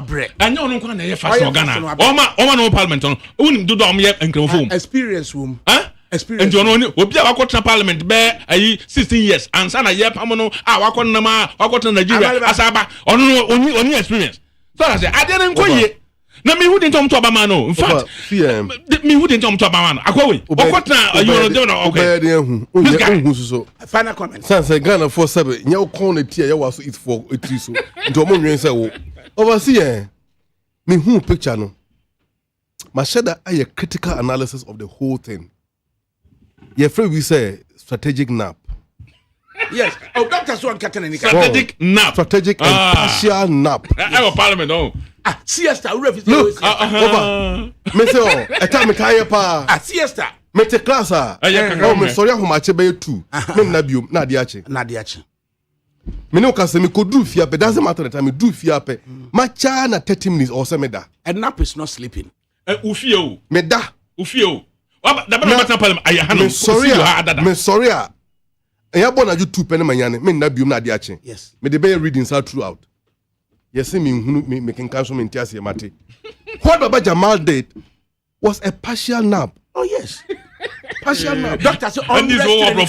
don't want to fast. Ghana. Oma no parliament. Wouldn't do them yet and come experience room. Experience. And you know, we be our quarter parliament be 16 years. And sana yep amono wako nama wako to Nigeria asaba. Only experience. So I say I didn't go yet. Na me who didn't come to Obama no. In fact, me who didn't come to Obama no. Akwa we. So final comment. Sansa Ghana for 7. Nya ko na tia ya waso it for etri so. Nti omo nwen say wo. Oversee me who picture no. Mashada a critical analysis of the whole thing. Your friend we say strategic nap. Yes. Oh, Dr. Swan Katana. Strategic nap. Strategic and partial nap. I have parliament. Oh. Siesta. Look. Over. Me say oh. I tell me kaya pa. Siesta. Me te class ah. Oh me sorry how much be 2. Me na biom na diache. Me no ka say me ko do fia pe doesn't matter the time me do fia pe. Ma cha na 30 minutes or so me da. A nap is not sleeping. Ufio. Me da. Ufio. Me sorry. Ya born na you 2 penny manyane. Me na biom na ade ache. Yes. Me the be readings all throughout. Yes, me can cancel me ntiase mate. What Baba Jamal did was a partial nap. Oh yes. Partial nap. Doctor so on this over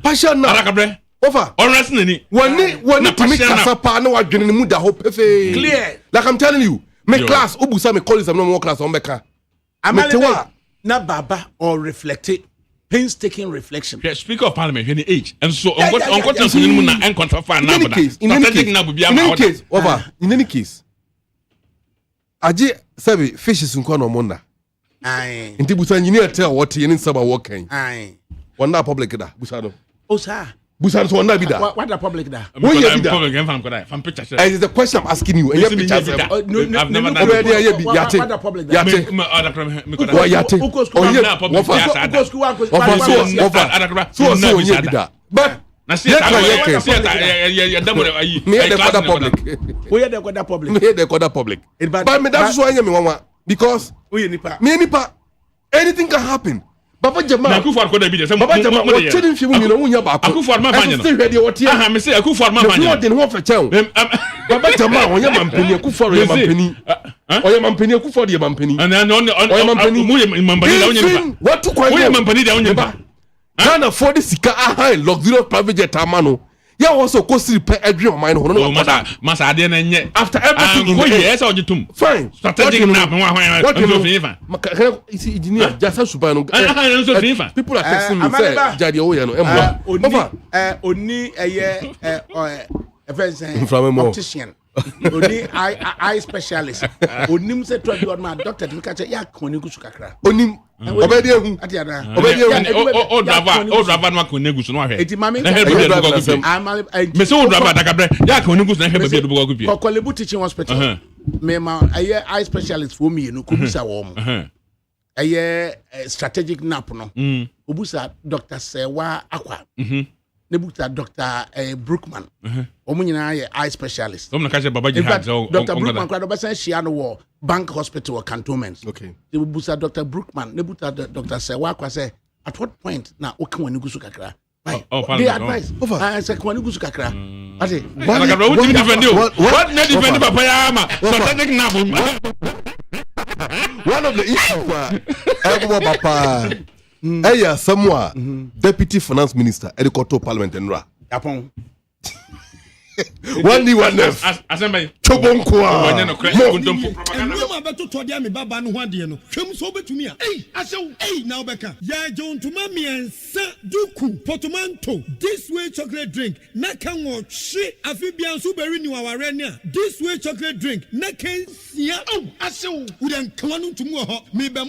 partial nap. ADAKABRI. Over. Unrest nani. When to make kasapa na wadwene mu da ho pefe. Clear. Like I'm telling you, my class obusa me colleagues am no more class on beka. Amalete na baba or reflected painstaking reflection. Yeah, Speaker of Parliament in the age. And so on what in any case, Aji sabi fishes in corner monda. Aye. Inti busa engineer tell what you need saba working. Aye. One na public da busano. Oh sir. Busano so one na bida. What the public da? When you bida. It is the question I'm asking you. And you picture. I've never done it. What the public da? Yate. But na see the public. But me that's why me wan because me nipa anything can happen. Baba Jamal. Baba Jamal. What children feel me no unya ba ko. Still ready what here. Me say Akufo-Addo man. No dey no for chow. Baba Jamal onya mampeni Akufo-Addo ya mampeni. Oya mampeni Akufo-Addo ya mampeni. Oya mampeni. What to kwai. Oya mampeni da onya ba. Ghana for the sika luxurious private jet amano. Yeah, also go see a dream of mine. Oh, masa ade na nye. After everything in the yes, or jitum. Fine. Strategic nap. What you know? You see, engineer, just as people are texting me. Say, Jadi Oya no. Oni optician. Oni eye specialist. Onim se to do ma doctor to catch ya koni gusu kakra. Onim obedi ehu. O drava no akoni gusu no ahwe. Eti mami. Me se o drava ADAKABRI ya koni gusu na hwe bebi do go pie. Kokolebu teaching hospital. Me ma eye specialist for me no kubusa wo mo. Eye strategic nap no. Obusa Dr. Sewa Akwa. Nebuta Dr. Brookman. Omunyina ye eye specialist. Some na kaje baba jihad. Dr. Brookman kwado basa shia no wo bank hospital or cantonments. Okay. Nebuta Dr. Brookman, nebuta Dr. Sewa Akwa say at what point na okanwani gusu kakra. They advise. I say kwani gusu kakra. Ati ADAKABRI what defend you? What na defend papa ya ma? Strategic nap. One of the issues papa Eya Samoa, Deputy Finance Minister, Edikoto Parliament and Ra. Yapon. One left. Assembly. Chobonkwa. No beto to dia me baba no hwade no. Hwem so betumi a. Now beka. Ya John to mami ensa duku portmanteau. This way chocolate drink. Na kan wo hwe afibian so beri ni waware ni a. This way chocolate drink. Na kan sia. Asew. Udan kan no tumu ho. Me be